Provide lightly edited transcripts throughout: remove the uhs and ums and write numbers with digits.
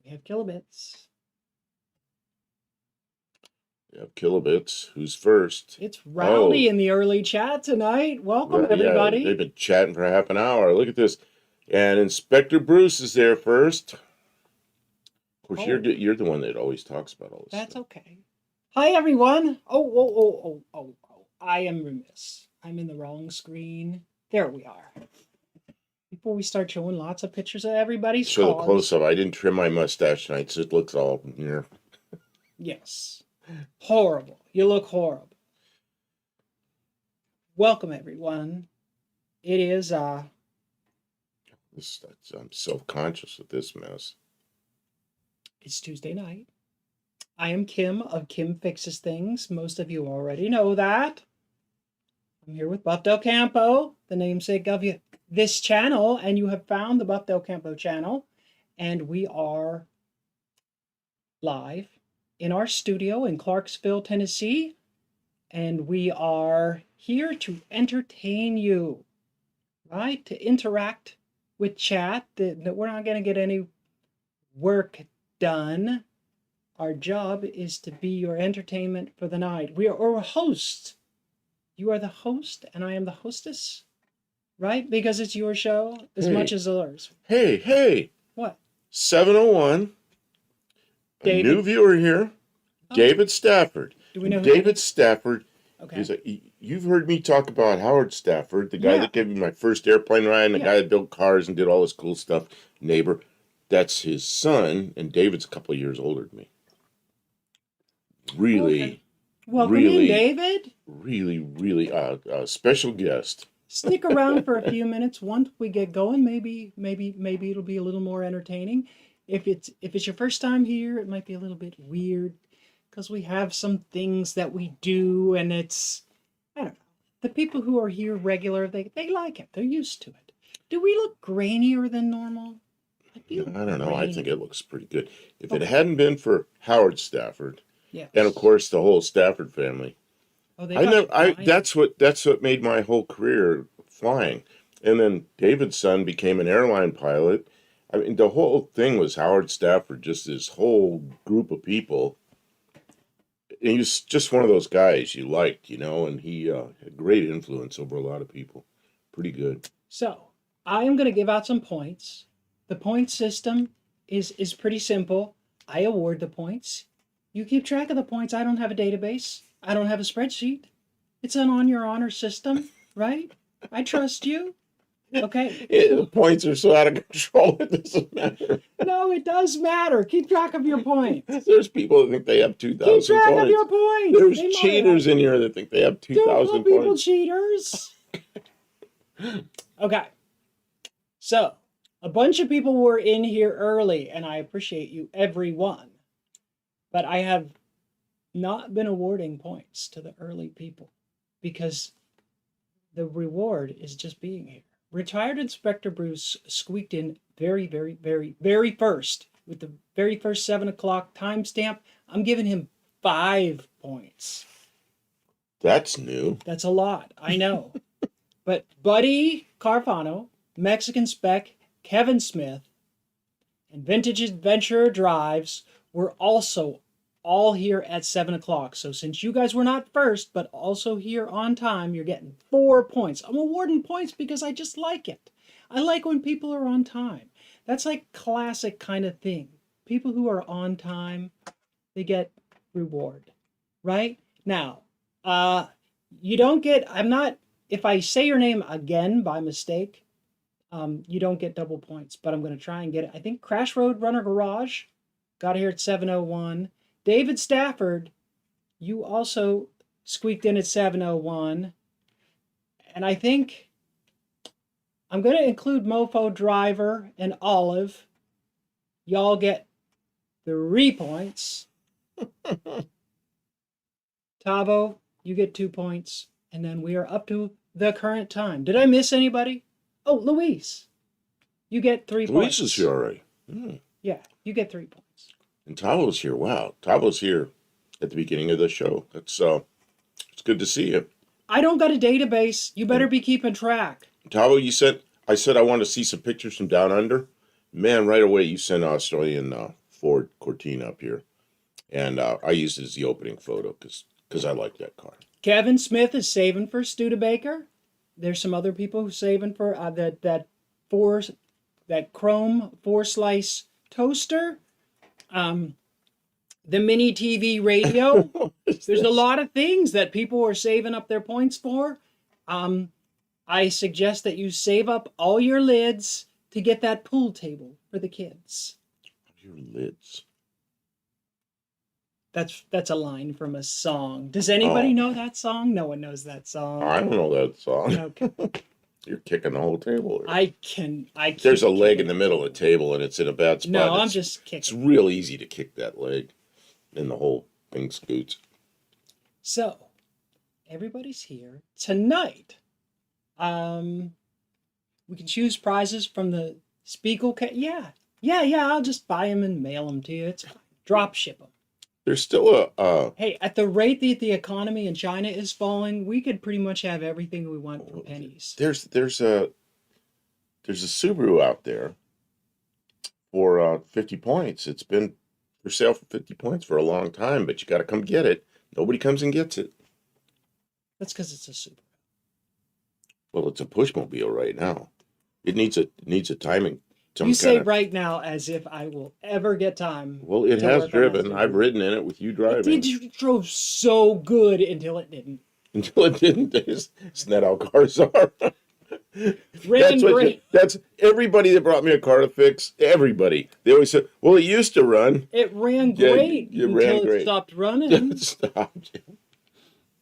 We have kilobits. We have kilobits. Who's first? It's rowdy in the early chat tonight. Welcome, everybody. Yeah, they've been chatting for half an hour. Look at this. And Inspector Bruce is there first. Of course, you're the one that always talks about all this. That's stuff. Okay. Hi, everyone. Oh. I am remiss. I'm in the wrong screen. There we are. Before we start showing lots of pictures of everybody's Show the close-up. I didn't trim my mustache tonight, so it looks all here. Yes. Horrible. You look horrible. Welcome, everyone. It is, I'm self-conscious with this mess. It's Tuesday night. I am Kim of Kim Fixes Things. Most of you already know that. I'm here with Buff Del Campo, the namesake of this channel, and you have found the Buff Del Campo channel, and we are live in our studio in Clarksville, Tennessee, and we are here to entertain you, right? To interact with chat. That we're not going to get any work done. Our job is to be your entertainment for the night. We are hosts. You are the host, and I am the hostess, right? Because it's your show as much as ours. Hey. What? 701. A new viewer here. Oh. David Stafford. Do we know David Stafford? Okay. You've heard me talk about Howard Stafford, the guy that gave me my first airplane ride, and the guy that built cars and did all this cool stuff. Neighbor. That's his son, and David's a couple of years older than me. Really. Okay. Welcome in, David. Really special guest. Stick around for a few minutes. Once we get going, maybe it'll be a little more entertaining. If it's your first time here, it might be a little bit weird because we have some things that we do, and it's, I don't know. The people who are here regular, they like it. They're used to it. Do we look grainier than normal? I don't know. I think it looks pretty good. If it hadn't been for Howard Stafford. Yes. And of course the whole Stafford family. That's what made my whole career flying. And then David's son became an airline pilot. I mean, the whole thing was Howard Stafford, just this whole group of people. And he was just one of those guys you liked, and he had great influence over a lot of people. Pretty good. So I am going to give out some points. The point system is pretty simple. I award the points. You keep track of the points. I don't have a database. I don't have a spreadsheet. It's an on your honor system, right? I trust you. Okay. The points are so out of control, it doesn't matter. No, it does matter. Keep track of your points. There's people that think they have 2,000 points. Keep track of your points. There's cheaters in here that think they have 2,000 points. Don't call people cheaters. Okay. So, a bunch of people were in here early, and I appreciate you, everyone. But I have not been awarding points to the early people because the reward is just being here. Retired Inspector Bruce squeaked in very first with the very first 7 o'clock timestamp. I'm giving him 5 points. That's new. That's a lot, I know. But Buddy Carfano, Mexican Spec, Kevin Smith, and Vintage Adventurer Drives were also all here at 7 o'clock. So since you guys were not first, but also here on time, you're getting 4 points. I'm awarding points because I just like it. I like when people are on time. That's like classic kind of thing. People who are on time, they get reward, right? Now, you don't get, if I say your name again by mistake, you don't get double points, but I'm going to try and get it. I think Crash Road Runner Garage got here at 7:01. David Stafford, you also squeaked in at 7:01. And I think I'm going to include Mofo Driver and Olive. Y'all get 3 points. Tavo, you get 2 points. And then we are up to the current time. Did I miss anybody? Oh, Luis. You get 3 points. Luis is here already. Yeah, you get 3 points. And Tavo's here. Wow. Tavo's here at the beginning of the show. It's good to see you. I don't got a database. You better be keeping track. Tavo, I said I wanted to see some pictures from down under. Man, right away you sent Australian Ford Cortina up here, and I used it as the opening photo because I like that car. Kevin Smith is saving for Studebaker. There's some other people who saving for that chrome 4-slice toaster. The mini TV radio. There's a lot of things that people are saving up their points for. I suggest that you save up all your lids to get that pool table for the kids. Your lids. That's a line from a song. Does anybody know that song? No one knows that song. I don't know that song. Okay. You're kicking the whole table. I can. There's a leg in the middle of the table, and it's in a bad spot. No, I'm just kicking. It's real easy to kick that leg, and the whole thing scoots. So, everybody's here tonight. We can choose prizes from the Spiegel. Yeah. I'll just buy them and mail them to you. It's fine. Drop ship them. There's still a. Hey, at the rate that the economy in China is falling, we could pretty much have everything we want for pennies. There's a Subaru out there for 50 points. It's been for sale for 50 points for a long time, but you got to come get it. Nobody comes and gets it. That's because it's a Subaru. Well, it's a pushmobile right now. It needs a timing. You say right now as if I will ever get time. Well, it has driven. I've ridden in it with you driving. It drove so good until it didn't. Until it didn't. Isn't that how cars are? Ran great. That's everybody that brought me a car to fix. Everybody. They always said, well, it used to run. It ran great until it stopped running. It stopped.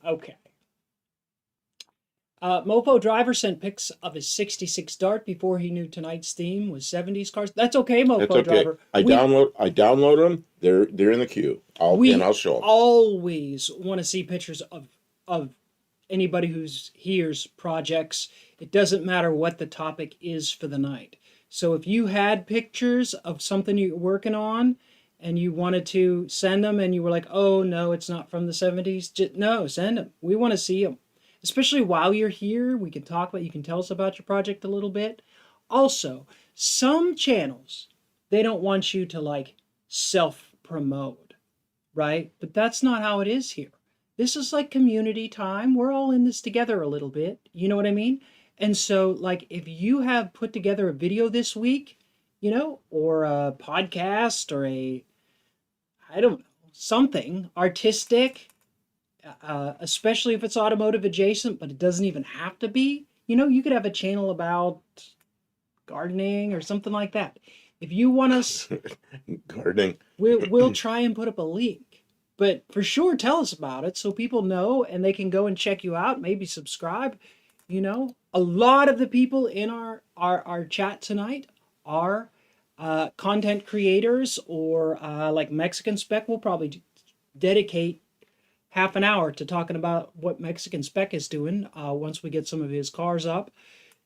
Okay. Mopo Driver sent pics of his 66 Dart before he knew tonight's theme was 70s cars. That's okay, Mopo Driver. I download them. They're in the queue. I'll show them. Always want to see pictures of anybody who's here's projects. It doesn't matter what the topic is for the night. So if you had pictures of something you're working on and you wanted to send them and you were like, oh no, it's not from the 70s, no, send them. We want to see them. Especially while you're here, we can talk about, you can tell us about your project a little bit. Also, some channels, they don't want you to like self-promote, right? But that's not how it is here. This is like community time. We're all in this together a little bit. You know what I mean? And so like if you have put together a video this week, or a podcast or I don't know, something artistic, especially if it's automotive adjacent, but it doesn't even have to be. You could have a channel about gardening or something like that. If you want us gardening, we'll try and put up a link. But for sure, tell us about it so people know and they can go and check you out. Maybe subscribe. A lot of the people in our chat tonight are content creators or like Mexican Spec. We'll probably dedicate half an hour to talking about what Mexican Spec is doing once we get some of his cars up.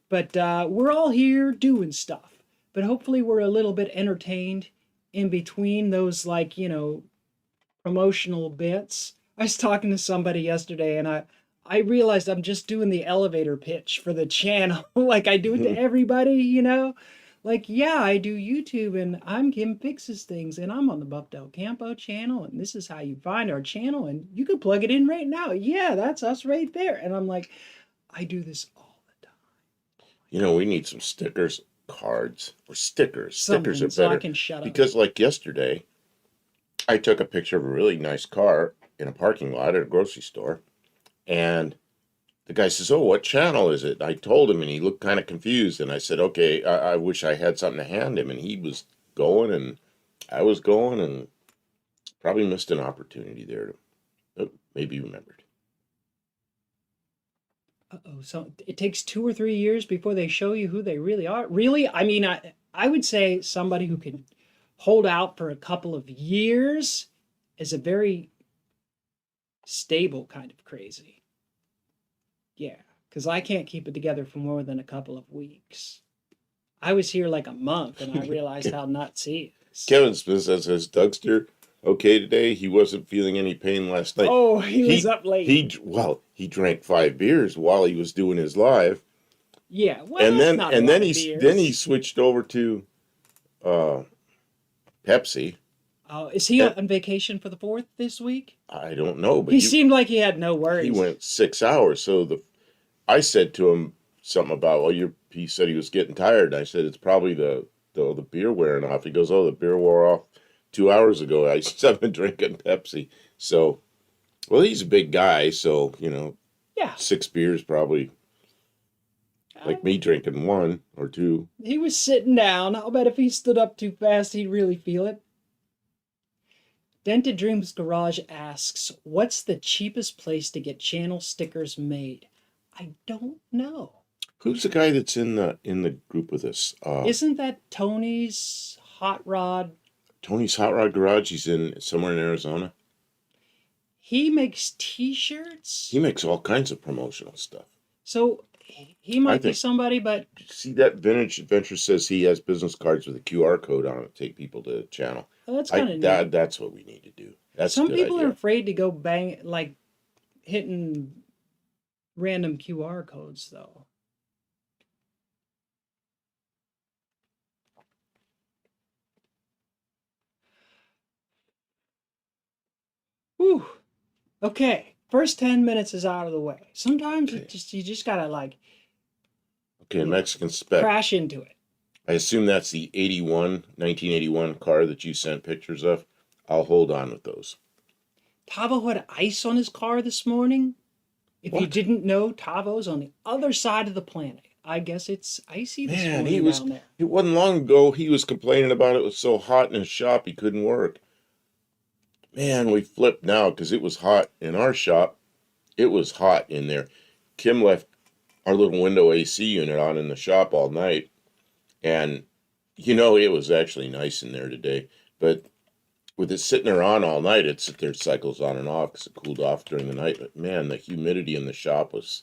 But we're all here doing stuff. But hopefully we're a little bit entertained in between those, like, promotional bits. I was talking to somebody yesterday and I realized I'm just doing the elevator pitch for the channel. Like I do it to everybody, Like, yeah, I do YouTube and I'm Kim Fixes Things and I'm on the Buff Del Campo channel and this is how you find our channel and you can plug it in right now. Yeah, that's us right there. And I'm like, I do this all the time. We need some stickers, cards, or stickers. Something stickers are so better. I can shut up. Because like yesterday, I took a picture of a really nice car in a parking lot at a grocery store. And the guy says, oh, what channel is it? I told him, and he looked kind of confused. And I said, okay, I wish I had something to hand him. And he was going, and I was going, and probably missed an opportunity there to maybe remembered. Uh-oh, so it takes 2 or 3 years before they show you who they really are? Really? I mean, I would say somebody who can hold out for a couple of years is a very stable kind of crazy. Yeah, because I can't keep it together for more than a couple of weeks. I was here like a month and I realized how nuts he is. Kevin Smith says, Dougster okay today? He wasn't feeling any pain last night. Oh, he was up late. He drank 5 beers while he was doing his live. Yeah, well, and then he switched over to Pepsi. Is he on vacation for the 4th this week? I don't know, but he seemed like he had no worries. He went 6 hours. So I said to him something about, well, he said he was getting tired. I said, it's probably the beer wearing off. He goes, oh, the beer wore off 2 hours ago. I said, I've been drinking Pepsi. So, well, he's a big guy. So, yeah, 6 beers probably like me drinking 1 or 2. He was sitting down. I'll bet if he stood up too fast, he'd really feel it. Dented Dreams Garage asks, what's the cheapest place to get channel stickers made? I don't know. Who's the guy that's in the group with us? Isn't that Tony's Hot Rod? Tony's Hot Rod Garage. He's in somewhere in Arizona. He makes T-shirts. He makes all kinds of promotional stuff. So he might be somebody, but see that Vintage Adventure says he has business cards with a QR code on it to take people to the channel. Oh, that's kind of neat. That's what we need to do. That's some people are afraid to go hitting random QR codes though. Whew. Okay. First 10 minutes is out of the way. Sometimes you just gotta Mexican spec. Crash into it. I assume that's the 1981 car that you sent pictures of. I'll hold on with those. Tavo had ice on his car this morning. If you didn't know, Tavo's on the other side of the planet. I guess it's icy this morning down there. It wasn't long ago he was complaining about it was so hot in his shop he couldn't work. Man, we flipped now because it was hot in our shop. It was hot in there. Kim left our little window AC unit on in the shop all night. And, it was actually nice in there today. But with it sitting there on all night, it cycles on and off because it cooled off during the night. But, man, the humidity in the shop was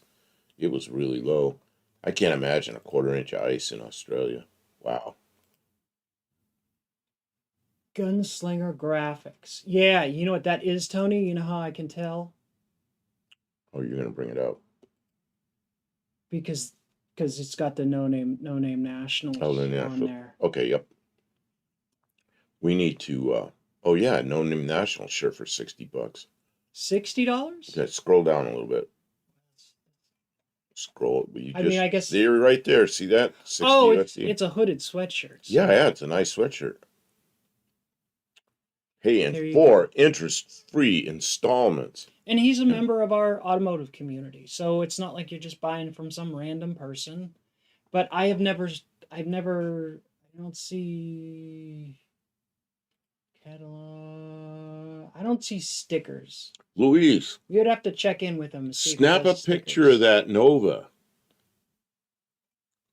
really low. I can't imagine a 1/4 inch of ice in Australia. Wow. Gunslinger Graphics. Yeah, you know what that is, Tony? You know how I can tell? Oh, you're going to bring it up. Because it's got the no name nationals on there. Okay, yep. We need to no name national shirt for $60. $60? Okay, scroll down a little bit. Scroll. I guess they're right there. See that? 60 it's a hooded sweatshirt. So. Yeah, it's a nice sweatshirt. Hey, and 4 interest-free installments. And he's a member of our automotive community, so it's not like you're just buying from some random person. But I don't see catalog. I don't see stickers. Luis, you'd have to check in with him. Snap a picture of that Nova.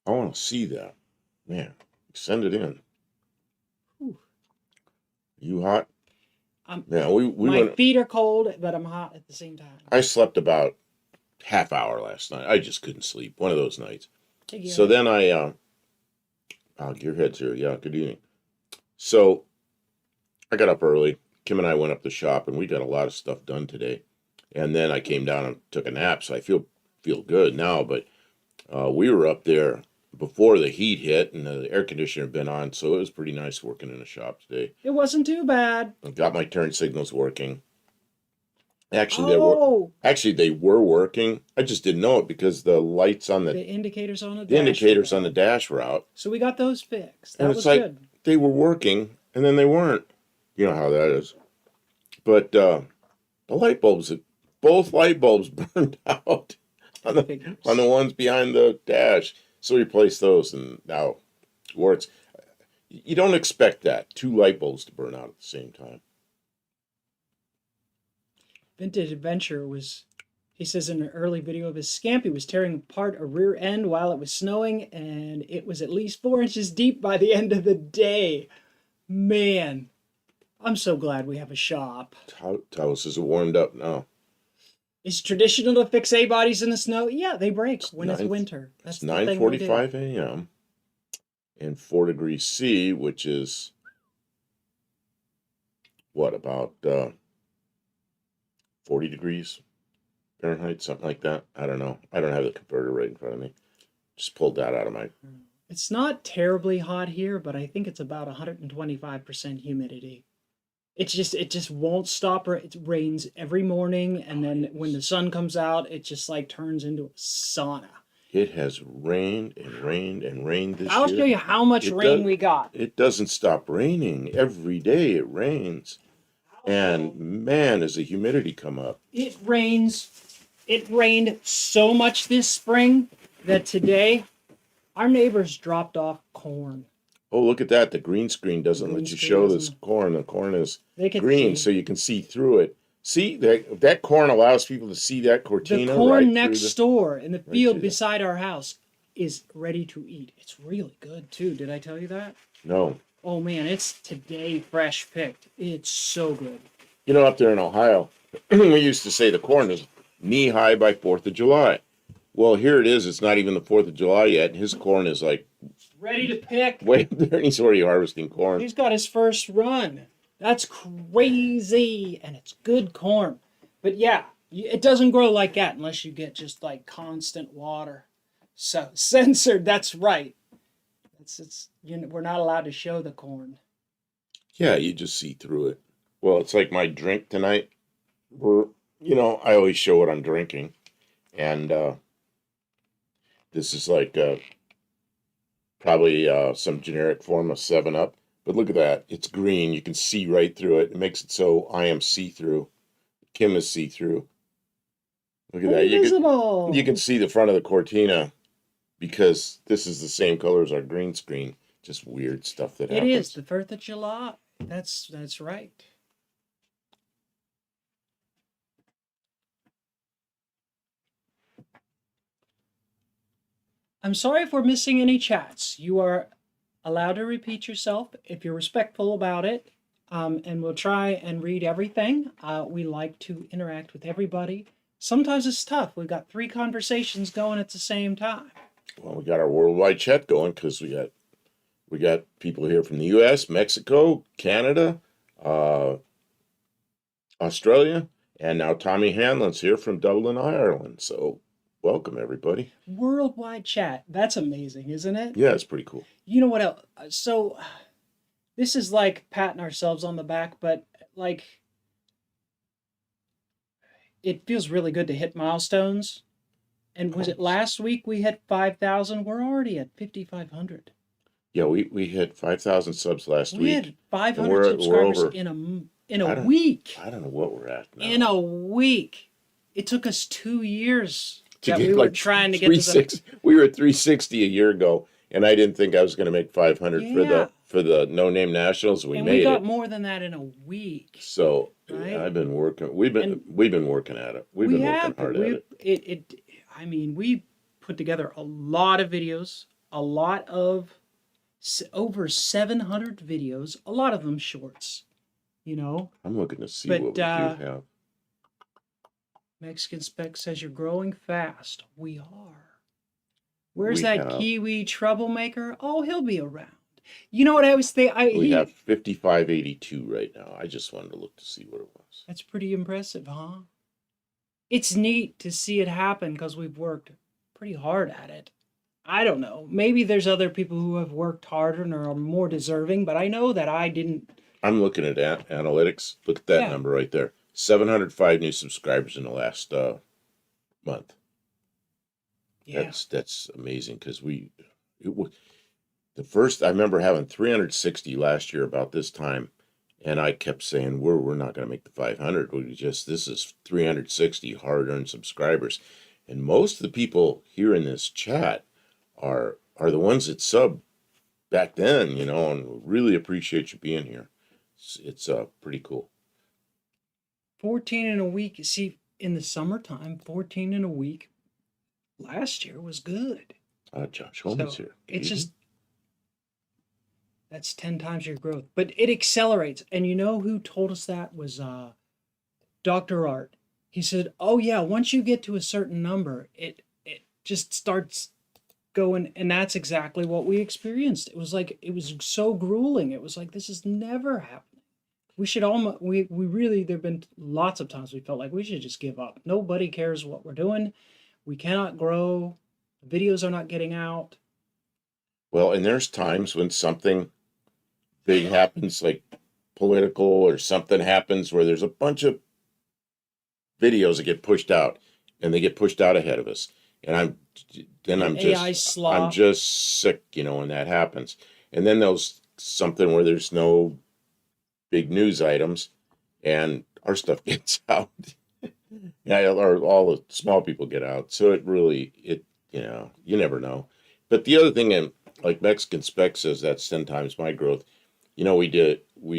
I want to see that. Man, send it in. Whew. You hot? Yeah, my feet are cold, but I'm hot at the same time. I slept about half hour last night. I just couldn't sleep. One of those nights. So then Gearhead's here. Yeah, good evening. So I got up early. Kim and I went up the shop, and we got a lot of stuff done today. And then I came down and took a nap, so I feel good now. But we were up there before the heat hit, and the air conditioner had been on, so it was pretty nice working in the shop today. It wasn't too bad. I got my turn signals working. Actually, they were working. I just didn't know it because the lights on the indicators on the dash were out. So we got those fixed. That was good. They were working, and then they weren't. You know how that is. But the light bulbs, both light bulbs burned out on the ones behind the dash. So we replaced those, and now it works. You don't expect that. 2 light bulbs to burn out at the same time. Vintage Adventure he says in an early video of his Scampy was tearing apart a rear end while it was snowing, and it was at least 4 inches deep by the end of the day. Man, I'm so glad we have a shop. Taos is warmed up now. It's traditional to fix A-bodies in the snow. Yeah, they break when it's winter. That's 9:45 a.m. and 4 degrees C, which is about 40 degrees Fahrenheit, something like that. I don't know. I don't have the converter right in front of me. Just pulled that out of my... It's not terribly hot here, but I think it's about 125% humidity. it just won't stop. It rains every morning, and then when the sun comes out, it just like turns into a sauna. It has rained and rained and rained this I'll year. show you how much rain we got. It doesn't stop raining. Every day it rains. And man, does the humidity come up. It rains. It rained so much this spring that today our neighbors dropped off corn. Oh, look at that. The green screen doesn't let you show this corn. The corn is green, so you can see through it. See, that corn allows people to see that Cortina. The corn next door in the field beside our house is ready to eat. It's really good, too. Did I tell you that? No. Oh, man, it's today fresh picked. It's so good. You know, up there in Ohio, we used to say the corn is knee-high by 4th of July. Well, here it is. It's not even the 4th of July yet, and his corn is like... ready to pick. Wait, he's already harvesting corn. He's got his first run. That's crazy, and it's good corn. But yeah, it doesn't grow like that unless you get just like constant water. So censored. That's right. We're not allowed to show the corn. Yeah, you just see through it. Well, it's like my drink tonight. I always show what I'm drinking, and this is like probably some generic form of 7-Up. But look at that. It's green. You can see right through it. It makes it so I am see-through. Kim is see-through. Look at that. You can see the front of the Cortina because this is the same color as our green screen. Just weird stuff that happens. It is the 4th of July. That's right. I'm sorry if we're missing any chats. You are allowed to repeat yourself if you're respectful about it, and we'll try and read everything. We like to interact with everybody. Sometimes it's tough. We've got 3 conversations going at the same time. Well, we got our worldwide chat going because we got people here from the U.S., Mexico, Canada, Australia, and now Tommy Hanlon's here from Dublin, Ireland. So welcome, everybody. Worldwide chat. That's amazing, isn't it? Yeah, it's pretty cool. You know what else? So this is like patting ourselves on the back, but like it feels really good to hit milestones. And was it last week we hit 5,000? We're already at 5,500. Yeah, we hit 5,000 subs last week. We had 500 subscribers in a week. I don't know what we're at now. In a week. It took us 2 years that we were trying to get to We were at 360 a year ago, and I didn't think I was going to make 500 for the No Name Nationals. We made it. We got more than that in a week. So right? I've been working. We've been working at it. We've been working hard at it. We put together a lot of videos, over 700 videos, a lot of them shorts, I'm looking to see what we do have. Mexican Spec says you're growing fast. We are. Where's that Kiwi troublemaker? Oh, he'll be around. You know what I was thinking? We have 5582 right now. I just wanted to look to see what it was. That's pretty impressive, huh? It's neat to see it happen because we've worked pretty hard at it. I don't know. Maybe there's other people who have worked harder and are more deserving, but I know that I didn't. I'm looking at analytics. Look at that number right there. 705 new subscribers in the last month. Yeah. That's amazing because I remember having 360 last year about this time, and I kept saying we're not going to make the 500. This is 360 hard-earned subscribers, and most of the people here in this chat are the ones that sub back then, and really appreciate you being here. It's pretty cool. 14 in a week. See, in the summertime, 14 in a week last year was good. Josh Holman's here. It's just, that's 10 times your growth. But it accelerates. And you know who told us that was Dr. Art. He said, oh yeah, once you get to a certain number, it just starts going. And that's exactly what we experienced. It was so grueling. It was like, this is never happening. We should we really, there have been lots of times we felt like we should just give up. Nobody cares what we're doing. We cannot grow. Videos are not getting out. Well, and there's times when something big happens, like political or something happens where there's a bunch of videos that get pushed out, and they get pushed out ahead of us. And I'm just sick, when that happens. And then there's something where there's no big news items, and our stuff gets out. Yeah, or all the small people get out. So you never know. But the other thing, like Mexican Spec says, that's 10 times my growth. We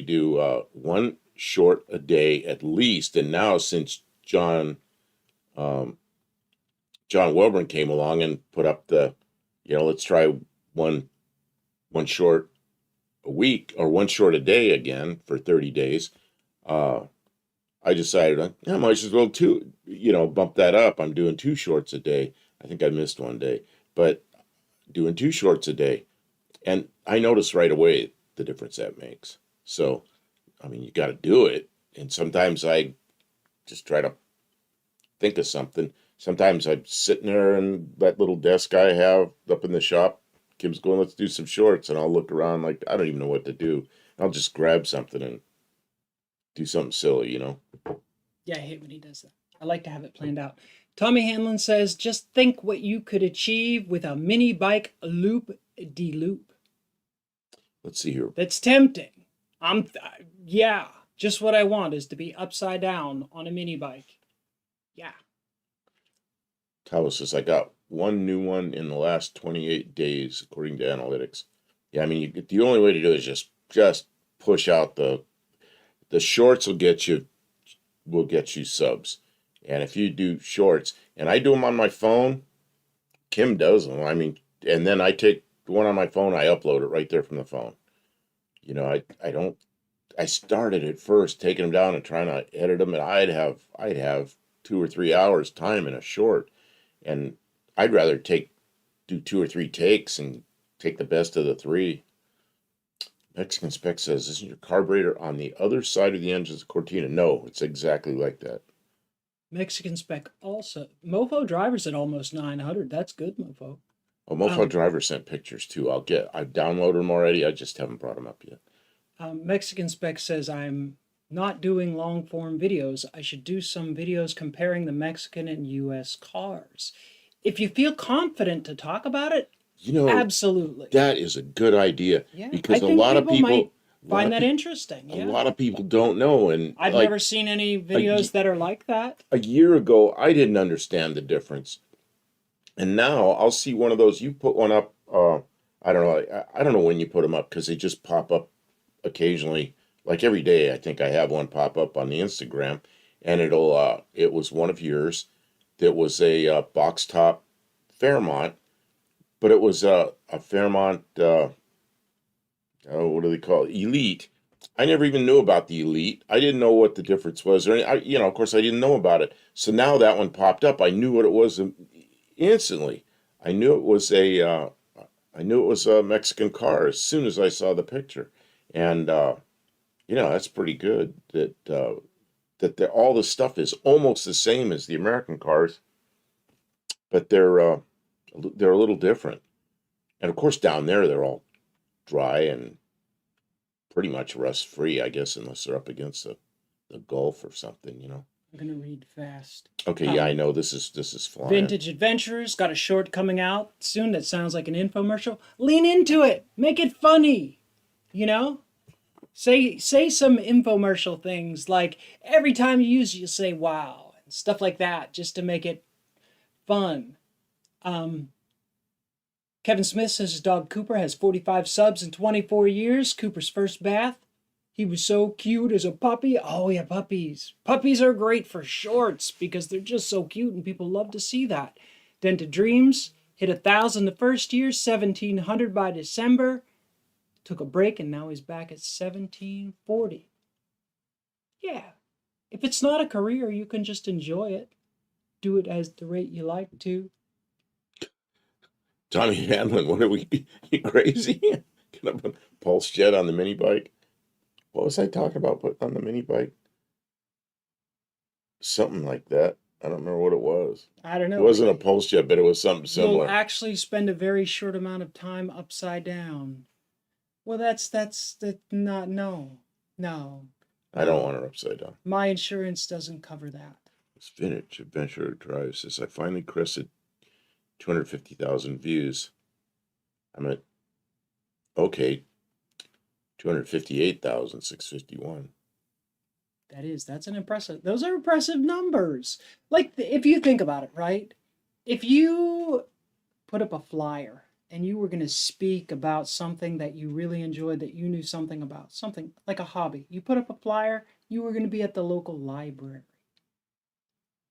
do one short a day at least, and now since John Wilburn came along and put up let's try one short a week or one short a day again for 30 days. I decided I might as well bump that up. I'm doing 2 shorts a day. I think I missed one day, but doing 2 shorts a day. And I noticed right away the difference that makes. So, you got to do it. And sometimes I just try to think of something. Sometimes I'm sitting there in that little desk I have up in the shop. Kim's going, let's do some shorts. And I'll look around like, I don't even know what to do. I'll just grab something and do something silly, Yeah, I hate when he does that. I like to have it planned out. Tommy Hanlon says, just think what you could achieve with a mini bike loop-de-loop. Let's see here. That's tempting. Just what I want is to be upside down on a mini bike. Yeah. Tavo says, I got one new one in the last 28 days, according to analytics. Yeah, the only way to do it is just push out the shorts will get you subs. And if you do shorts, and I do them on my phone, Kim does them. And then I take the one on my phone, I upload it right there from the phone. I started at first taking them down and trying to edit them, and I'd have 2 or 3 hours time in a short. And I'd rather do 2 or 3 takes and take the best of the 3. Mexican Spec says, isn't your carburetor on the other side of the engine's Cortina? No, it's exactly like that. Mexican Spec also. Mofo driver's at almost 900. That's good, Mofo. Well, Mofo driver sent pictures too. I've downloaded them already. I just haven't brought them up yet. Mexican Spec says, I'm not doing long form videos. I should do some videos comparing the Mexican and U.S. cars. If you feel confident to talk about it, absolutely. That is a good idea. Yeah, because a lot of people might find that interesting. Yeah. A lot of people don't know. And I've never seen any videos that are like that. A year ago, I didn't understand the difference. And now I'll see one of those. You put one up, I don't know when you put them up because they just pop up occasionally. Like every day, I think I have one pop up on the Instagram. And it was one of yours that was a box top Fairmont. But it was a Fairmont, what do they call it? Elite. I never even knew about the Elite. I didn't know what the difference was. Of course, I didn't know about it. So now that one popped up. I knew what it was instantly. I knew it was a Mexican car as soon as I saw the picture. And, that's pretty good that all the stuff is almost the same as the American cars. But they're a little different. And of course, down there, they're all dry and pretty much rust free, I guess, unless they're up against the Gulf or something, I'm going to read fast. Okay, I know this is flying. Vintage Adventurers got a short coming out soon that sounds like an infomercial. Lean into it. Make it funny. Say some infomercial things like every time you use it, you say wow and stuff like that just to make it fun. Kevin Smith says his dog Cooper has 45 subs in 24 years. Cooper's first bath. He was so cute as a puppy. Oh, yeah, puppies. Puppies are great for shorts because they're just so cute and people love to see that. Dented Dreams hit 1,000 the first year, 1,700 by December. Took a break and now he's back at 1,740. Yeah. If it's not a career, you can just enjoy it. Do it as the rate you like to. Tommy Hanlon, what are we? You crazy? Can I put pulse jet on the mini bike? What was I talking about putting on the mini bike? Something like that. I don't remember what it was. I don't know. It wasn't a pulse jet, but it was something similar. You'll actually spend a very short amount of time upside down. Well, that's not, no. No. I don't want her upside down. My insurance doesn't cover that. This vintage adventure drive says I finally crested 250,000 views. I'm at 258,651. That's an impressive. Those are impressive numbers. Like if you think about it, right? If you put up a flyer and you were going to speak about something that you really enjoyed, that you knew something about, something like a hobby, you put up a flyer, you were going to be at the local library.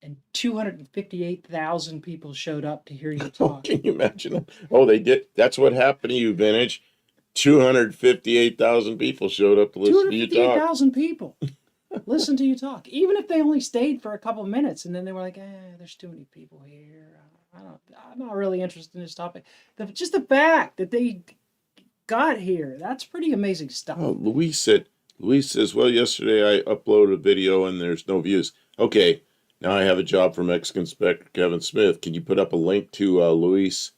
And 258,000 people showed up to hear you talk. Can you imagine? Oh, they did. That's what happened to you, Vintage. 258,000 people showed up to listen to you talk. 258,000 people listen to you talk. Even if they only stayed for a couple minutes and then they were like, there's too many people here. I'm not really interested in this topic. Just the fact that they got here, that's pretty amazing stuff. Oh, Luis says, well, yesterday I uploaded a video and there's no views. Okay, now I have a job for Mexican Inspector Kevin Smith. Can you put up a link to Luis's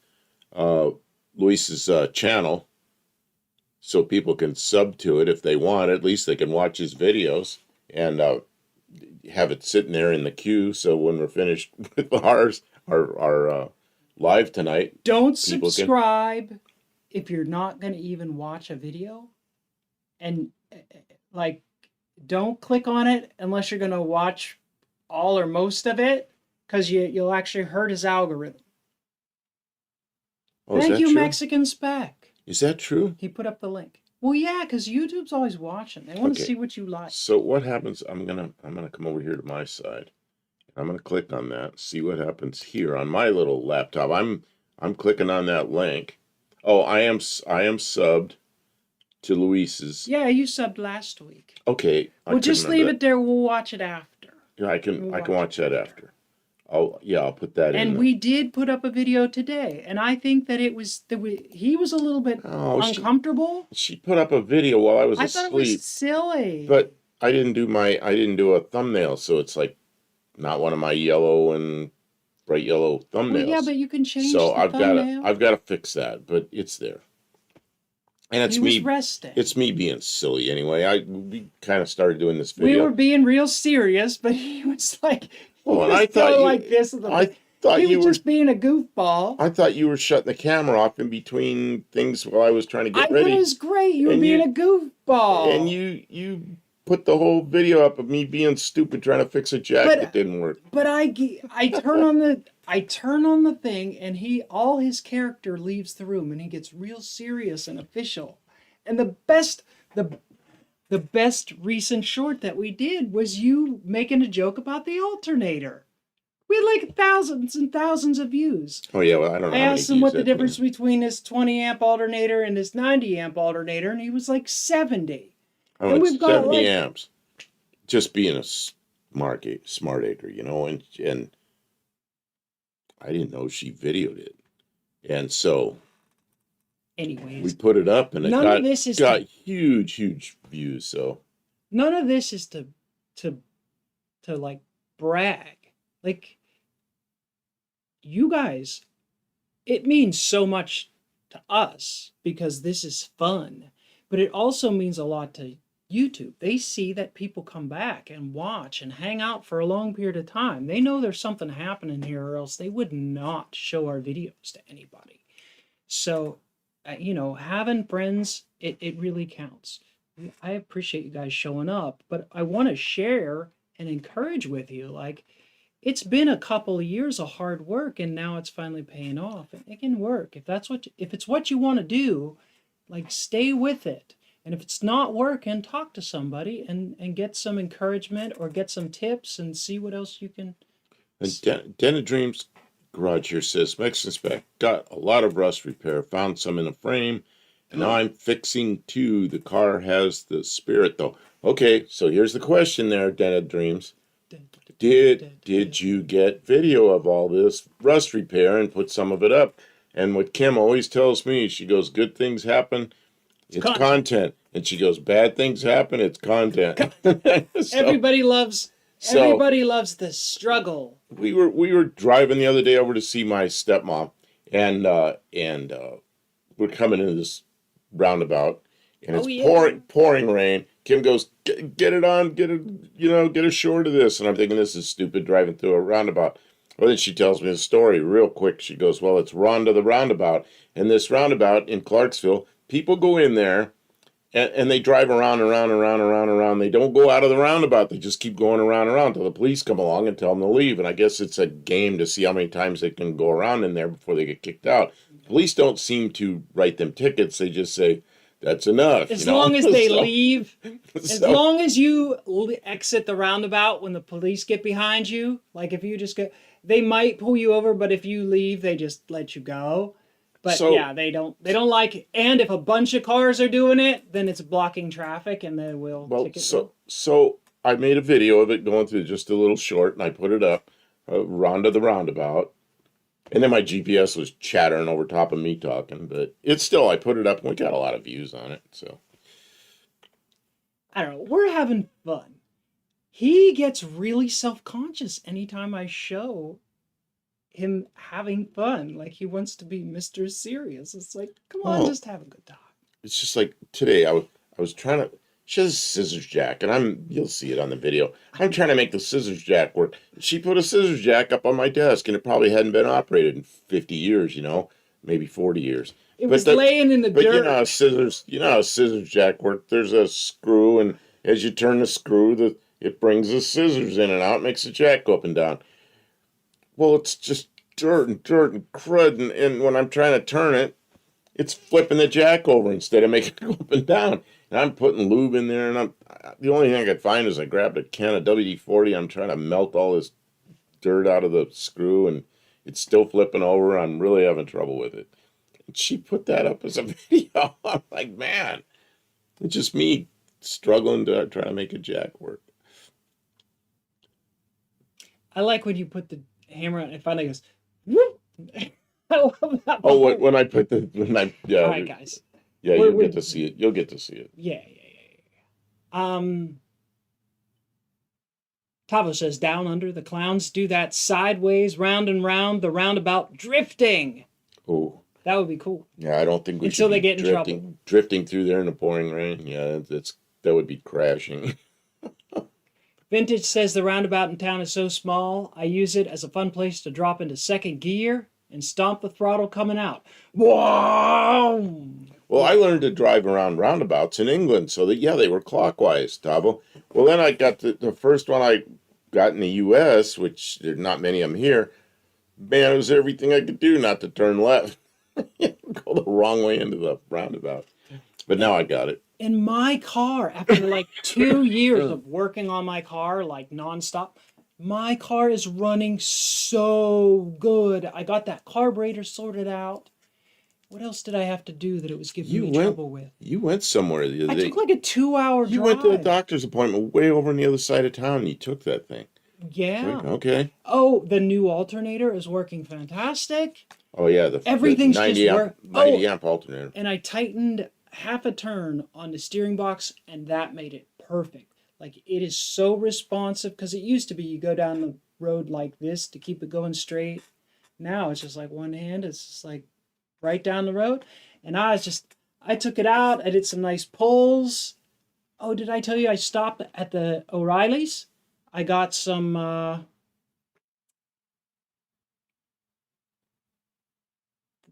channel so people can sub to it if they want? At least they can watch his videos and have it sitting there in the queue. So when we're finished with our live tonight, don't subscribe if you're not going to even watch a video, and like don't click on it unless you're going to watch all or most of it, because you'll actually hurt his algorithm. Oh, Thank you, true? Mexican Spec. Is that true? He put up the link. Well, yeah, because YouTube's always watching. They want to see what you like. So what happens? I'm gonna come over here to my side. I'm gonna click on that. See what happens here on my little laptop. I'm clicking on that link. Oh, I am subbed to Luis's. Yeah, you subbed last week. Okay. We'll just leave it there. We'll watch it after. Yeah, I can watch that after. I'll put that in. And we did put up a video today, and I think that he was a little bit uncomfortable. She put up a video while I was asleep. I thought it was silly. But I didn't do a thumbnail, so it's like not one of my yellow and bright yellow thumbnails. Well, yeah, but you can change the thumbnail. I've got to fix that, but it's there. And it's me resting. It's me being silly anyway. We kind of started doing this video. We were being real serious, but he was like, I thought you were just being a goofball. I thought you were shutting the camera off in between things while I was trying to get ready. I thought it was great. You were being a goofball. And you put the whole video up of me being stupid trying to fix a jack that didn't work. But I turn on the thing, and all his character leaves the room, and he gets real serious and official. And the best recent short that we did was you making a joke about the alternator. We had like thousands and thousands of views. Oh yeah, well I don't know. I asked him what the difference between his 20 amp alternator and his 90 amp alternator, and he was like 70. Oh, and we've got 70 amps. Just being a smart acre, and I didn't know she videoed it, and so. Anyways, we put it up, and it got huge views. So none of this is to like brag. Like, you guys, it means so much to us because this is fun, but it also means a lot to YouTube. They see that people come back and watch and hang out for a long period of time. They know there's something happening here, or else they would not show our videos to anybody. So, having friends, it really counts. I appreciate you guys showing up, but I want to share and encourage with you, like, it's been a couple of years of hard work, and now it's finally paying off. It can work. If it's what you want to do, like, stay with it. And if it's not working, talk to somebody and get some encouragement or get some tips and see what else you can. And Den of Dreams Garage here says, Mexican Spec got a lot of rust repair, found some in the frame, and now I'm fixing two. The car has the spirit, though. Okay, so here's the question there, Den of Dreams. Did you get video of all this rust repair and put some of it up? And what Kim always tells me, she goes, good things happen, it's content. And she goes, bad things happen, it's content. Everybody loves the struggle. We were driving the other day over to see my stepmom, and we're coming into this roundabout, and it's pouring rain, Kim goes, get it on, get ashore to this. And I'm thinking, this is stupid driving through a roundabout. Well, then she tells me the story real quick. She goes, well, it's Rhonda the Roundabout. And this roundabout in Clarksville, people go in there and they drive around and around and around and around and around. They don't go out of the roundabout. They just keep going around and around until the police come along and tell them to leave. And I guess it's a game to see how many times they can go around in there before they get kicked out. Police don't seem to write them tickets. They just say, that's enough. As long as they leave, as long as you exit the roundabout when the police get behind you, like if you just go, they might pull you over, but if you leave, they just let you go. But yeah, they don't like it. And if a bunch of cars are doing it, then it's blocking traffic and they will ticket you. So I made a video of it going through just a little short and I put it up, Rhonda the Roundabout. And then my GPS was chattering over top of me talking, but it's still, I put it up and we got a lot of views on it, so. I don't know, we're having fun. He gets really self-conscious anytime I show him having fun. Like he wants to be Mr. Serious. It's like, come on, just have a good time. It's just like today, I was trying to, she has a scissors jack, and you'll see it on the video. I'm trying to make the scissors jack work. She put a scissors jack up on my desk, and it probably hadn't been operated in 50 years, maybe 40 years. It was laying in the dirt. But you know how scissors jack work. There's a screw, and as you turn the screw, it brings the scissors in and out, makes the jack go up and down. Well, it's just dirt and crud, and when I'm trying to turn it, it's flipping the jack over instead of making it go up and down. And I'm putting lube in there, and the only thing I could find is I grabbed a can of WD-40. I'm trying to melt all this dirt out of the screw, and it's still flipping over. I'm really having trouble with it. And she put that up as a video. I'm like, man, it's just me struggling to try to make a jack work. I like when you put the hammer on and it finally goes, whoop. I love that. Oh, when I put yeah. All right, guys. Yeah, you'll get to see it. You'll get to see it. Yeah. Tavo says, down under, the clowns do that sideways, round and round, the roundabout drifting. Oh. That would be cool. Yeah, I don't think we Until should they get in trouble. Drifting through there in the pouring rain. Yeah, that would be crashing. Vintage says the roundabout in town is so small, I use it as a fun place to drop into second gear and stomp the throttle coming out. Whoa! Well, I learned to drive around roundabouts in England, so that, they were clockwise, Tavo. Well, then I got the first one I got in the U.S., which there's not many of them here. Man, it was everything I could do not to turn left. Go the wrong way into the roundabout. But now I got it. In my car, after like 2 years of working on my car, like nonstop, my car is running so good. I got that carburetor sorted out. What else did I have to do that it was giving me trouble with? You went somewhere the other day. I took like a 2-hour drive. You went to a doctor's appointment way over on the other side of town and you took that thing. Yeah. Okay. Oh, the new alternator is working fantastic. Oh, yeah. Everything's 90 amp alternator. And I tightened half a turn on the steering box and that made it perfect. Like it is so responsive because it used to be you go down the road like this to keep it going straight. Now it's just like one hand. It's just like right down the road. And I took it out. I did some nice pulls. Oh, did I tell you I stopped at the O'Reilly's? I got some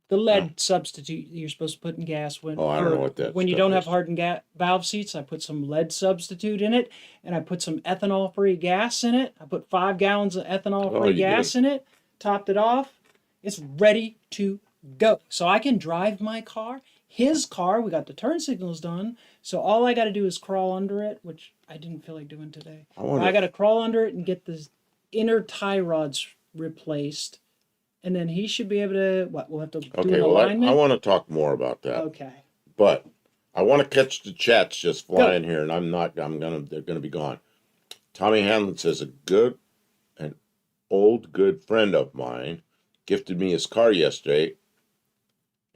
the lead substitute you're supposed to put in gas when I don't know what that when you don't have hardened valve seats. I put some lead substitute in it, and I put some ethanol-free gas in it. I put 5 gallons of ethanol-free gas in it, topped it off. It's ready to go. So I can drive my car. His car, we got the turn signals done, so all I got to do is crawl under it, which I didn't feel like doing today. I got to crawl under it and get the inner tie rods replaced. And then he should be able to, we'll have to do an alignment? I want to talk more about that. Okay. But I want to catch the chats just flying here, and they're going to be gone. Tommy Hanlon says, an old good friend of mine gifted me his car yesterday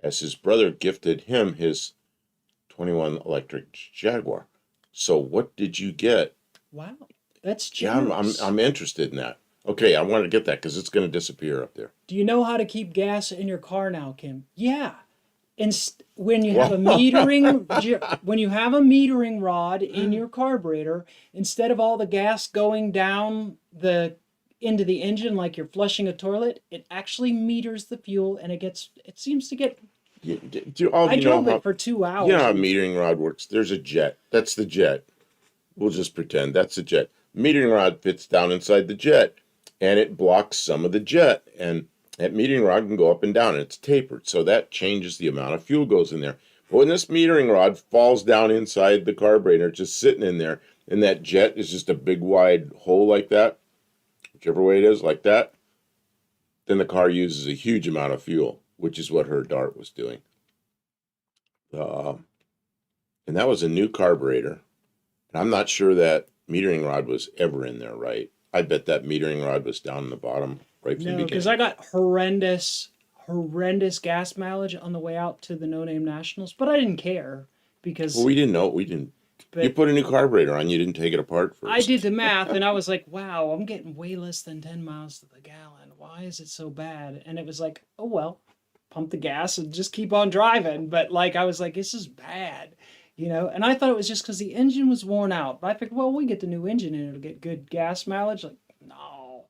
as his brother gifted him his 21 electric Jaguar. So what did you get? Wow. That's generous. Yeah, I'm interested in that. Okay, I want to get that because it's going to disappear up there. Do you know how to keep gas in your car now, Kim? Yeah. when you have a metering rod in your carburetor, instead of all the gas going down into the engine like you're flushing a toilet, it actually meters the fuel, and it seems to get. I drove it for 2 hours. You know how a metering rod works? There's a jet. That's the jet. We'll just pretend that's the jet. Metering rod fits down inside the jet, and it blocks some of the jet, and that metering rod can go up and down, and it's tapered, so that changes the amount of fuel goes in there. But when this metering rod falls down inside the carburetor, just sitting in there, and that jet is just a big wide hole like that, whichever way it is, like that, then the car uses a huge amount of fuel, which is what her Dart was doing. And that was a new carburetor. And I'm not sure that metering rod was ever in there, right? I bet that metering rod was down in the bottom right from the beginning. No, because I got horrendous gas mileage on the way out to the No Name Nationals, but I didn't care because... Well, we didn't know. You put a new carburetor on, you didn't take it apart first. I did the math, and I was like, wow, I'm getting way less than 10 miles to the gallon. Why is it so bad? And it was like, oh, well, pump the gas and just keep on driving. But, I was like, this is bad. And I thought it was just because the engine was worn out. But I figured, well, we get the new engine and it'll get good gas mileage. No.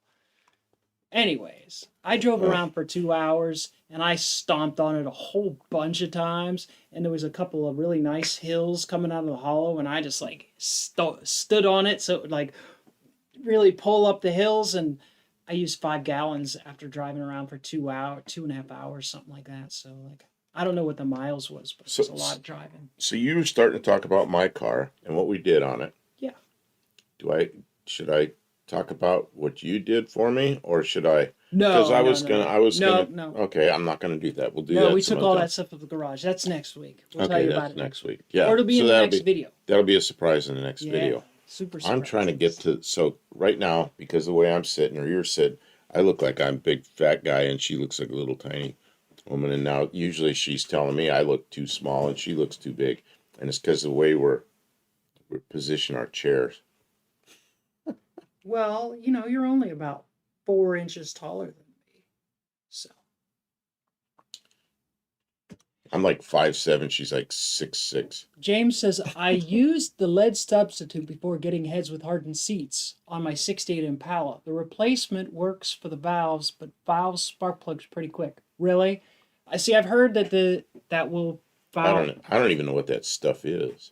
Anyways, I drove around for 2 hours and I stomped on it a whole bunch of times. And there was a couple of really nice hills coming out of the hollow, and I just stood on it so it would really pull up the hills. And I used 5 gallons after driving around for 2.5 hours, something like that. So I don't know what the miles was, but it was a lot of driving. So you were starting to talk about my car and what we did on it. Yeah. Should I talk about what you did for me, or should I? No. Because I was gonna. No. Okay, I'm not gonna do that. We'll do that. No, we took all that stuff to the garage. That's next week. We'll tell you about it next week. Yeah. Or it'll be in the next video. That'll be a surprise in the next video. Super surprise. I'm trying to get to, so right now, because of the way I'm sitting or you're sitting, I look like I'm a big fat guy and she looks like a little tiny woman. And now usually she's telling me I look too small and she looks too big. And it's because of the way we're positioning our chairs. Well, you're only about 4 inches taller than me. So. I'm like 5'7", she's like 6'6". James says, I used the lead substitute before getting heads with hardened seats on my 68 Impala. The replacement works for the valves, but valves spark plugs pretty quick. Really? I've heard that will valve. I don't even know what that stuff is.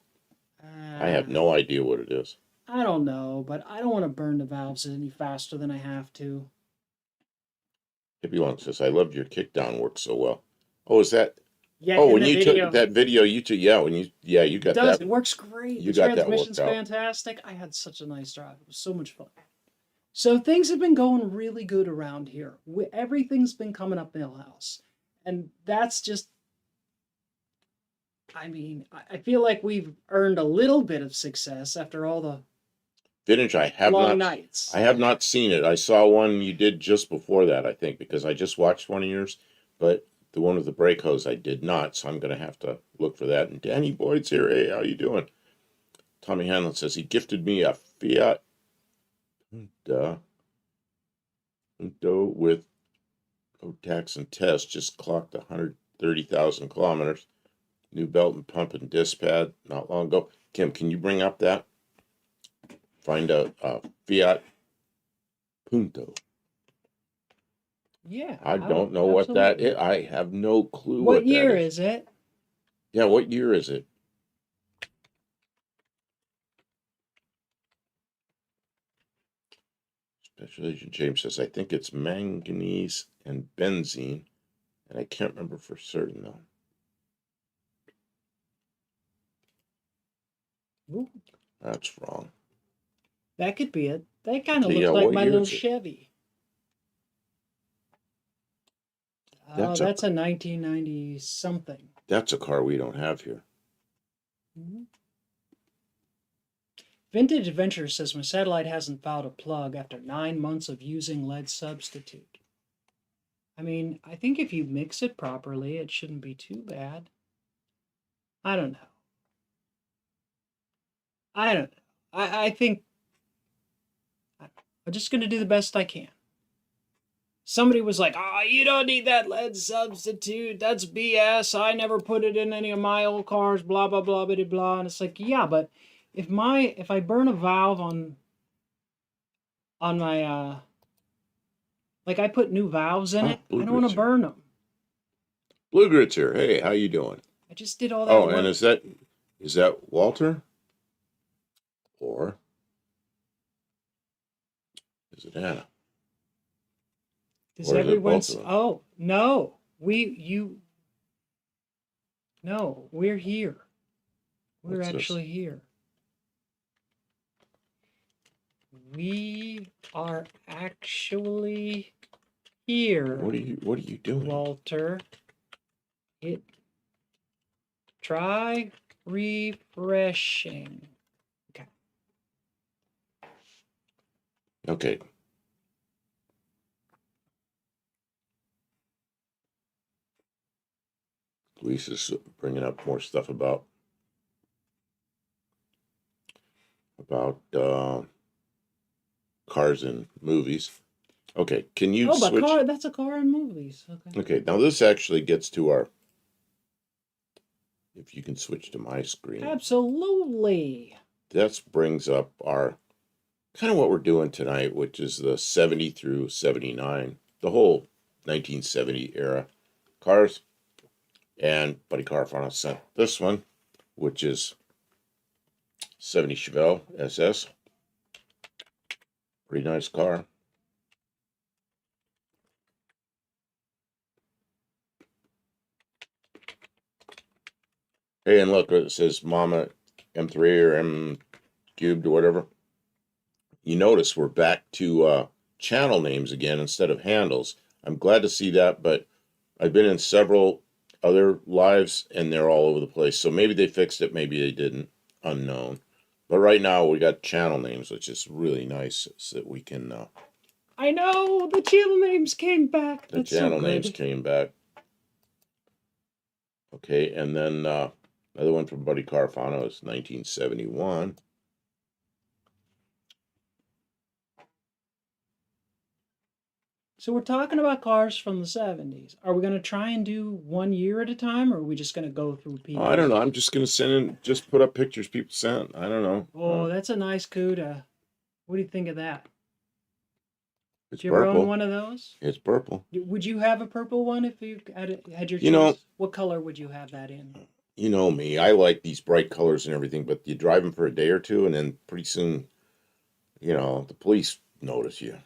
I have no idea what it is. I don't know, but I don't want to burn the valves any faster than I have to. Hippie Long says, I loved your kickdown work so well. Oh, is that... Yeah, when you took that video, you got that. It works great. The transmission's fantastic. I had such a nice drive. It was so much fun. So things have been going really good around here. Everything's been coming up Millhouse. And that's just... I feel like we've earned a little bit of success after all the Vintage, long nights. I have not seen it. I saw one you did just before that, I think, because I just watched one of yours, but the one with the brake hose I did not, so I'm going to have to look for that. And Danny Boyd's here. Hey, how you doing? Tommy Hanlon says he gifted me a Fiat Punto with tax and test. Just clocked 130,000 kilometers. New belt and pump and disc pad not long ago. Kim, can you bring up that? Find a Fiat Punto. Yeah. I don't know what that is. I have no clue what year is it? Yeah, what year is it? Special Agent James says, I think it's manganese and benzene, and I can't remember for certain, though. Ooh. That's wrong. That could be it. That kind of looks like my little Chevy. That's a 1990 something. That's a car we don't have here. Mm-hmm. Vintage Adventure says my satellite hasn't fouled a plug after 9 months of using lead substitute. I think if you mix it properly, it shouldn't be too bad. I don't know. I think I'm just going to do the best I can. somebody was like, "Ah, you don't need that lead substitute. That's BS. I never put it in any of my old cars." Blah blah blah blah blah. And it's like, yeah, but if I burn a valve on my like I put new valves in it, I don't want to burn them. Blue Grit's here. Hey, how you doing? I just did all that. Oh, and is that Walter? Or is it Anna? Does everyone's? Oh no, no, we're here. We're actually here. We are actually here. What are you doing, Walter? Try refreshing. Okay. Luis is bringing up more stuff about cars and movies. Okay, can you switch? But car, that's a car in movies. Okay. Okay, now this actually gets to our, if you can switch to my screen. Absolutely. That brings up our, kind of what we're doing tonight, which is the 70 through 79, the whole 1970 era cars. And Buddy Carfano sent this one, which is 70 Chevelle SS. Pretty nice car. Hey, and look, it says Mama M3 or M cubed or whatever. You notice we're back to channel names again instead of handles. I'm glad to see that, but I've been in several other lives and they're all over the place. So maybe they fixed it, maybe they didn't. Unknown. But right now we got channel names, which is really nice, so that we can. I know the channel names came back. The channel names came back. Okay, and then another one from Buddy Carfano is 1971. So we're talking about cars from the 70s. Are we going to try and do 1 year at a time, or are we just going to go through people? I don't know. I'm just going to send in, just put up pictures people sent. I don't know. Oh, that's a nice CUDA. What do you think of that? It's Did you ever own one of those? It's purple. Would you have a purple one if you had your choice? You know, what color would you have that in? You know me. I like these bright colors and everything, but you drive them for a day or two, and then pretty soon, the police notice you.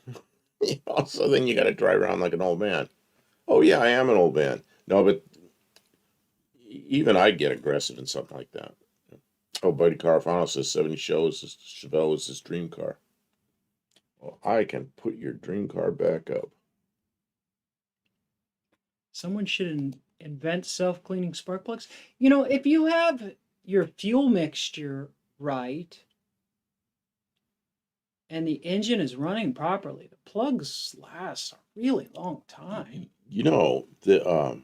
So then you got to drive around like an old man. Oh yeah, I am an old man. No, but even I get aggressive in something like that. Oh, Buddy Carfano says 70 Chevelle is his dream car. Well, I can put your dream car back up. Someone should invent self-cleaning spark plugs. If you have your fuel mixture right, and the engine is running properly, the plugs last a really long time. The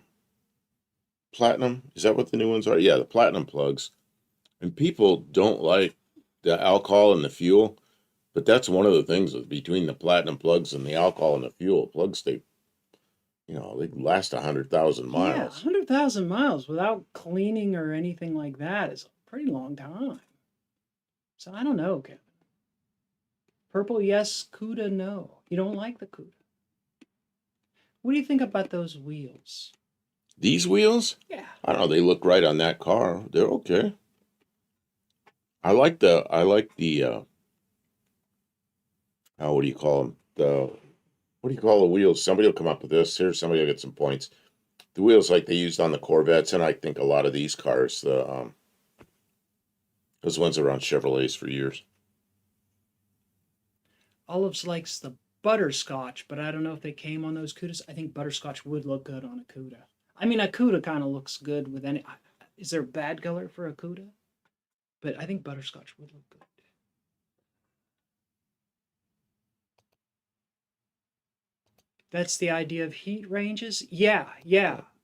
platinum, is that what the new ones are? Yeah, the platinum plugs. And people don't like the alcohol and the fuel, but that's one of the things between the platinum plugs and the alcohol and the fuel. Plugs, they last 100,000 miles. Yeah, 100,000 miles without cleaning or anything like that is a pretty long time. So I don't know, Kevin. Purple, yes. CUDA, no. You don't like the CUDA. What do you think about those wheels? These wheels? Yeah. I don't know. They look right on that car. They're okay. I like the what do you call them? What do you call the wheels? Somebody will come up with this. Here, somebody will get some points. The wheels like they used on the Corvettes, and I think a lot of these cars, those ones are on Chevrolets for years. Olives likes the butterscotch, but I don't know if they came on those CUDAs. I think butterscotch would look good on a CUDA. I mean, a CUDA kind of looks good with any. Is there a bad color for a CUDA? But I think butterscotch would look good. That's the idea of heat ranges? Yeah.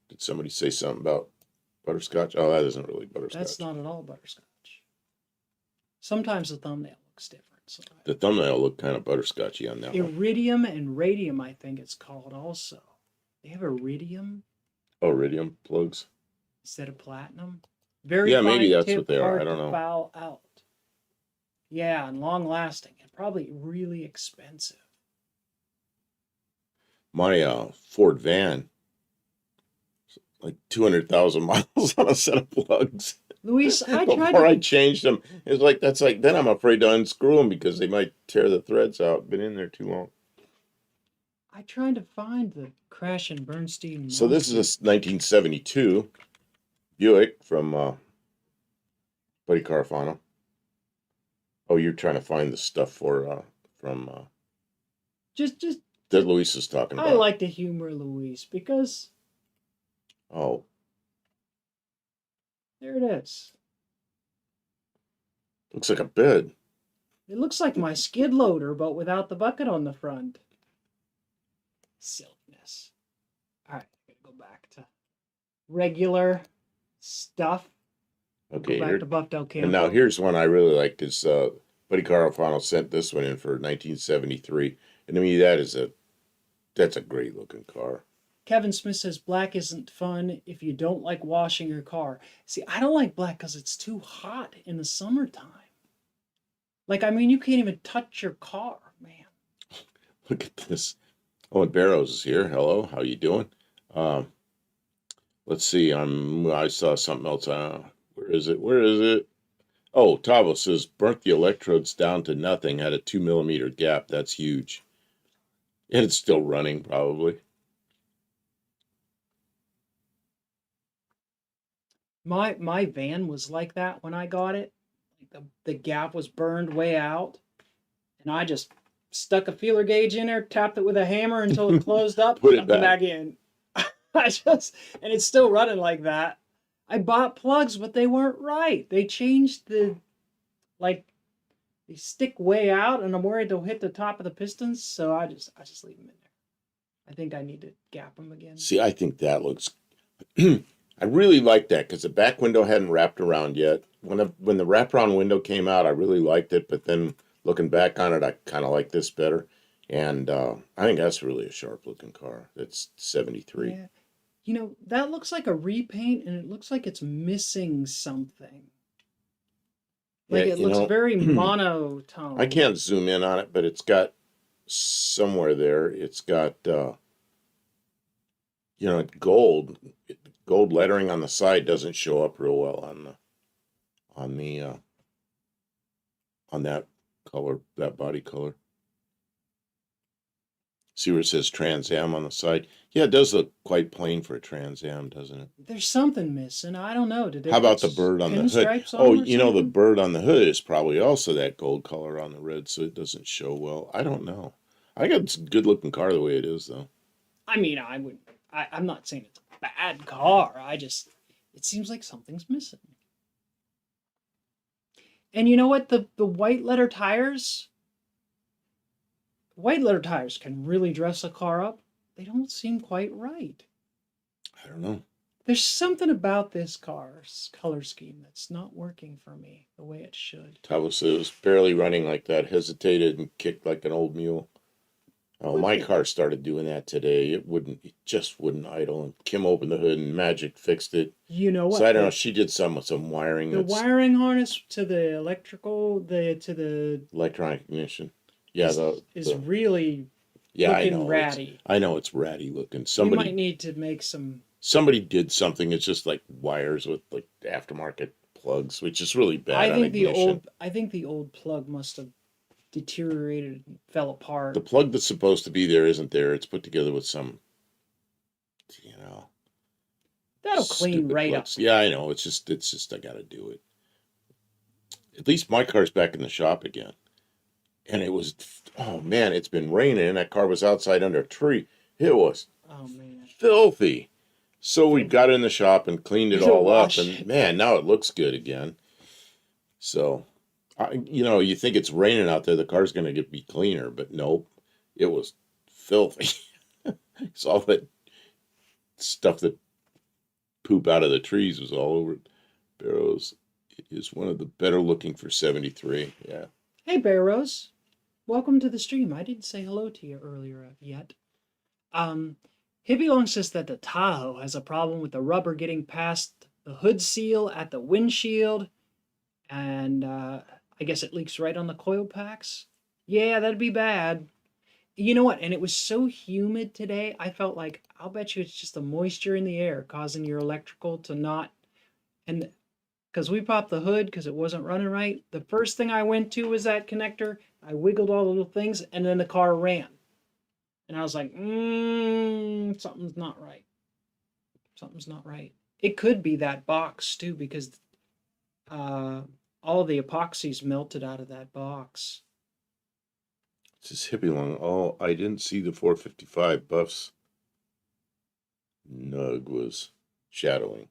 Did somebody say something about butterscotch? Oh, that isn't really butterscotch. That's not at all butterscotch. Sometimes the thumbnail looks different. outside. The thumbnail looked kind of butterscotchy on that one. Iridium and radium, I think it's called also. They have iridium. Oh, iridium plugs instead of platinum. Very yeah, fine maybe that's tip, what they are. hard I don't to know. foul out. Yeah, and long lasting, and probably really expensive. My Ford van, like 200,000 miles on a set of plugs. Luis, Before I changed them, it's like then I'm afraid to unscrew them because they might tear the threads out. Been in there too long. I tried to find the Crash and Bernstein. So this is a 1972 Buick from Buddy Carfano. Oh, you're trying to find the stuff from just that Luis is talking about. I like to humor Luis because there it is. Looks like a bed. It looks like my skid loader, but without the bucket on the front. Silliness. All right, I'm gonna go back to regular stuff. Okay, go back to Buffdale Campo. And now here's one I really like. Is Buddy Carfano sent this one in for 1973, and to me that's a great looking car. Kevin Smith says black isn't fun if you don't like washing your car. See, I don't like black because it's too hot in the summertime. Like, I mean, you can't even touch your car, man. Look at this. Oh, and Barrows is here. Hello, how you doing? Let's see. I saw something else. Where is it? Oh, Tavo says burnt the electrodes down to nothing. Had a 2 millimeter gap. That's huge. And it's still running, probably. My van was like that when I got it. The gap was burned way out, and I just stuck a feeler gauge in there, tapped it with a hammer until it closed up, Put it back in. And it's still running like that. I bought plugs, but they weren't right. They changed they stick way out, and I'm worried they'll hit the top of the pistons, so I just leave them in there. I think I need to gap them again. See, I think that looks. I really like that because the back window hadn't wrapped around yet. When the wraparound window came out, I really liked it, but then looking back on it, I kind of like this better. And I think that's really a sharp looking car. That's 73. Yeah. You know, that looks like a repaint, and it looks like it's missing something. Like, it looks very monotone. I can't zoom in on it, but it's got somewhere there. It's got, gold. Gold lettering on the side doesn't show up real well on that color, that body color. See where it says Trans Am on the side? Yeah, it does look quite plain for a Trans Am, doesn't it? There's something missing. I don't know. How about the bird on the hood? Oh, the bird on the hood is probably also that gold color on the red, so it doesn't show well. I don't know. I think it's a good looking car the way it is, though. I mean, I'm not saying it's a bad car. It seems like something's missing. And you know what? The white letter tires. White letter tires can really dress a car up. They don't seem quite right. I don't know. There's something about this car's color scheme that's not working for me the way it should. Thomas was barely running like that, hesitated and kicked like an old mule. Oh, my car started doing that today. It just wouldn't idle. And Kim opened the hood and magic fixed it. You know what? So I don't know. She did some wiring. The wiring harness to the electronic ignition. Yeah, is really looking ratty. I know it's ratty looking. You might need to make some. Somebody did something. It's just like wires with like aftermarket plugs, which is really bad. I think the old plug must have deteriorated and fell apart. The plug that's supposed to be there isn't there. It's put together with some, that'll clean right plugs. up. Yeah, I know. It's just I got to do it. At least my car's back in the shop again. And it was, oh man, it's been raining and that car was outside under a tree. It was filthy. So we got it in the shop and cleaned it all up, and man, now it looks good again. So, you think it's raining out there, the car's going to be cleaner, but nope, it was filthy. It's all that stuff that poop out of the trees was all over it. Barrows is one of the better looking for 73, yeah. Hey, Barrows. Welcome to the stream. I didn't say hello to you earlier yet. Hippie Long says that the Tahoe has a problem with the rubber getting past the hood seal at the windshield, and I guess it leaks right on the coil packs. Yeah, that'd be bad. You know what? And it was so humid today, I felt like, I'll bet you it's just the moisture in the air causing your electrical to not. And because we popped the hood because it wasn't running right, the first thing I went to was that connector. I wiggled all the little things, and then the car ran. And I was like, something's not right. Something's not right. It could be that box, too, because all the epoxies melted out of that box. This is Hippie Long. Oh, I didn't see the 455 Buff's nug was shadowing.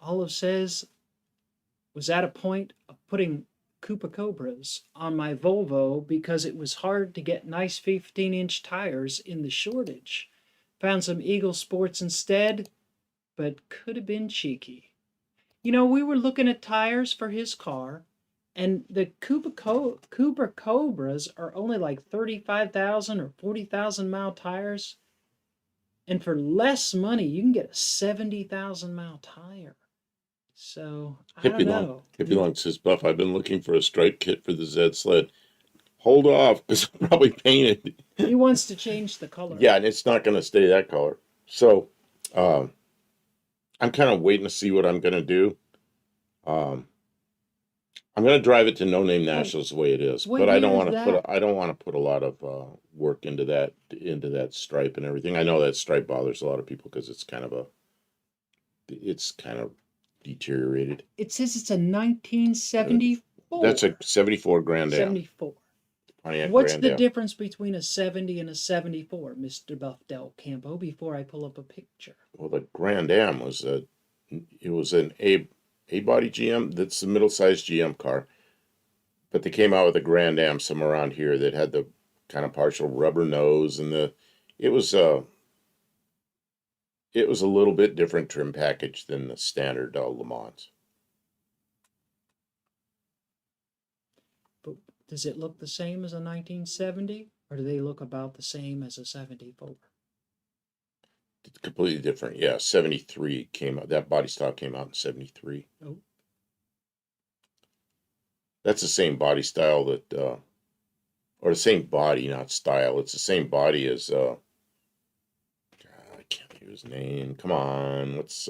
Olive says, was at a point of putting Koopa Cobras on my Volvo because it was hard to get nice 15-inch tires in the shortage. Found some Eagle Sports instead, but could have been cheeky. You know, we were looking at tires for his car, and the Cooper Cobras are only like 35,000 or 40,000 mile tires. And for less money, you can get a 70,000 mile tire. So, I don't know. Hippie Long says, Buff, I've been looking for a stripe kit for the Z sled. Hold off, because I'll probably paint it. He wants to change the color. Yeah, and it's not going to stay that color. So, I'm kind of waiting to see what I'm going to do. I'm going to drive it to No Name Nationals the way it is, but I don't want to put a lot of work into that stripe and everything. I know that stripe bothers a lot of people because it's kind of deteriorated. It says it's a 1974. That's a 74 Grand Am. 74. What's the difference between a 70 and a 74, Mr. Buff Del Campo, before I pull up a picture? Well, the Grand Am was an A-body GM. That's the middle-sized GM car. But they came out with a Grand Am somewhere around here that had the kind of partial rubber nose, and it was a little bit different trim package than the standard Le Mans. But does it look the same as a 1970, or do they look about the same as a 74? It's completely different. Yeah, 73 came out. That body style came out in 73. Oh. That's the same body style that, or the same body, not style. It's the same body as, I can't think of his name. Come on, what's,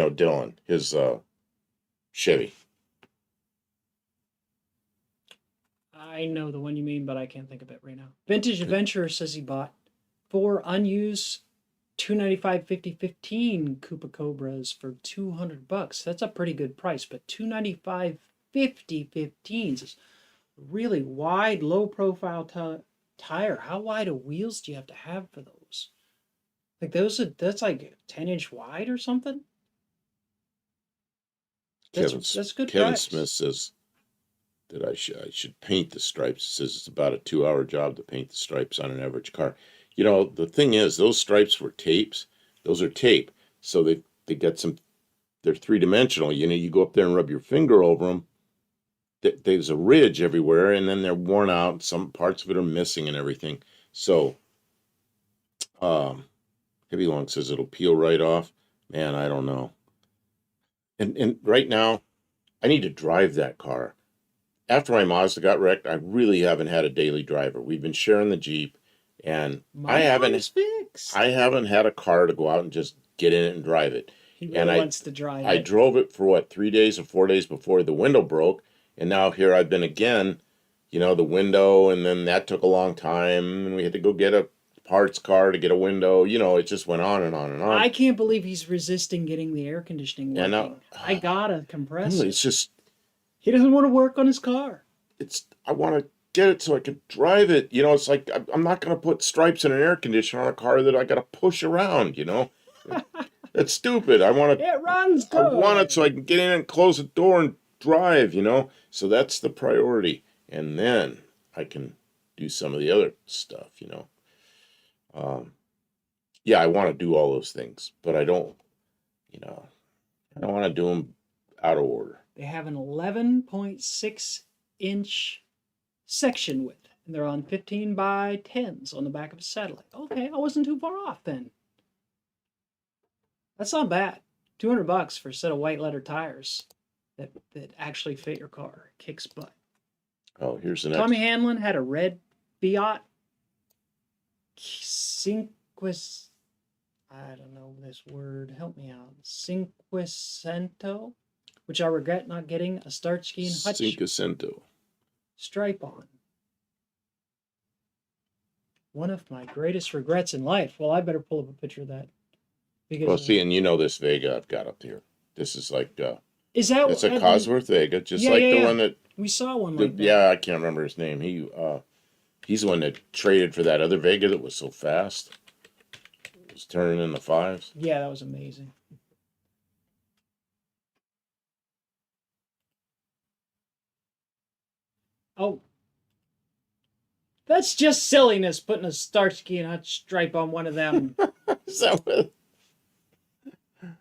Dylan, his, Chevy. I know the one you mean, but I can't think of it right now. Vintage Adventurer says he bought 4 unused 295 5015 Koopa Cobras for $200. That's a pretty good price, but 295 5015s is a really wide, low profile tire. How wide of wheels do you have to have for those? Like that's like 10-inch wide or something? That's good Kevin price. Smith says that I should paint the stripes. He says it's about a 2-hour job to paint the stripes on an average car. You know, the thing is, those stripes were tapes. Those are tape. So they got some, they're 3-dimensional. You know, you go up there and rub your finger over them. There's a ridge everywhere, and then they're worn out. Some parts of it are missing and everything. So, Heavy Long says it'll peel right off. Man, I don't know. And right now, I need to drive that car. After my Mazda got wrecked, I really haven't had a daily driver. We've been sharing the Jeep, and I haven't had a car to go out and just get in it and drive it. He really wants to drive it. I drove it for 3 days or 4 days before the window broke, and now here I've been again. You know, the window, and then that took a long time, and we had to go get a parts car to get a window. You know, it just went on and on and on. I can't believe he's resisting getting the air conditioning working. I got a compressor. It's just... He doesn't want to work on his car. I want to get it so I can drive it. You know, it's like I'm not going to put stripes in an air conditioner on a car that I got to push around, you know. That's stupid. It runs good. I want it so I can get in and close the door and drive, you know. So that's the priority. And then I can do some of the other stuff, you know. Yeah, I want to do all those things, but I don't, You know, I don't want to do them out of order. They have an 11.6-inch section width, and they're on 15 by 10s on the back of a satellite. Okay, I wasn't too far off then. That's not bad. $200 for a set of white letter tires that actually fit your car. It kicks butt. Oh, here's the next. Tommy Hanlon had a red Fiat Cinquecento. I don't know this word. Help me out. Cinquecento, which I regret not getting a Starsky and Hutch Cinquecento stripe on. One of my greatest regrets in life. Well, I better pull up a picture of that. Because well, see, and you know this Vega I've got up here. This is like is that it's a Cosworth Vega, just like the one that we saw one like that. Yeah, I can't remember his name. He's the one that traded for that other Vega that was so fast. It was turning in the fives. Yeah, that was amazing. Oh. That's just silliness, putting a Starsky and Hutch stripe on one of them. Is that what?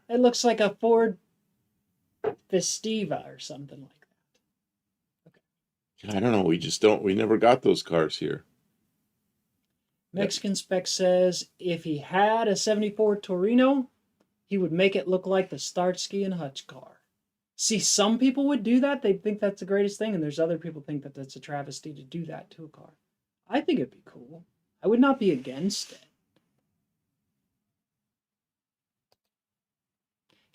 It looks like a Ford Festiva or something like that. Okay. I don't know. We never got those cars here. Mexican Spec says if he had a 74 Torino, he would make it look like the Starsky and Hutch car. See, some people would do that. They think that's the greatest thing, and there's other people think that that's a travesty to do that to a car. I think it'd be cool. I would not be against it.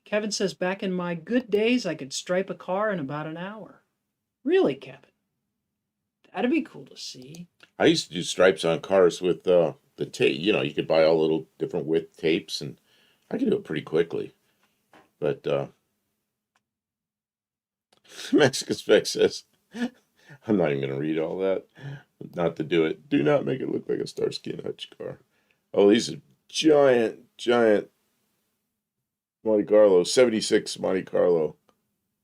Kevin says, back in my good days, I could stripe a car in about an hour. Really, Kevin? That'd be cool to see. I used to do stripes on cars with the tape. You know, you could buy all little different width tapes, and I could do it pretty quickly. But Mexican Spec says, I'm not even going to read all that. Not to do it. Do not make it look like a Starsky and Hutch car. Oh, these are giant Monte Carlo, 76 Monte Carlo.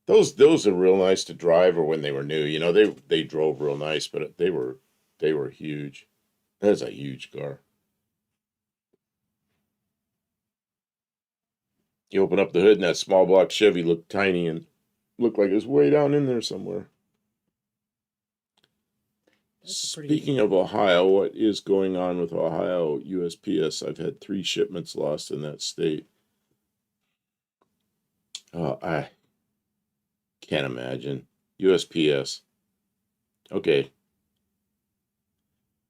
Those are real nice to drive, or when they were new. You know, they drove real nice, but they were huge. That's a huge car. You open up the hood, and that small block Chevy looked tiny and looked like it was way down in there somewhere. Speaking of Ohio, what is going on with Ohio USPS? I've had 3 shipments lost in that state. I can't imagine. USPS. Okay.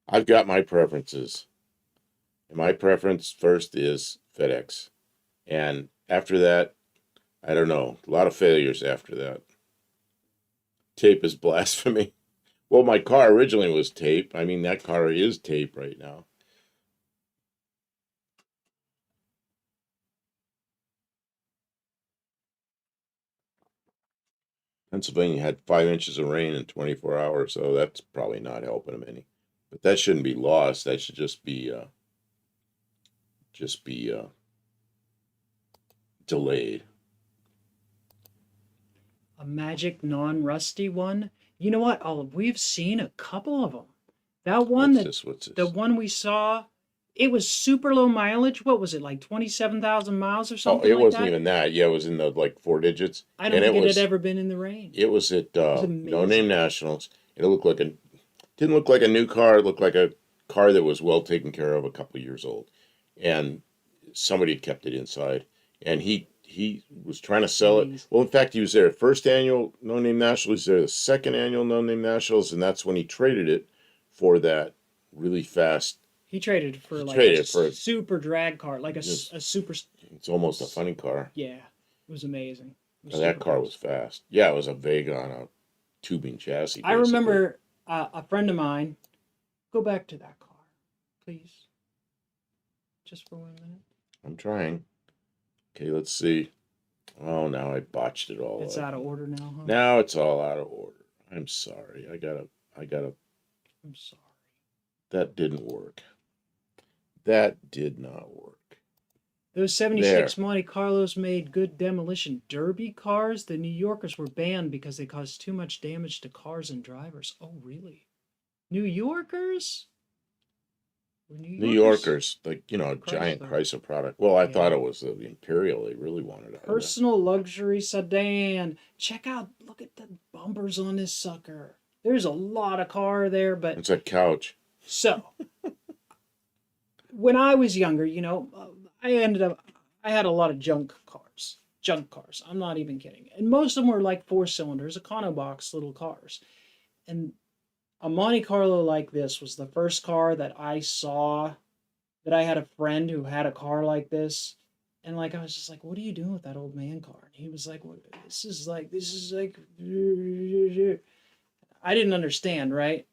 I've got my preferences. And my preference first is FedEx. And after that, I don't know. A lot of failures after that. Tape is blasphemy. Well, my car originally was tape. I mean, that car is tape right now. Pennsylvania had 5 inches of rain in 24 hours, so that's probably not helping them any. But that shouldn't be lost. That should just be delayed. A magic non-rusty one. You know what? We've seen a couple of them. That one What's this? The one we saw, it was super low mileage. What was it, like 27,000 miles or something? Oh, it wasn't even that. Yeah, it was in the like 4 digits. I don't think it had ever been in the range. It was at No Name Nationals. It didn't look like a new car. It looked like a car that was well taken care of, a couple of years old, and somebody had kept it inside. And he was trying to sell it. Well, in fact, he was there at first annual No Name Nationals. He was there the second annual No Name Nationals, and that's when he traded it for that really fast. He traded it for a super drag car, like a super. It's almost a funny car. Yeah, it was amazing. That car was fast. Yeah, it was a Vega on a tubing chassis. Basically. I remember a friend of mine. Go back to that car, please. Just for 1 minute. I'm trying. Okay, let's see. Oh, now I botched it all. It's out of order now, huh? Now it's all out of order. I'm sorry. I gotta. I'm sorry. That didn't work. That did not work. Those 76 Monte Carlos made good demolition derby cars. The New Yorkers were banned because they caused too much damage to cars and drivers. Oh, really? New Yorkers? New Yorkers, like, giant Chrysler. Chrysler product. Well, I thought it was the Imperial. They really wanted it. Personal luxury sedan. Look at the bumpers on this sucker. There's a lot of car there, but it's a couch. So, when I was younger, I had a lot of junk cars. Junk cars. I'm not even kidding. And most of them were like 4-cylinders, Econobox little cars. And a Monte Carlo like this was the first car that I saw, that I had a friend who had a car like this. And like, I was just like, what are you doing with that old man car? And he was like, this is like, I didn't understand, right?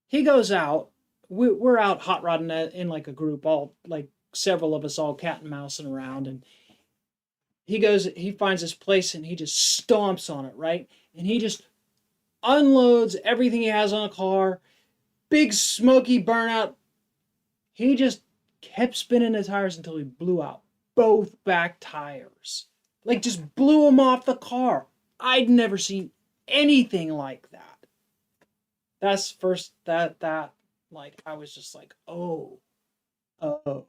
He goes out. We're out hot rodding in like a group, all like several of us all cat and mousing around. And he finds this place and he just stomps on it, right? And he just unloads everything he has on a car. Big smoky burnout. He just kept spinning the tires until he blew out both back tires. Like, just blew them off the car. I'd never seen anything like that. That's first, like, I was just like, oh. I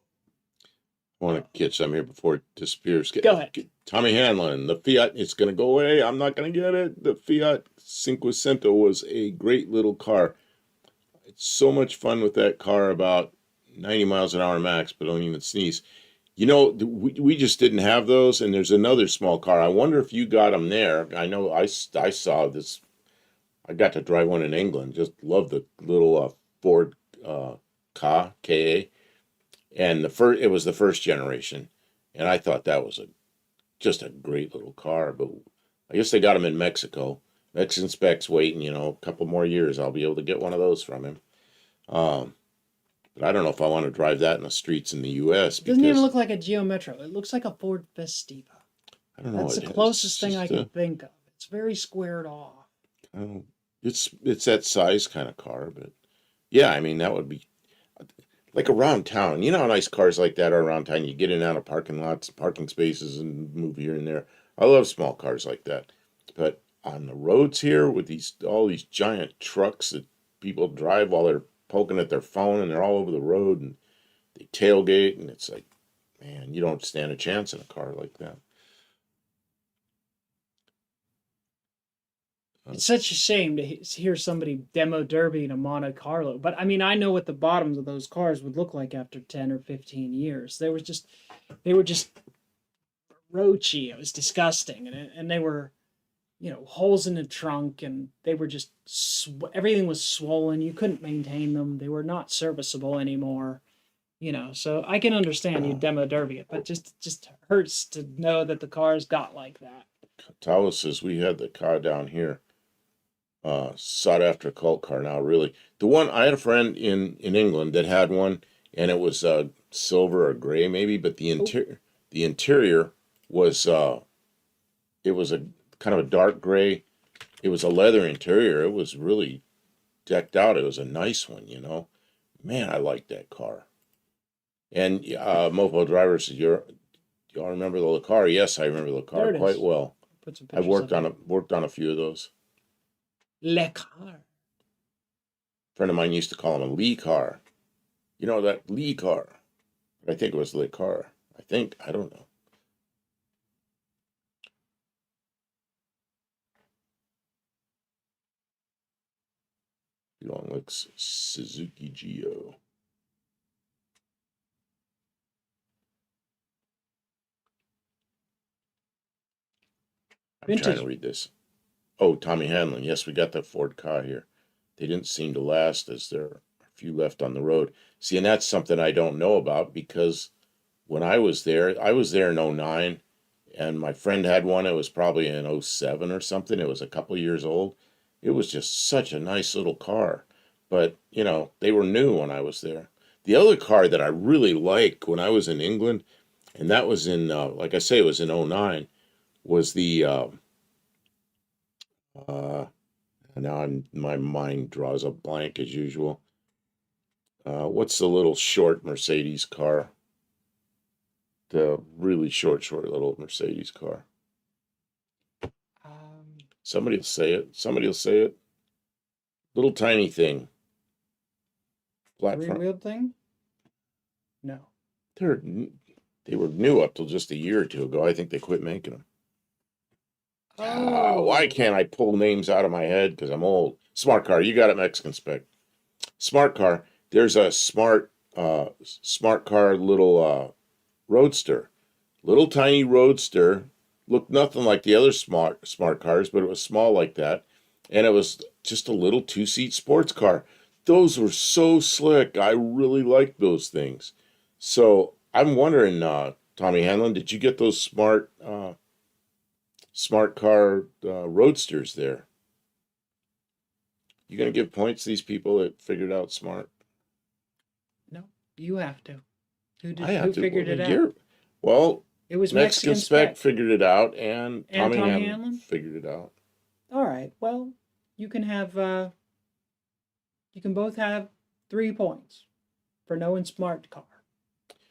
want to catch some here before it disappears. Go ahead. Tommy Hanlon, the Fiat, it's going to go away. I'm not going to get it. The Fiat Cinquecento was a great little car. It's so much fun with that car, about 90 miles an hour max, but don't even sneeze. We just didn't have those, and there's another small car. I wonder if you got them there. I know I saw this. I got to drive one in England. Just love the little Ford Ka, Ka. And it was the first generation, and I thought that was just a great little car. But I guess they got them in Mexico. Mexican specs waiting, a couple more years, I'll be able to get one of those from him. But I don't know if I want to drive that in the streets in the U.S. It doesn't even look like a Geo Metro. It looks like a Ford Festiva. I don't know. That's the closest thing I can think of. It's very squared off. It's that size kind of car, but yeah, I mean, that would be like around town. You know how nice cars like that are around town. You get in and out of parking lots, parking spaces, and move here and there. I love small cars like that. But on the roads here with all these giant trucks that people drive while they're poking at their phone, and they're all over the road, and they tailgate, and it's like, man, you don't stand a chance in a car like that. It's such a shame to hear somebody demo derby in a Monte Carlo. But I mean, I know what the bottoms of those cars would look like after 10 or 15 years. They were just roachy. It was disgusting. And they were, holes in the trunk, and they were just, everything was swollen. You couldn't maintain them. They were not serviceable anymore. So I can understand you demo derby it, but just hurts to know that the cars got like that. Tawa says we had the car down here. Sought after cult car now, really. The one, I had a friend in England that had one, and it was silver or gray maybe, but the interior was it was a kind of a dark gray. It was a leather interior. It was really decked out. It was a nice one, Man, I liked that car. And Mopo driver said, y'all remember the car? Yes, I remember the car quite well. I've worked on a few of those. Le car. A friend of mine used to call him a Lee car. That Lee car. But I think it was Le car. I don't know. Belong like Suzuki Geo. I'm trying to read this. Oh, Tommy Hanlon. Yes, we got the Ford car here. They didn't seem to last, as there are a few left on the road. See, and that's something I don't know about, because when I was there in 09, and my friend had one. It was probably in 07 or something. It was a couple of years old. It was just such a nice little car. But, they were new when I was there. The other car that I really liked when I was in England, and that was in, like I say, it was in 09, was the... now my mind draws a blank as usual. What's the little short Mercedes car? The really short little Mercedes car. Somebody will say it. Little tiny thing. Flat front. Three-wheeled thing? They were new up till just a year or two ago. I think they quit making them. Oh. Why can't I pull names out of my head? Because I'm old. Smart car. You got it, Mexican spec. Smart car. There's a smart car little roadster. Little tiny roadster. Looked nothing like the other smart cars, but it was small like that. And it was just a little 2-seat sports car. Those were so slick. I really liked those things. So I'm wondering, Tommy Hanlon, did you get those smart car roadsters there? You gonna give points to these people that figured out smart? No, you have to. Who figured it out? Well, it was Mexican spec figured it out, and Tommy Hanlon figured it out. All right. Well, you can have. You can both have 3 points for knowing smart car.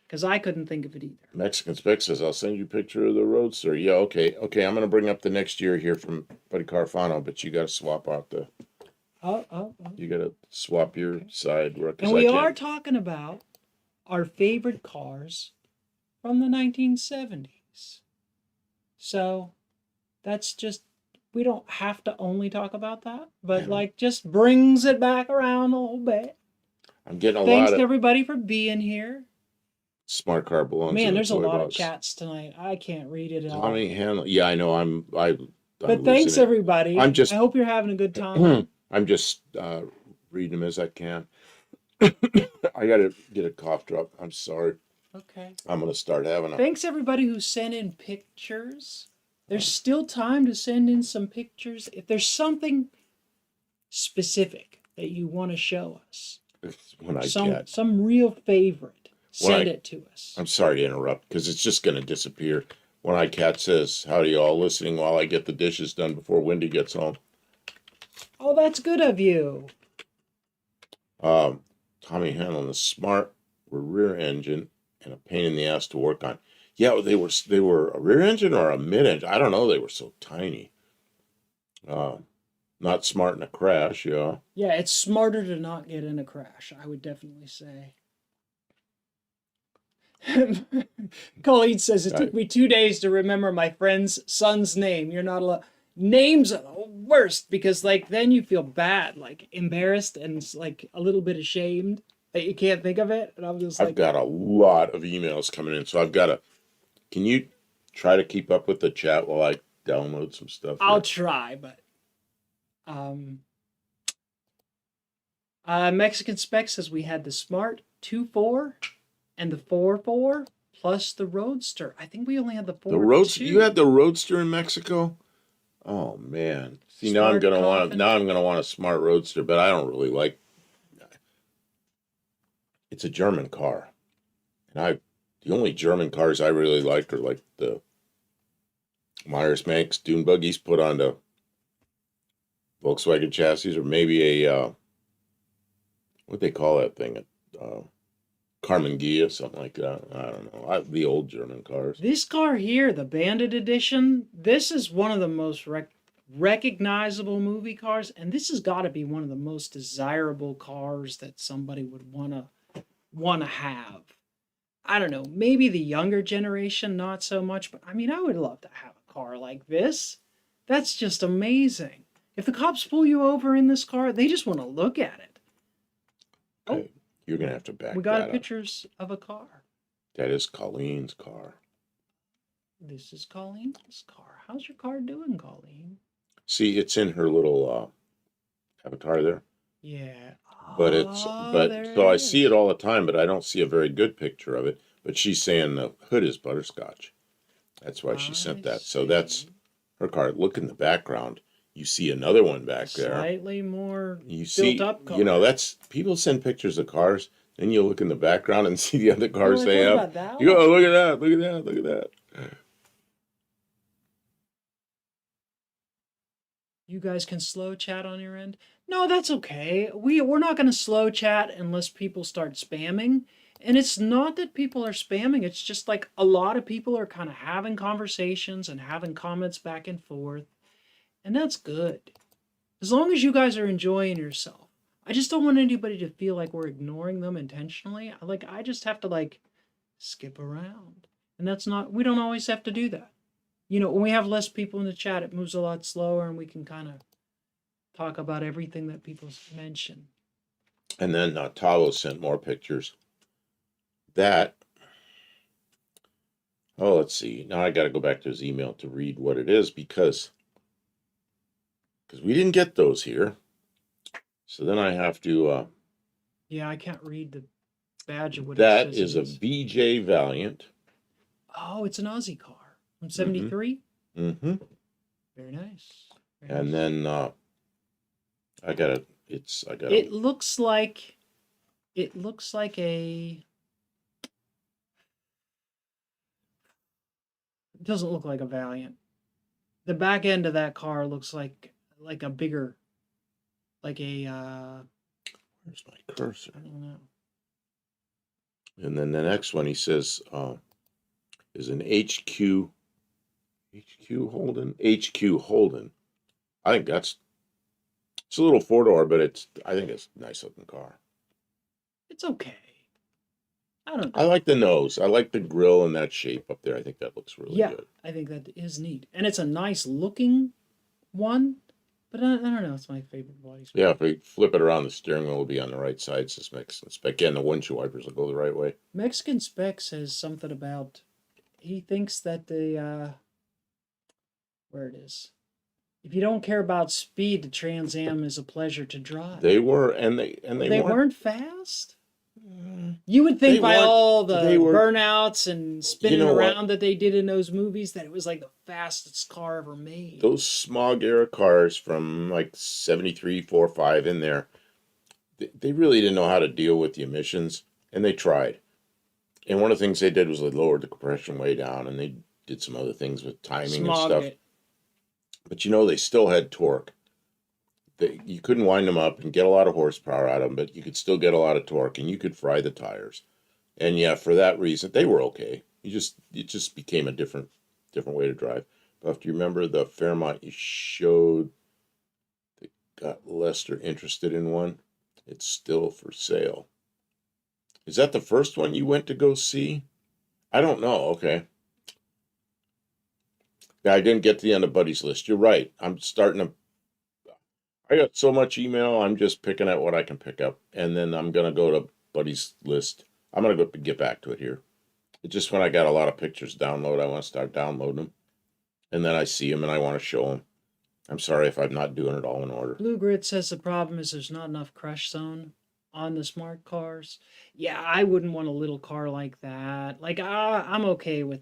Because I couldn't think of it either. Mexican spec says, I'll send you a picture of the roadster. Yeah, okay. I'm going to bring up the next year here from Buddy Carfano, but you got to swap out the... You got to swap your side. And we are talking about our favorite cars from the 1970s. So that's just... We don't have to only talk about that, but just brings it back around a little bit. I'm getting Thanks to everybody for being here. Smart car belongs. Man, there's a lot of chats tonight. I can't read it all. Tommy Hanlon. Yeah, I know. I'm but thanks everybody. I hope you're having a good time. I'm just reading them as I can. I got to get a cough drop. I'm sorry. Okay. I'm gonna start having a. Thanks everybody who sent in pictures. There's still time to send in some pictures. If there's something specific that you want to show us, some real favorite, send it to us. I'm sorry to interrupt because it's just going to disappear. When iCat says, howdy all, listening while I get the dishes done before Wendy gets home. Oh, that's good of you. Tommy Hanlon, the smart rear engine and a pain in the ass to work on. Yeah, they were a rear engine or a mid engine. I don't know. They were so tiny. Not smart in a crash. Yeah. Yeah, it's smarter to not get in a crash. I would definitely say. Colleen says it took me 2 days to remember my friend's son's name. You're not allowed. Names are the worst because then you feel bad, embarrassed and a little bit ashamed that you can't think of it. And I'm just I've got a lot of emails coming in, so I've got to. Can you try to keep up with the chat while I download some stuff? I'll try, but Mexican Spec says we had the Smart 2.4 and the 4.4 plus the Roadster. I think we only had the 4.2. The Roadster. You had the Roadster in Mexico? Oh man. See, now I'm gonna want a Smart Roadster, but I don't really like. It's a German car, and the only German cars I really liked are like the Myers Manx dune buggies put onto Volkswagen chassis, or maybe a what they call that thing, Carmen Ghia, something like that. I don't know. The old German cars. This car here, the Bandit Edition, this is one of the most recognizable movie cars, and this has got to be one of the most desirable cars that somebody would want to have. I don't know, maybe the younger generation, not so much, but I mean, I would love to have a car like this. That's just amazing. If the cops pull you over in this car, they just want to look at it. Oh, you're going to have to back we got pictures of a car. That is Colleen's car. This is Colleen's car. How's your car doing, Colleen? See, it's in her little avatar there. Yeah. So I see it all the time, but I don't see a very good picture of it. But she's saying the hood is butterscotch. That's why she sent that. So that's her car. Look in the background. You see another one back there. Slightly more built up car. That's people send pictures of cars. Then you look in the background and see the other cars they have. You go, oh, look at that! Look at that! Look at that! You guys can slow chat on your end? No, that's okay. We're not going to slow chat unless people start spamming. And it's not that people are spamming. It's just a lot of people are kind of having conversations and having comments back and forth. And that's good. As long as you guys are enjoying yourself. I just don't want anybody to feel like we're ignoring them intentionally. I just have to skip around. And we don't always have to do that. When we have less people in the chat, it moves a lot slower and we can kind of talk about everything that people mention. And then Tavo sent more pictures. Let's see. Now I got to go back to his email to read what it is because we didn't get those here. So then I have to... yeah, I can't read the badge of what that it says. That is a VJ Valiant. Oh, it's an Aussie car from 73? Mm-hmm. Very nice. And then it looks like a... It doesn't look like a Valiant. The back end of that car looks like a bigger, like a... where's my cursor? I don't know. And then the next one he says is an HQ Holden. I think it's a little four-door, but I think it's a nice looking car. It's okay. I don't know. I like the nose. I like the grill and that shape up there. I think that looks really good. I think that is neat. And it's a nice looking one, but I don't know. It's my favorite body spec. Yeah, if we flip it around, the steering wheel will be on the right side, says Mexican Spec. Again, the windshield wipers will go the right way. Mexican Spec says something about, he thinks that where it is. If you don't care about speed, the Trans Am is a pleasure to drive. They were, and they weren't fast. You would think by all the burnouts and spinning around that they did in those movies that it was like the fastest car ever made. Those smog era cars from like 73, 4, 5 in there, they really didn't know how to deal with the emissions, and they tried. And one of the things they did was they lowered the compression way down, and they did some other things with timing and stuff. But they still had torque. You couldn't wind them up and get a lot of horsepower out of them, but you could still get a lot of torque, and you could fry the tires. And yeah, for that reason, they were okay. It just became a different way to drive. But if you remember the Fairmont you showed that got Lester interested in one, it's still for sale. Is that the first one you went to go see? I don't know. Okay. Yeah, I didn't get to the end of Buddy's list. You're right. I got so much email, I'm just picking at what I can pick up. And then I'm going to go to Buddy's list. I'm going to go get back to it here. It's just when I got a lot of pictures download, I want to start downloading them. And then I see them and I want to show them. I'm sorry if I'm not doing it all in order. Blue Grit says the problem is there's not enough crush zone on the smart cars. Yeah, I wouldn't want a little car like that. Like, I'm okay with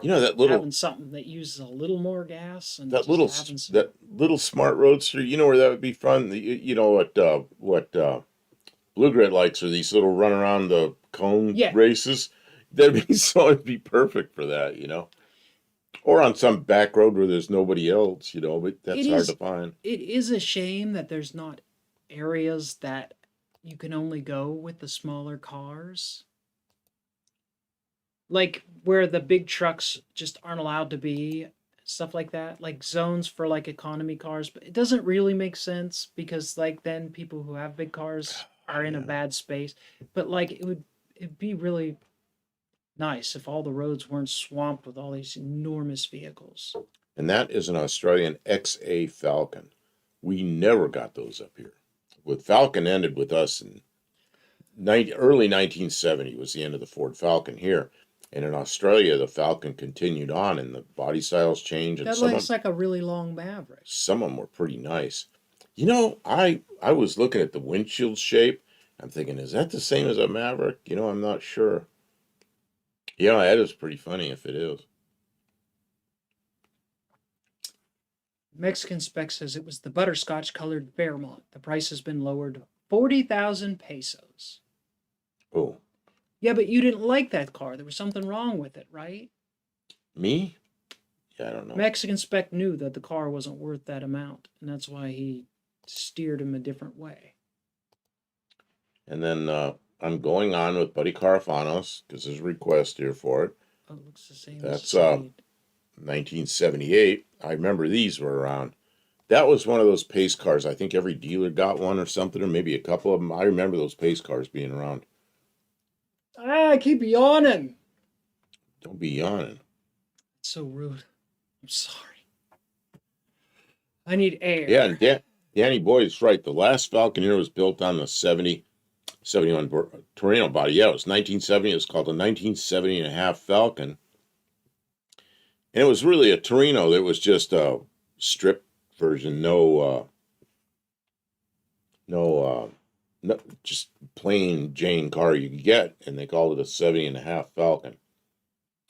having something that uses a little more gas and that little smart roadster. Where that would be fun. What Blue Grit likes are these little run around the cone races. It'd be perfect for that. Or on some back road where there's nobody else. But that's hard to find. It is a shame that there's not areas that you can only go with the smaller cars. Like where the big trucks just aren't allowed to be, stuff like that. Like zones for like economy cars. But it doesn't really make sense because like then people who have big cars are in a bad space. But like it'd be really nice if all the roads weren't swamped with all these enormous vehicles. And that is an Australian XA Falcon. We never got those up here. Falcon ended with us in early 1970 was the end of the Ford Falcon here. And in Australia, the Falcon continued on, and the body styles changed. And that looks like a really long Maverick. Some of them were pretty nice. I was looking at the windshield shape. I'm thinking, is that the same as a Maverick? I'm not sure. Yeah, that is pretty funny if it is. Mexican Spec says it was the butterscotch-colored Fairmont. The price has been lowered 40,000 pesos. Oh. Yeah, but you didn't like that car. There was something wrong with it, right? Me? Yeah, I don't know. Mexican Spec knew that the car wasn't worth that amount, and that's why he steered him a different way. And then I'm going on with Buddy Carafanos, because there's a request here for it. Oh, it looks the same. That's 1978. I remember these were around. That was one of those pace cars. I think every dealer got one or something, or maybe a couple of them. I remember those pace cars being around. I keep yawning. Don't be yawning. It's so rude. I'm sorry. I need air. Yeah, and Danny Boyd's right. The last Falconer was built on the 71 Torino body. Yeah, it was 1970. It was called the 1970 and a half Falcon. And it was really a Torino. It was just a strip version. No, just plain Jane car you could get. And they called it a 70 and a half Falcon.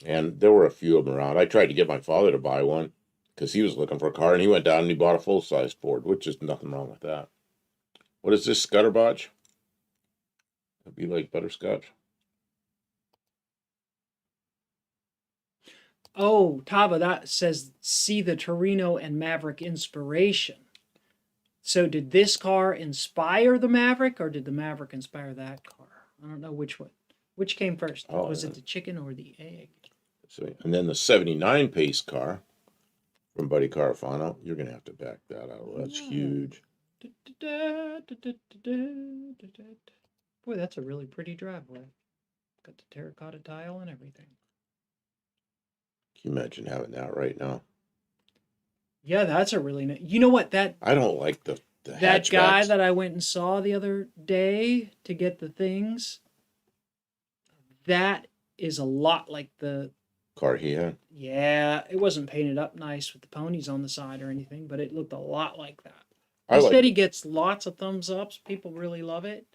And there were a few of them around. I tried to get my father to buy one because he was looking for a car, and he went down and he bought a full-size Ford, which is nothing wrong with that. What is this, Scutterbotch? It'd be like butterscotch. Oh, Tava, that says, see the Torino and Maverick inspiration. So did this car inspire the Maverick, or did the Maverick inspire that car? I don't know which one. Which came first? Oh, was it the chicken or the egg? And then the 79 pace car from Buddy Carafano. You're going to have to back that out. That's huge. Boy, that's a really pretty driveway. Got the terracotta tile and everything. Can you imagine having that right now? Yeah, that's a really nice. You know what? I don't like the that hatchbacks. Guy that I went and saw the other day to get the things. That is a lot like the car he had. Yeah, it wasn't painted up nice with the ponies on the side or anything, but it looked a lot like that. He said he gets lots of thumbs ups. People really love it.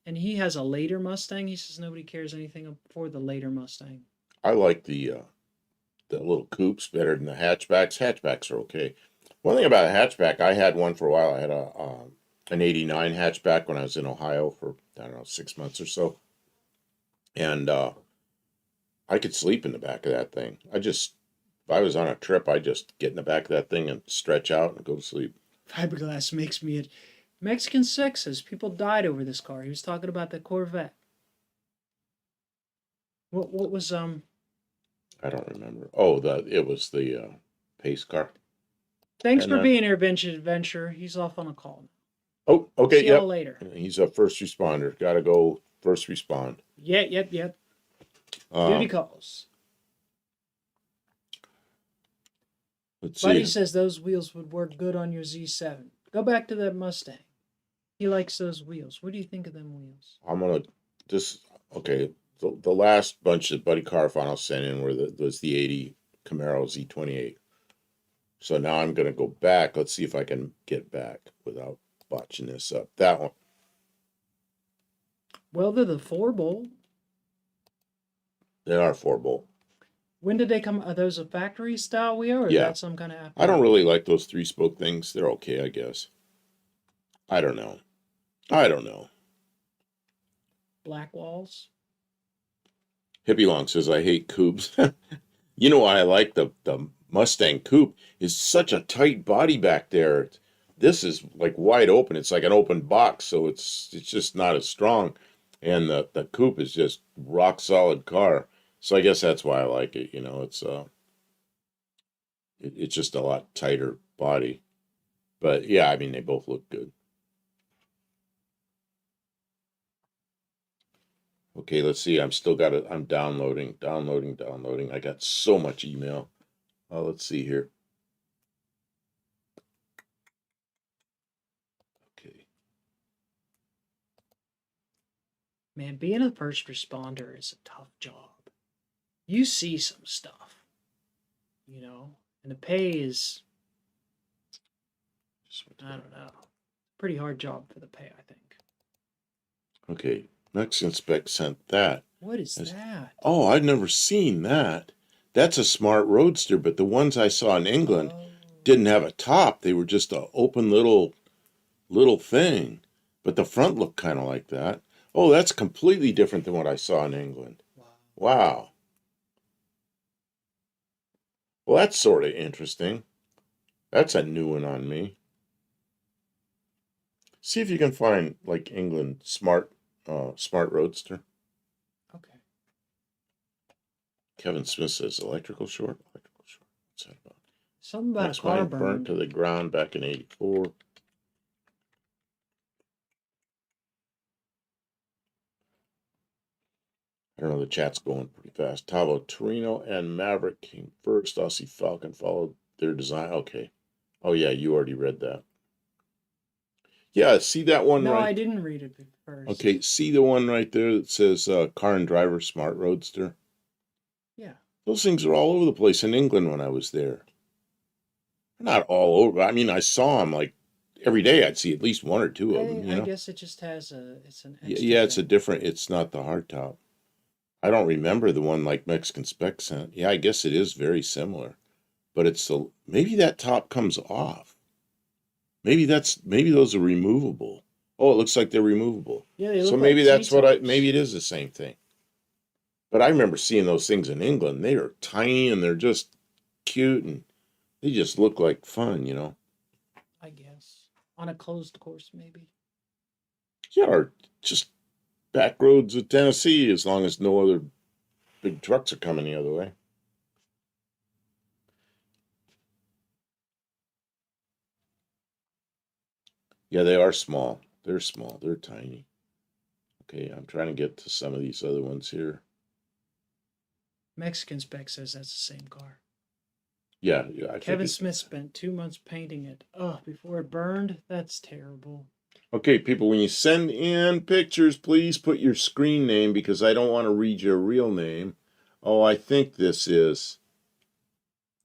And he has a later Mustang. He says nobody cares anything for the later Mustang. I like the little coupes better than the hatchbacks. Hatchbacks are okay. One thing about a hatchback, I had one for a while. I had an 89 hatchback when I was in Ohio for, I don't know, 6 months or so. And I could sleep in the back of that thing. If I was on a trip, I'd just get in the back of that thing and stretch out and go to sleep. Fiberglass makes me... Mexican sexes. People died over this car. He was talking about the Corvette. What was... I don't remember. Oh, it was the pace car. Thanks for being here, Vintage Adventure. He's off on a call. Oh, okay, See y'all later. He's a first responder. Got to go first respond. Yep. Duty calls. Let's see. Buddy says those wheels would work good on your Z7. Go back to that Mustang. He likes those wheels. What do you think of them wheels? I'm going to okay. The last bunch that Buddy Carafano sent in was the 80 Camaro Z28. So now I'm going to go back. Let's see if I can get back without botching this up. That one. Well, they're the 4-bolt. They are 4-bolt. When did they come? Are those a factory style wheel, or is that some kind of... I don't really like those 3-spoke things. They're okay, I guess. I don't know. Black walls. Hippie Long says, I hate coupes. You know why I like the Mustang coupe is such a tight body back there. This is like wide open. It's like an open box, so it's just not as strong. And the coupe is just rock solid car. So I guess that's why I like it. You know, it's just a lot tighter body. But yeah, I mean, they both look good. Okay, let's see. I'm still got it. I'm downloading. I got so much email. Let's see here. Okay. Man, being a first responder is a tough job. You see some stuff, you know, and the pay is, I don't know, pretty hard job for the pay, I think. Okay, Mexican Spec sent that. What is that? Oh, I've never seen that. That's a smart roadster, but the ones I saw in England didn't have a top. They were just an open little thing, but the front looked kind of like that. Oh, that's completely different than what I saw in England. Wow. Well, that's sort of interesting. That's a new one on me. See if you can find like England smart roadster. Okay. Kevin Smith says electrical short. What's that about? Something about a car burnt to the ground back in '84. I don't know, the chat's going pretty fast. Tavo, Torino, and Maverick came first. Aussie Falcon followed their design. Okay. Oh, yeah, you already read that. Yeah, see that one no, right? No, I didn't read it first. Okay, see the one right there that says Car and Driver Smart Roadster? Yeah. Those things are all over the place in England when I was there. Not all over. I mean, I saw them like every day. I'd see at least one or two of them. I guess it just has it's an extra yeah, it's thing. a different. It's not the hardtop. I don't remember the one like Mexican Spec sent. Yeah, I guess it is very similar, but it's maybe that top comes off. Maybe those are removable. Oh, it looks like they're removable. Yeah, they look so maybe like that's what maybe it is the same thing. But I remember seeing those things in England. They are tiny and they're just cute and they just look like fun, you know. I guess on a closed course, maybe. Yeah, or just back roads of Tennessee, as long as no other big trucks are coming the other way. Yeah, they are small. They're small. They're tiny. Okay, I'm trying to get to some of these other ones here. Mexican Spec says that's the same car. Yeah. Kevin Smith spent 2 months painting it. Oh, before it burned? That's terrible. Okay, people, when you send in pictures, please put your screen name because I don't want to read your real name. Oh, I think this is...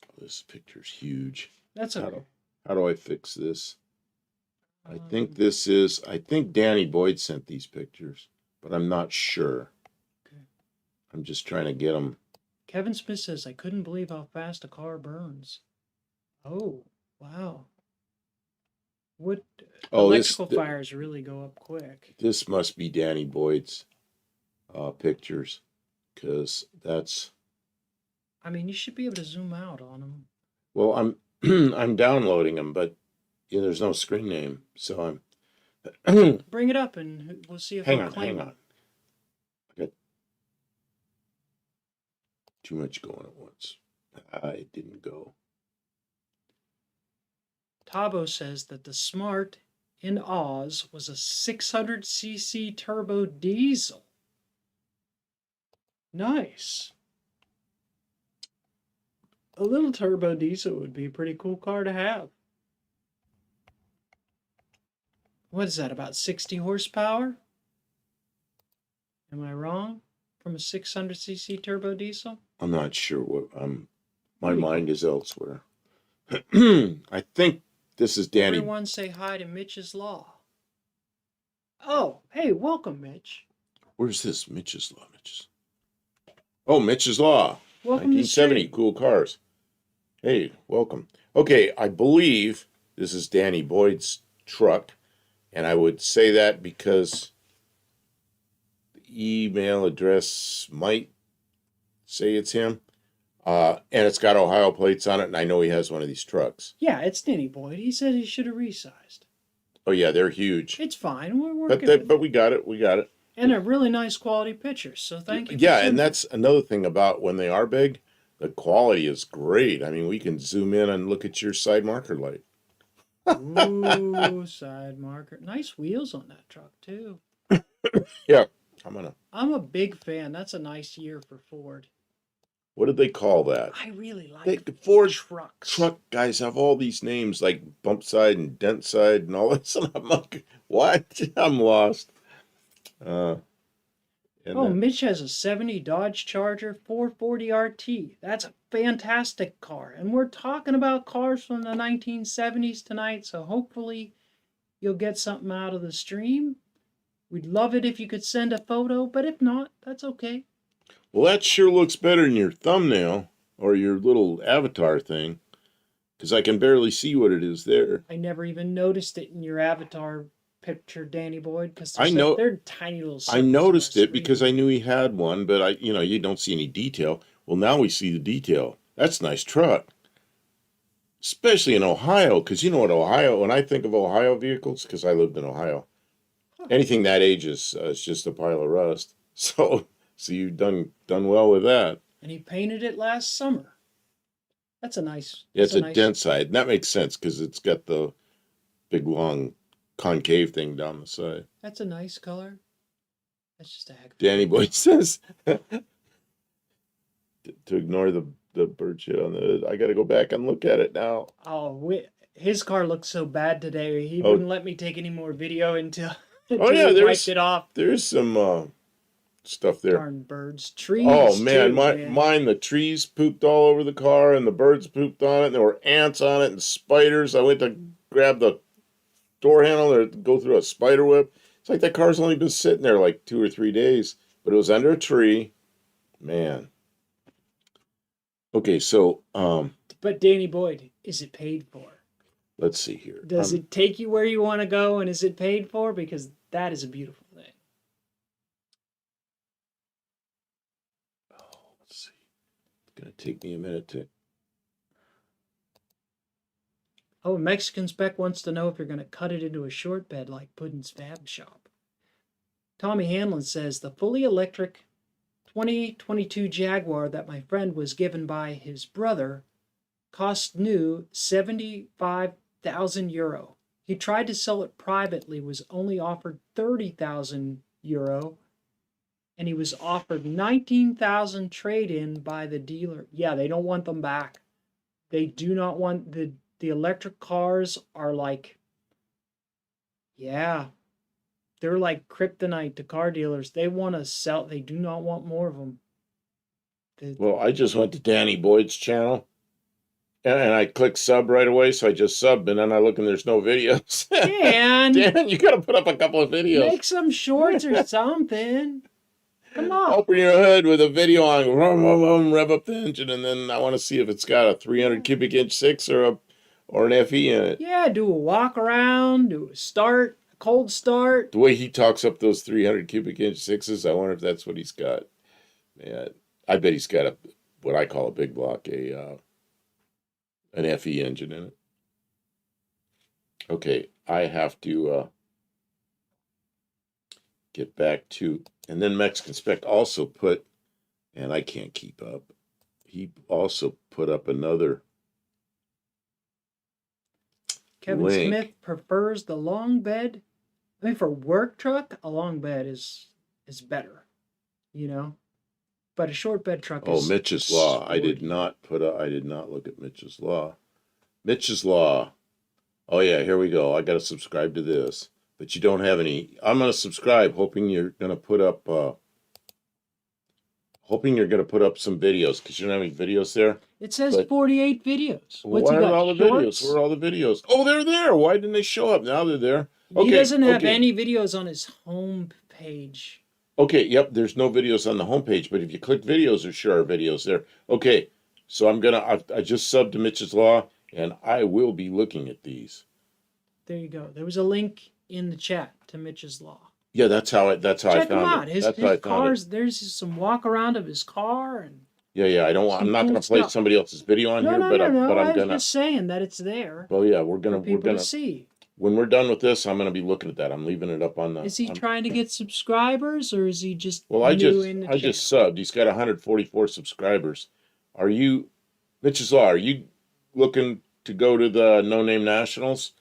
Oh, this picture's huge. That's okay. How do I fix this? I think this is... I think Danny Boyd sent these pictures, but I'm not sure. Okay. I'm just trying to get them... Kevin Smith says, I couldn't believe how fast a car burns. Oh, wow. Electrical fires really go up quick. This must be Danny Boyd's pictures, because that's... I mean, you should be able to zoom out on them. Well, I'm downloading them, but there's no screen name, so I'm... Bring it up and we'll see if Hang on. I got too much going at once. It didn't go. Tabo says that the Smart in Oz was a 600cc turbo diesel. Nice. A little turbo diesel would be a pretty cool car to have. What is that, about 60 horsepower? Am I wrong? From a 600cc turbo diesel? I'm not sure what my mind is elsewhere. I think this is Danny. Everyone say hi to Mitch's Law. Oh, hey, welcome, Mitch. Where's this? Mitch's Law. Oh, Mitch's Law. Welcome 1970, cool cars. Hey, welcome. Okay, I believe this is Danny Boyd's truck, and I would say that because the email address might say it's him. And it's got Ohio plates on it, and I know he has one of these trucks. Yeah, it's Danny Boyd. He said he should have resized. Oh, yeah, they're huge. It's fine. We're working. But we got it. And a really nice quality picture, so thank you. Yeah, and that's another thing about when they are big, the quality is great. I mean, we can zoom in and look at your side marker light. Ooh, side marker. Nice wheels on that truck, too. Yeah, I'm a big fan. That's a nice year for Ford. What did they call that? I really like Ford trucks. Truck guys have all these names like bump side and dent side and all this. And I'm like, what? I'm lost. Mitch has a 70 Dodge Charger 440 RT. That's a fantastic car. And we're talking about cars from the 1970s tonight, so hopefully you'll get something out of the stream. We'd love it if you could send a photo, but if not, that's okay. Well, that sure looks better in your thumbnail or your little avatar thing, because I can barely see what it is there. I never even noticed it in your avatar picture, Danny Boyd, because they're tiny little circles. I noticed it because I knew he had one, but you don't see any detail. Well, now we see the detail. That's a nice truck, especially in Ohio, because you know what Ohio. When I think of Ohio vehicles, because I lived in Ohio, anything that age is just a pile of rust. So you've done well with that. And he painted it last summer. That's a nice. Yeah, it's a dent side, and that makes sense because it's got the big long concave thing down the side. That's a nice color. That's just a heck of a Danny Boy says to ignore the bird shit on the hood. I got to go back and look at it now. Oh, his car looked so bad today. He wouldn't let me take any more video until yeah, he wiped it off. There's some stuff there. Darn birds, trees. Oh man, too, mine the trees pooped all over the car, and the birds pooped on it, and there were ants on it and spiders. I went to grab the door handle or go through a spider web. It's like that car's only been sitting there like 2 or 3 days, but it was under a tree. Man. Okay, so but Danny Boyd, is it paid for? Let's see here. Does it take you where you want to go, and is it paid for? Because that is a beautiful thing. Oh, let's see. It's gonna take me a minute to. Oh, Mexican Spec wants to know if you're going to cut it into a short bed like Puddin's Fab Shop. Tommy Hanlon says the fully electric 2022 Jaguar that my friend was given by his brother cost new 75,000 euro. He tried to sell it privately, was only offered 30,000 euro, and he was offered 19,000 trade-in by the dealer. Yeah, they don't want them back. They do not want the electric cars are like, yeah, they're like kryptonite to car dealers. They want to sell. They do not want more of them. Well, I just went to Danny Boyd's channel, and I clicked sub right away, so I just subbed, and then I look and there's no videos. Dan, you got to put up a couple of videos. Make some shorts or something. Come on. Open your hood with a video on rev up the engine, and then I want to see if it's got a 300 cubic inch 6 or an FE in it. Yeah, do a walk around, do a start, a cold start. The way he talks up those 300 cubic inch 6s, I wonder if that's what he's got. Man, I bet he's got what I call a big block, an FE engine in it. Okay, I have to get back to, and then Mexican Spec also put, and I can't keep up, he also put up another Kevin link. Smith prefers the long bed. I mean, for work truck, a long bed is better, you know. But a short bed truck is. Oh, Mitch's Law. I did not look at Mitch's Law. Mitch's Law. Oh yeah, here we go. I got to subscribe to this, but you don't have any. I'm gonna subscribe, hoping you're gonna put up. Hoping you're gonna put up some videos because you don't have any videos there. It says 48 videos. What's why are all the videos? Where are all the videos? Oh, they're there. Why didn't they show up? Now they're there. Okay, he doesn't have any videos on his home page. Okay, yep, there's no videos on the homepage, but if you click videos, there sure are videos there. Okay, so I just subbed to Mitch's Law, and I will be looking at these. There you go. There was a link in the chat to Mitch's Law. Yeah, that's how I found it. Check him out. His cars, there's some walk around of his car and. Yeah, I'm not going to play somebody else's video on here, but I'm going to. I'm just saying that it's there. Well, yeah, we're going to see. When we're done with this, I'm going to be looking at that. I'm leaving it up on the. Is he trying to get subscribers, or is he just? Well, I just subbed. He's got 144 subscribers. Are you, Mitch's Law? Are you looking to go to the No Name Nationals?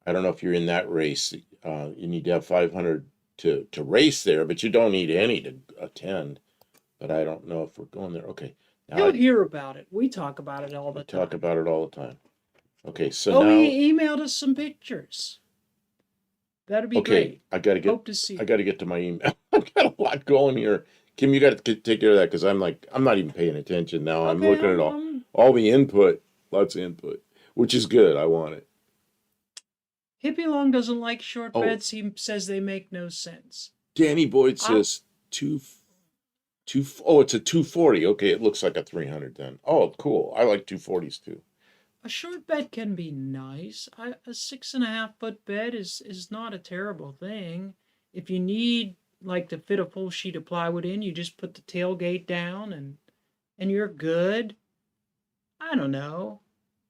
I don't know if you're in that race. You need to have 500 to race there, but you don't need any to attend. But I don't know if we're going there. Okay. Now you'll hear about it. We talk about it all the time. Talk about it all the time. Okay, so now he emailed us some pictures. That'd be great. I gotta get. Hope to see. I gotta get to my email. I've got a lot going here. Kim, you got to take care of that because I'm not even paying attention now. I'm looking at all the input, lots of input, which is good. I want it. Hippie Long doesn't like short beds. He says they make no sense. Danny Boyd says it's a 240. Okay, it looks like a 300 then. Oh, cool. I like 240s too. A short bed can be nice. A 6.5 foot bed is not a terrible thing. If you need to fit a full sheet of plywood in, you just put the tailgate down and you're good. I don't know.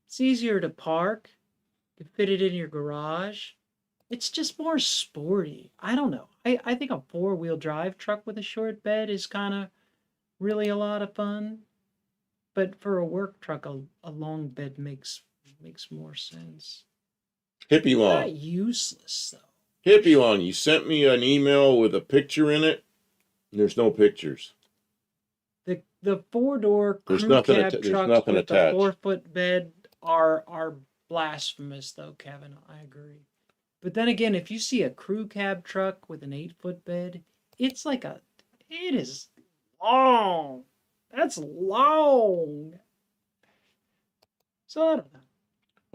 It's easier to park. You fit it in your garage. It's just more sporty. I don't know. I think a 4-wheel drive truck with a short bed is kind of really a lot of fun. But for a work truck, a long bed makes more sense. Hippie Long. Not useless, though. Hippie one, you sent me an email with a picture in it. There's no pictures. The 4-door crew There's nothing cab trucks with attached. the 4-foot bed are blasphemous, though, Kevin. I agree. But then again, if you see a crew cab truck with an 8-foot bed, it is long. That's long. So I don't know.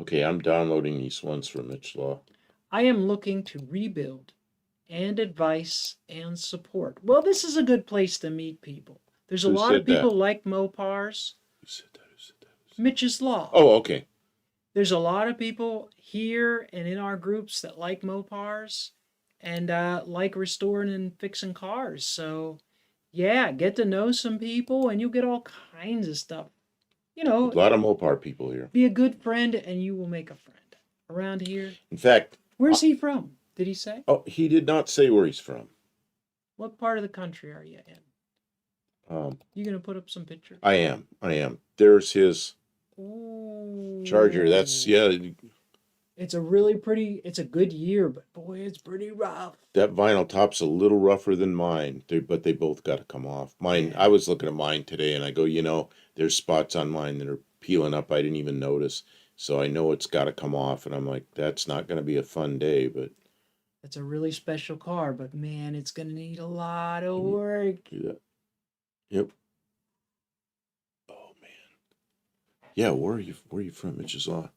Okay, I'm downloading these ones from Mitch Law. I am looking to rebuild and advice and support. Well, this is a good place to meet people. There's a lot of people like Mopars. Who said that? Mitch's Law. Oh, okay. There's a lot of people here and in our groups that like Mopars and like restoring and fixing cars. So, yeah, get to know some people and you'll get all kinds of stuff. You know, a lot of Mopar people here. Be a good friend and you will make a friend around here. In fact, where's he from? Did he say? Oh, he did not say where he's from. What part of the country are you in? You gonna put up some pictures? I am. There's his Charger. That's It's a really pretty. It's a good year, but boy, it's pretty rough. That vinyl top's a little rougher than mine, but they both got to come off. Mine. I was looking at mine today, and I go, there's spots on mine that are peeling up. I didn't even notice, so I know it's got to come off. And I'm like, that's not going to be a fun day, but. It's a really special car, but man, it's going to need a lot of work. Yeah. Yep. Oh man. Yeah, where are you from, Mitch's Law?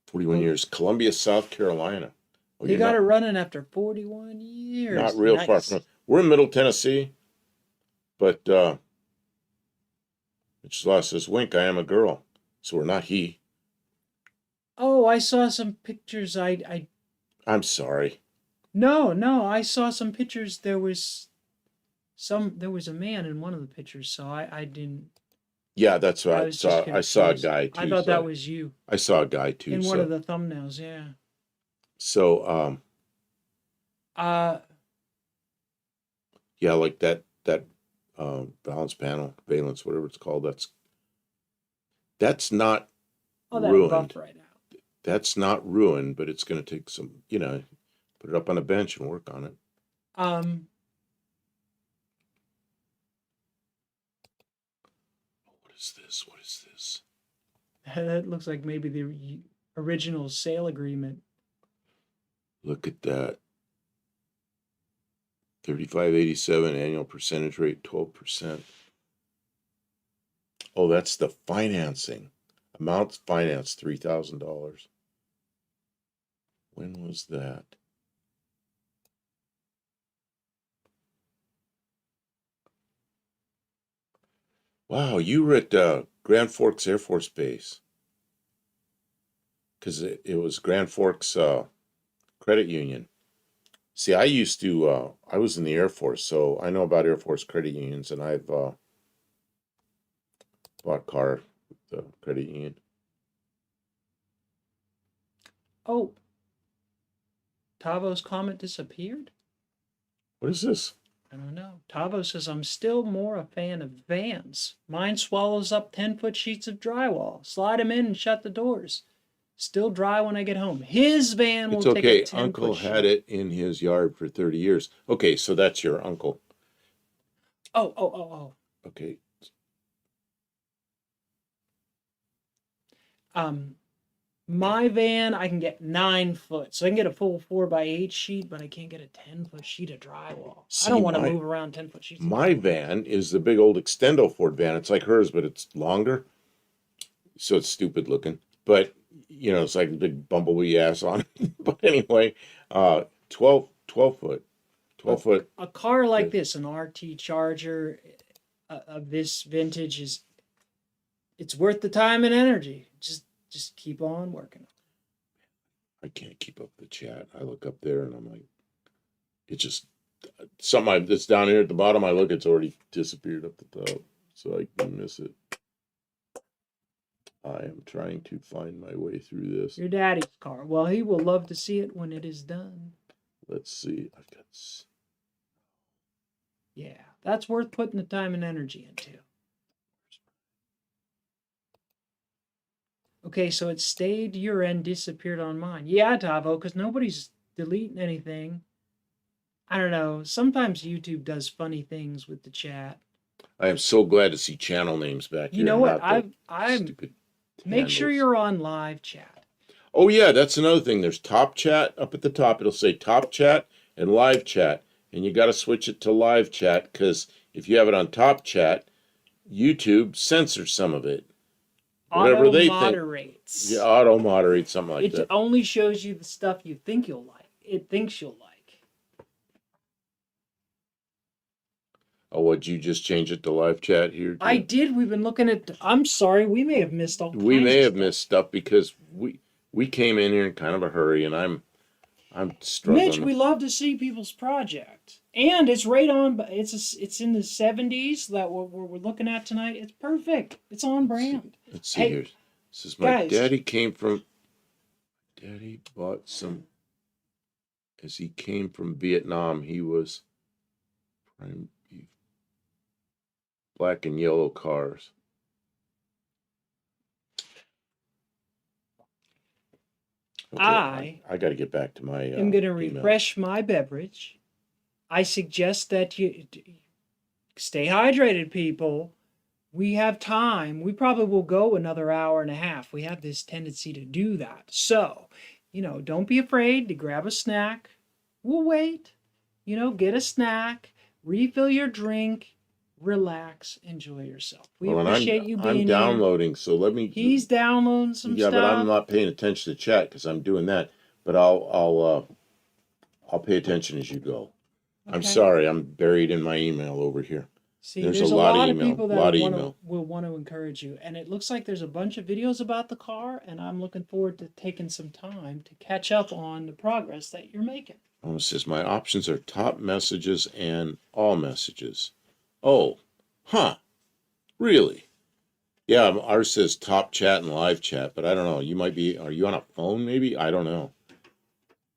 41 years. Columbia, South Carolina. Oh, you got it running after 41 years. Not real far from it. We're in Middle Tennessee, but Mitch's Law says, "Wink, I am a girl." So we're not he. Oh, I saw some pictures. I'm sorry. No, I saw some pictures. There was a man in one of the pictures, so I didn't. Yeah, that's what I saw. I saw a guy too. I thought that was you. I saw a guy too. In one of the thumbnails, yeah. So, yeah, like that balance panel, valence, whatever it's called. That's not ruined. Buff right now. That's not ruined, but it's going to take some, put it up on a bench and work on it. What is this? What is this? That looks like maybe the original sale agreement. Look at that. 3587 annual percentage rate, 12%. Oh, that's the financing. Amount financed, $3,000. When was that? Wow, you were at Grand Forks Air Force Base. Because it was Grand Forks Credit Union. See, I used to, I was in the Air Force, so I know about Air Force credit unions, and I've bought a car with the credit union. Oh, Tavo's comment disappeared? What is this? I don't know. Tavo says, I'm still more a fan of vans. Mine swallows up 10-foot sheets of drywall. Slide them in and shut the doors. Still dry when I get home. His van will take a 10-foot sheet. Uncle had it in his yard for 30 years. Okay, so that's your uncle. Oh. Okay. My van, I can get 9 foot. So I can get a full 4x8 sheet, but I can't get a 10-foot sheet of drywall. I don't want to move around 10-foot sheets. My van is the big old Extendo Ford van. It's like hers, but it's longer. So it's stupid looking. But, it's like a big bumblebee ass on it. But anyway, 12 foot. 12 foot. A car like this, an RT Charger of this vintage, it's worth the time and energy. Just keep on working. I can't keep up the chat. I look up there and I'm like, it's just something that's down here at the bottom. I look, it's already disappeared up the top, so I can miss it. I am trying to find my way through this. Your daddy's car. Well, he will love to see it when it is done. Let's see. Yeah, that's worth putting the time and energy into. Okay, so it stayed your end, disappeared on mine. Yeah, Tavo, because nobody's deleting anything. I don't know. Sometimes YouTube does funny things with the chat. I am so glad to see channel names back here. You know what? I'm stupid. Make sure you're on live chat. Oh yeah, that's another thing. There's top chat up at the top. It'll say top chat and live chat, and you got to switch it to live chat because if you have it on top chat, YouTube censors some of it. Whatever they moderates. Yeah, auto moderates something like that. It only shows you the stuff you think you'll like. It thinks you'll like. Oh, would you just change it to live chat here? Too? I did. We've been looking at. I'm sorry, we may have missed all. We may have missed stuff because we came in here in kind of a hurry, and I'm struggling. Mitch, we love to see people's project, and it's right on. It's in the 70s that we're looking at tonight. It's perfect. It's on brand. Let's see here. This is my daddy came from. Daddy bought some. As he came from Vietnam, he was prime beef, black and yellow cars. Okay, I got to get back to my. I'm going to refresh my beverage. I suggest that you stay hydrated, people. We have time. We probably will go another hour and a half. We have this tendency to do that. So, don't be afraid to grab a snack. We'll wait. Get a snack, refill your drink, relax, enjoy yourself. We appreciate you being here. I'm downloading, so let me. He's downloading some stuff. Yeah, but I'm not paying attention to chat because I'm doing that. But I'll pay attention as you go. Okay. I'm sorry, I'm buried in my email over here. See, there's a lot of people that will want to encourage you. And it looks like there's a bunch of videos about the car, and I'm looking forward to taking some time to catch up on the progress that you're making. Oh, it says my options are top messages and all messages. Oh, huh. Really? Yeah, ours says top chat and live chat, but I don't know. Are you on a phone maybe? I don't know.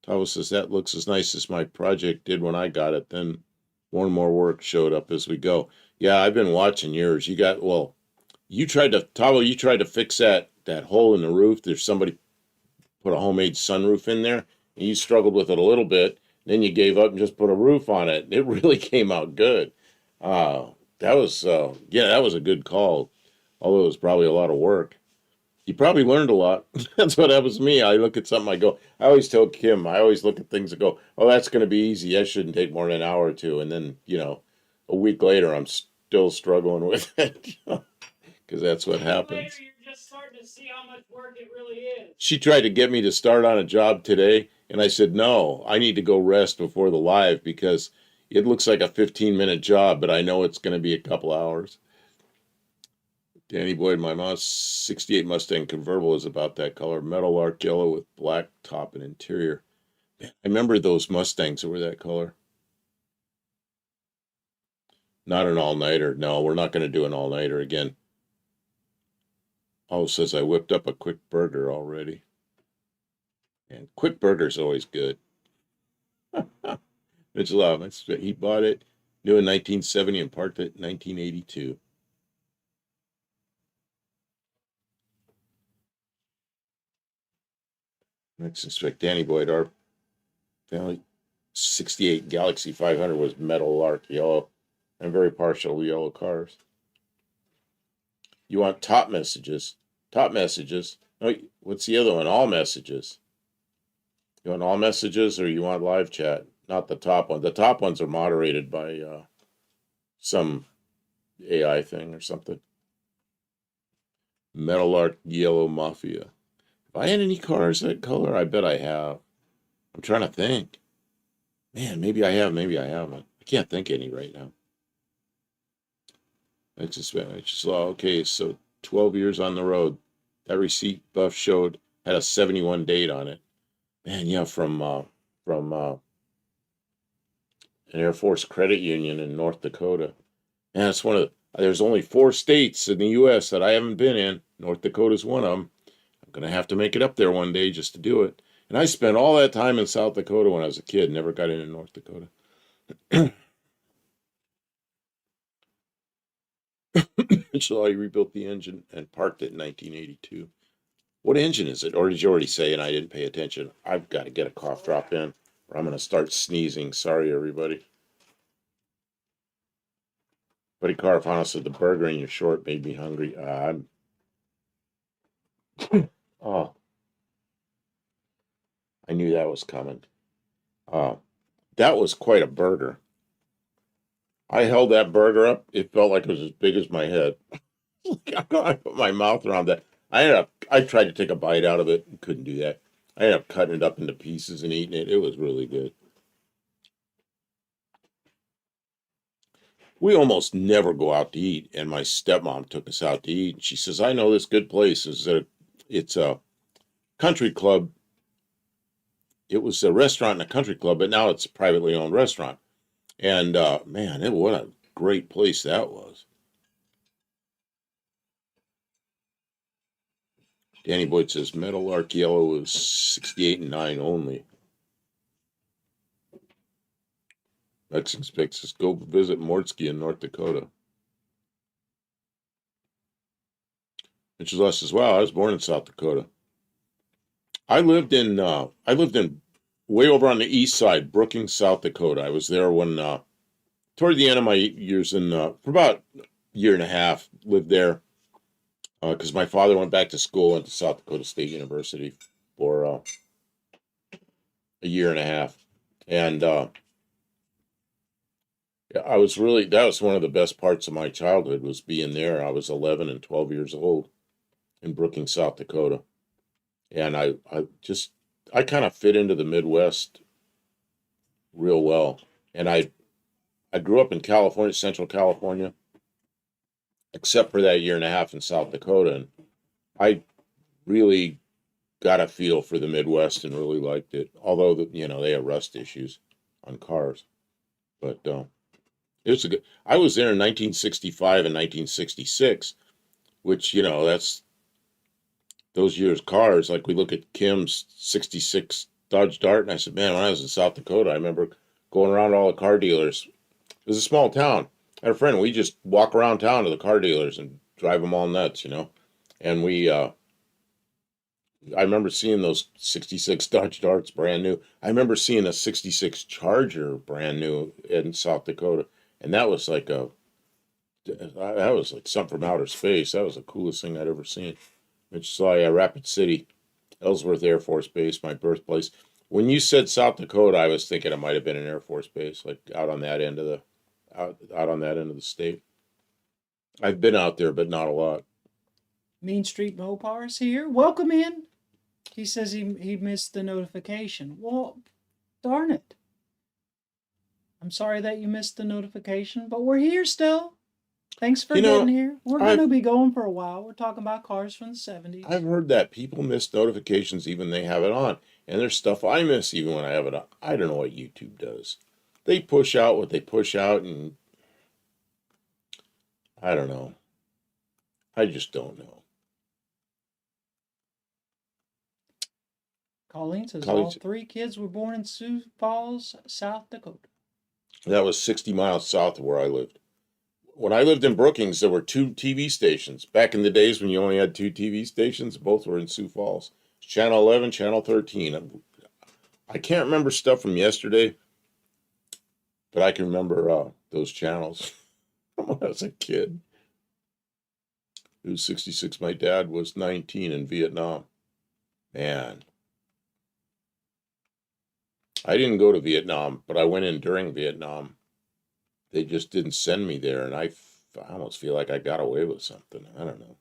Tavo says that looks as nice as my project did when I got it. Then more and more work showed up as we go. Yeah, I've been watching yours. You tried to fix that hole in the roof. There's somebody put a homemade sunroof in there, and you struggled with it a little bit. Then you gave up and just put a roof on it. It really came out good. That was a good call, although it was probably a lot of work. You probably learned a lot. That's what happens to me. I look at something, I always tell Kim, I always look at things and go, oh, that's going to be easy. That shouldn't take more than an hour or two. And then, a week later, I'm still struggling with it because that's what happens. You're just starting to see how much work it really is. She tried to get me to start on a job today, and I said, no, I need to go rest before the live because it looks like a 15-minute job, but I know it's going to be a couple hours. Danny Boyd, my mom's 68 Mustang convertible is about that color. Metal arc yellow with black top and interior. I remember those Mustangs that were that color. Not an all-nighter. No, we're not going to do an all-nighter again. Oh, says I whipped up a quick burger already. And quick burger's always good. It's love. He bought it new in 1970 and parked it in 1982. Next inspect Danny Boyd, our family 68 Galaxy 500 was metal arc yellow. I'm very partial to yellow cars. You want top messages? Top messages. No, what's the other one? All messages. You want all messages or you want live chat? Not the top one. The top ones are moderated by some AI thing or something. Metal arc yellow mafia. Have I had any cars that color? I bet I have. I'm trying to think. Man, maybe I have, maybe I haven't. I can't think any right now. Okay, so 12 years on the road. That receipt buff had a 71 date on it. Man, yeah, from an Air Force credit union in North Dakota. And it's there's only 4 states in the U.S. that I haven't been in. North Dakota's one of them. I'm going to have to make it up there one day just to do it. And I spent all that time in South Dakota when I was a kid. Never got into North Dakota. So I rebuilt the engine and parked it in 1982. What engine is it? Or did you already say and I didn't pay attention? I've got to get a cough drop in or I'm going to start sneezing. Sorry, everybody. Buddy Carfano said the burger in your short made me hungry. Oh, I knew that was coming. That was quite a burger. I held that burger up. It felt like it was as big as my head. I put my mouth around that. I tried to take a bite out of it and couldn't do that. I ended up cutting it up into pieces and eating it. It was really good. We almost never go out to eat, and my stepmom took us out to eat. She says, "I know this good place. It's a country club. It was a restaurant and a country club, but now it's a privately owned restaurant." And man, what a great place that was. Danny Boyd says Metal Arc Yellow is 68 and 9 only. Mexican Spick says go visit Mortsky in North Dakota. Mitchell Les says, wow, I was born in South Dakota. I lived in way over on the east side, Brookings, South Dakota. I was there when toward the end of my years for about a year and a half, lived there because my father went back to school, went to South Dakota State University for a year and a half. And that was one of the best parts of my childhood was being there. I was 11 and 12 years old in Brookings, South Dakota. And I kind of fit into the Midwest real well. And I grew up in California, Central California, except for that year and a half in South Dakota. And I really got a feel for the Midwest and really liked it. Although, they have rust issues on cars. But it was I was there in 1965 and 1966, which, that's those years' cars. Like we look at Kim's 66 Dodge Dart, and I said, man, when I was in South Dakota, I remember going around to all the car dealers. It was a small town. I had a friend, we just walk around town to the car dealers and drive them all nuts, And I remember seeing those 66 Dodge Darts brand new. I remember seeing a 66 Charger brand new in South Dakota. And that was like something from outer space. That was the coolest thing I'd ever seen. Which saw Rapid City, Ellsworth Air Force Base, my birthplace. When you said South Dakota, I was thinking it might have been an Air Force base, like out on that end of the state. I've been out there, but not a lot. Mean Street Mopar's here. Welcome in. He says he missed the notification. Well, darn it. I'm sorry that you missed the notification, but we're here still. Thanks for getting here. We're going to be going for a while. We're talking about cars from the 70s. I've heard that people miss notifications even they have it on. And there's stuff I miss even when I have it on. I don't know what YouTube does. They push out what they push out, and I don't know. I just don't know. Colleen says all 3 kids were born in Sioux Falls, South Dakota. That was 60 miles south of where I lived. When I lived in Brookings, there were 2 TV stations. Back in the days when you only had 2 TV stations, both were in Sioux Falls. Channel 11, Channel 13. I can't remember stuff from yesterday, but I can remember those channels from when I was a kid. It was 66. My dad was 19 in Vietnam. Man. I didn't go to Vietnam, but I went in during Vietnam. They just didn't send me there, and I almost feel like I got away with something. I don't know.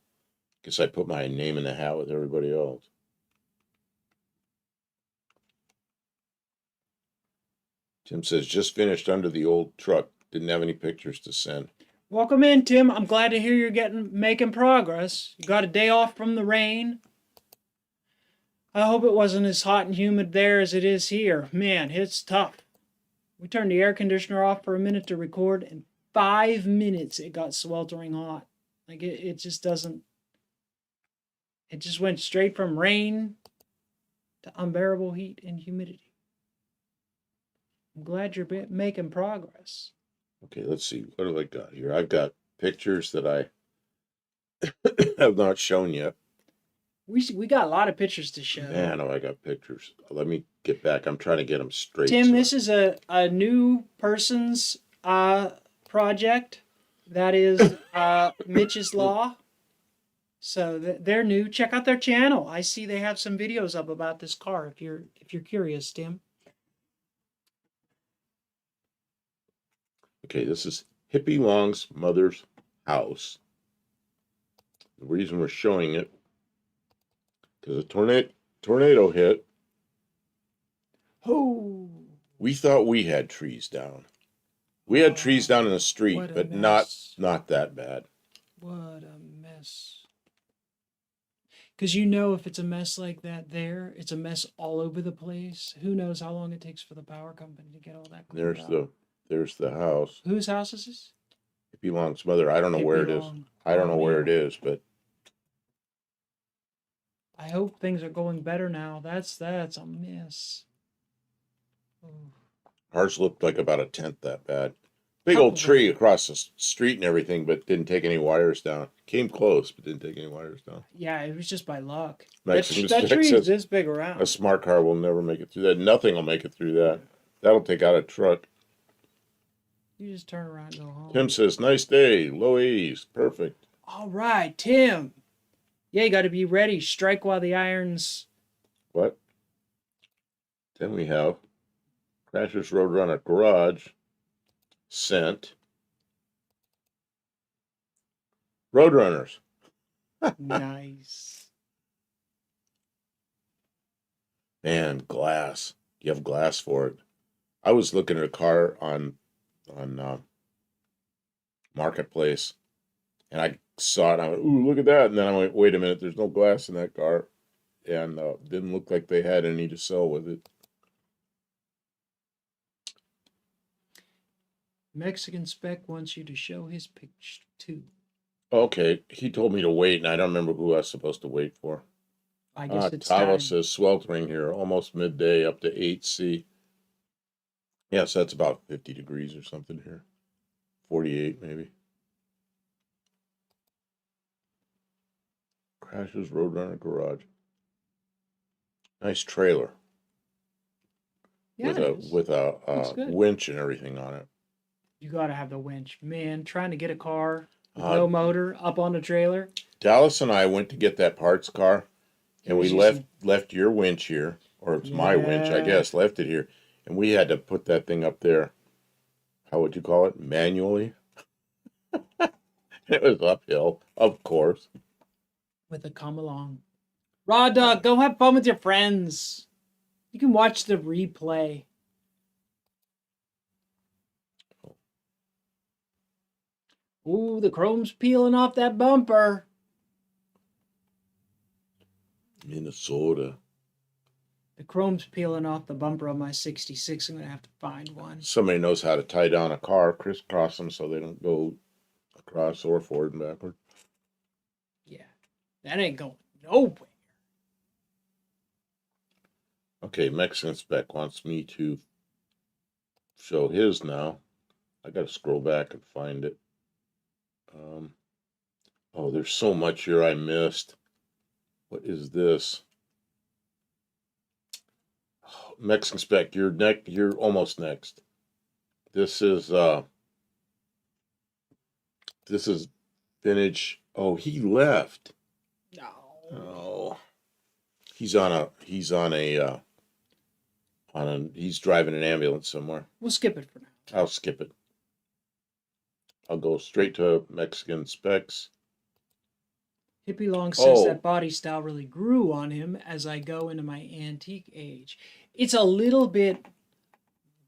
Guess I put my name in the hat with everybody else. Tim says, just finished under the old truck. Didn't have any pictures to send. Welcome in, Tim. I'm glad to hear you're making progress. You got a day off from the rain. I hope it wasn't as hot and humid there as it is here. Man, it's tough. We turned the air conditioner off for a minute to record. In 5 minutes, it got sweltering hot. Like, it just doesn't... It just went straight from rain to unbearable heat and humidity. I'm glad you're making progress. Okay, let's see. What have I got here? I've got pictures that I have not shown yet. We got a lot of pictures to show. Man, oh, I got pictures. Let me get back. I'm trying to get them straight. Tim, this is a new person's project. That is Mitch's Law. So they're new. Check out their channel. I see they have some videos up about this car. If you're curious, Tim. Okay, this is Hippie Long's mother's house. The reason we're showing it because a tornado hit. Oh. We thought we had trees down. We had trees down in the street, but not that bad. What a mess. Because if it's a mess like that there, it's a mess all over the place. Who knows how long it takes for the power company to get all that cleared out. There's the house. Whose house is this? Hippie Long's mother. I don't know where it is. I don't know where it is, but I hope things are going better now. That's a mess. Oh. Ours looked like about a tenth that bad. Big old tree across the street and everything, but didn't take any wires down. Came close, but didn't take any wires down. Yeah, it was just by luck. That tree is this big around. A smart car will never make it through that. Nothing will make it through that. That'll take out a truck. You just turn around and go home. Tim says, nice day, low 80s, perfect. All right, Tim. Yeah, you got to be ready. Strike while the iron's... What? Then we have Crashers Roadrunner Garage, Scent, Roadrunners. Nice. Man, glass. You have glass for it. I was looking at a car on Marketplace, and I saw it, and I went, ooh, look at that. And then I went, wait a minute, there's no glass in that car. And didn't look like they had any to sell with it. Mexican Spec wants you to show his picture too. Okay, he told me to wait, and I don't remember who I was supposed to wait for. I guess it's Tava time. says sweltering here, almost midday, up to 8C. Yes, that's about 50 degrees or something here. 48 maybe. Crashes Roadrunner Garage. Nice trailer. Yeah, with a winch and everything on it. You gotta have the winch. Man, trying to get a car with no motor up on the trailer. Dallas and I went to get that parts car, and we left your winch here, or it's my winch, I guess, left it here. And we had to put that thing up there, how would you call it, manually? It was uphill, of course. With a come along. Raw Dog, go have fun with your friends. You can watch the replay. Ooh, the chrome's peeling off that bumper. Minnesota. The chrome's peeling off the bumper of my 66. I'm going to have to find one. Somebody knows how to tie down a car, crisscross them so they don't go across or forward and backward. Yeah, that ain't going nowhere. Okay, Mexican Spec wants me to show his now. I got to scroll back and find it. Oh, there's so much here I missed. What is this? Oh, Mexican Spec, you're almost next. This is vintage. Oh, he left. No. Oh. He's driving an ambulance somewhere. We'll skip it for now. I'll skip it. I'll go straight to Mexican Specs. Hippie Long says that body style really grew on him as I go into my antique age. It's a little bit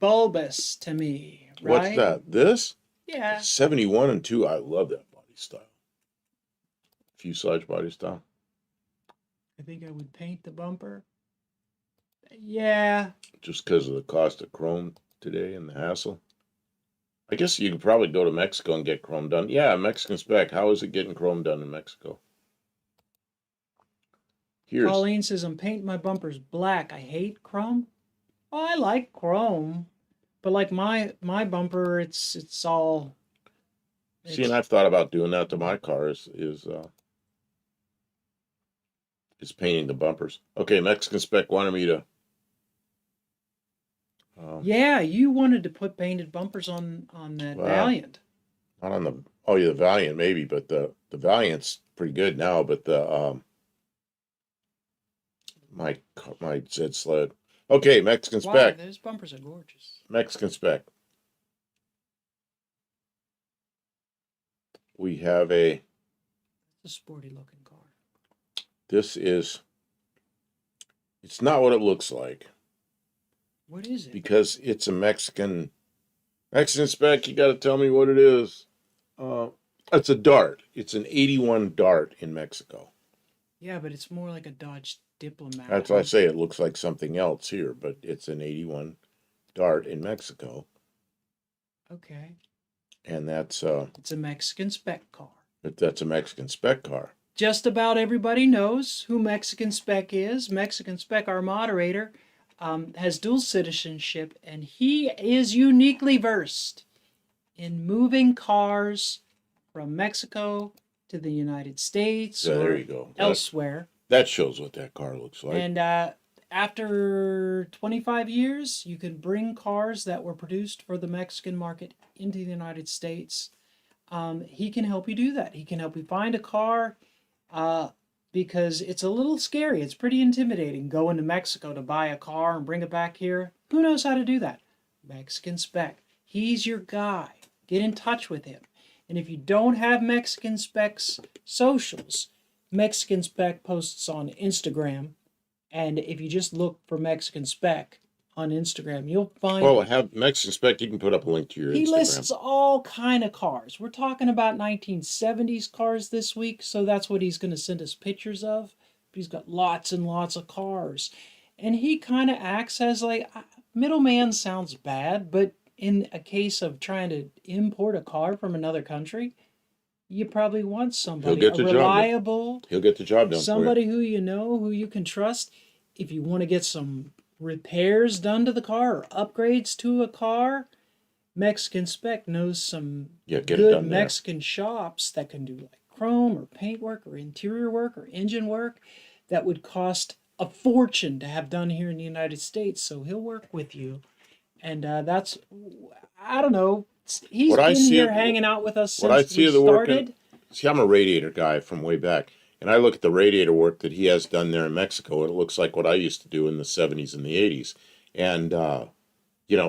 bulbous to me, right? What's that? This? Yeah. 71 and 2. I love that body style. Fuselage body style. I think I would paint the bumper. Yeah. Just because of the cost of chrome today and the hassle. I guess you could probably go to Mexico and get chrome done. Yeah, Mexican Spec. How is it getting chrome done in Mexico? Colleen says, I'm painting my bumpers black. I hate chrome. Oh, I like chrome. But like my bumper, it's all... See, and I've thought about doing that to my cars. is painting the bumpers. Okay, Mexican Spec wanted me to. Yeah, you wanted to put painted bumpers on that Valiant. Not on the. Oh yeah, the Valiant maybe, but the Valiant's pretty good now. But the my Z sled. Okay, Mexican Spec. Those bumpers are gorgeous. Mexican Spec. We have a sporty looking car. This is. It's not what it looks like. What is it? Because it's a Mexican Spec. You got to tell me what it is. It's a Dart. It's an 81 Dart in Mexico. Yeah, but it's more like a Dodge Diplomat. That's why I say it looks like something else here, but it's an 81 Dart in Mexico. Okay. And that's it's a Mexican Spec car. But that's a Mexican Spec car. Just about everybody knows who Mexican Spec is. Mexican Spec, our moderator, has dual citizenship, and he is uniquely versed in moving cars from Mexico to the United States there you go. Elsewhere. That shows what that car looks like. And after 25 years, you can bring cars that were produced for the Mexican market into the United States. He can help you do that. He can help you find a car because it's a little scary. It's pretty intimidating going to Mexico to buy a car and bring it back here. Who knows how to do that? Mexican Spec. He's your guy. Get in touch with him. And if you don't have Mexican Spec's socials, Mexican Spec posts on Instagram. And if you just look for Mexican Spec on Instagram, you'll find... Well, have Mexican Spec, you can put up a link to your Instagram. He lists all kind of cars. We're talking about 1970s cars this week, so that's what he's going to send us pictures of. But he's got lots and lots of cars. And he kind of acts as like... Middleman sounds bad, but in a case of trying to import a car from another country, you probably want somebody reliable. He'll get the job done. Somebody who you know, who you can trust. If you want to get some repairs done to the car or upgrades to a car, Mexican Spec knows some good Mexican shops that can do like chrome or paint work or interior work or engine work that would cost a fortune to have done here in the United States. So he'll work with you. And that's, I don't know, he's been here hanging out with us since we started. See, I'm a radiator guy from way back. And I look at the radiator work that he has done there in Mexico. It looks like what I used to do in the 70s and the 80s. And,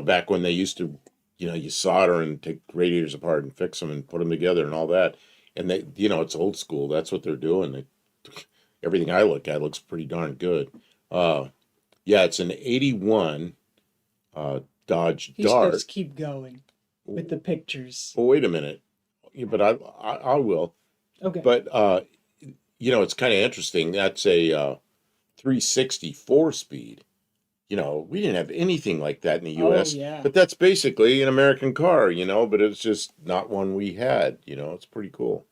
back when they used to, you solder and take radiators apart and fix them and put them together and all that. And they, it's old school. That's what they're doing. Everything I look at looks pretty darn good. It's an 81 Dodge Dart. Let's keep going with the pictures. Well, wait a minute. Yeah, but I will. Okay. But, it's kind of interesting. That's a 360 4-speed. We didn't have anything like that in the U.S. Oh, yeah. But that's basically an American car, but it's just not one we had. It's pretty cool.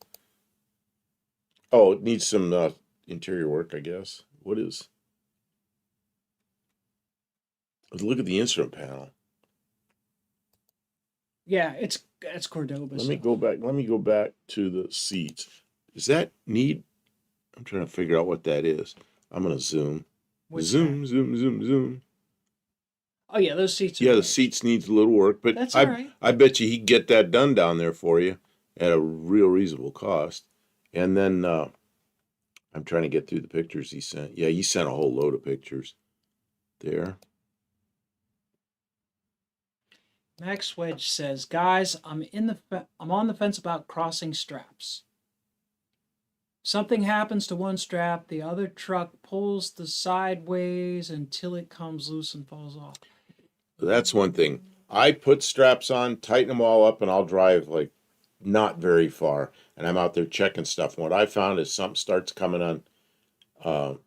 Oh, it needs some interior work, I guess. What is? Look at the instrument panel. Yeah, it's Cordoba. Let me go back to the seats. Does that need? I'm trying to figure out what that is. I'm gonna zoom. Zoom. Oh yeah, those seats. The seats needs a little work, but that's all right. I bet you he'd get that done down there for you at a real reasonable cost. And then I'm trying to get through the pictures he sent. Yeah, he sent a whole load of pictures there. Max Wedge says, "Guys, I'm on the fence about crossing straps. Something happens to one strap, the other truck pulls the sideways until it comes loose and falls off." That's one thing. I put straps on, tighten them all up, and I'll drive like not very far. And I'm out there checking stuff. And what I found is something starts coming on.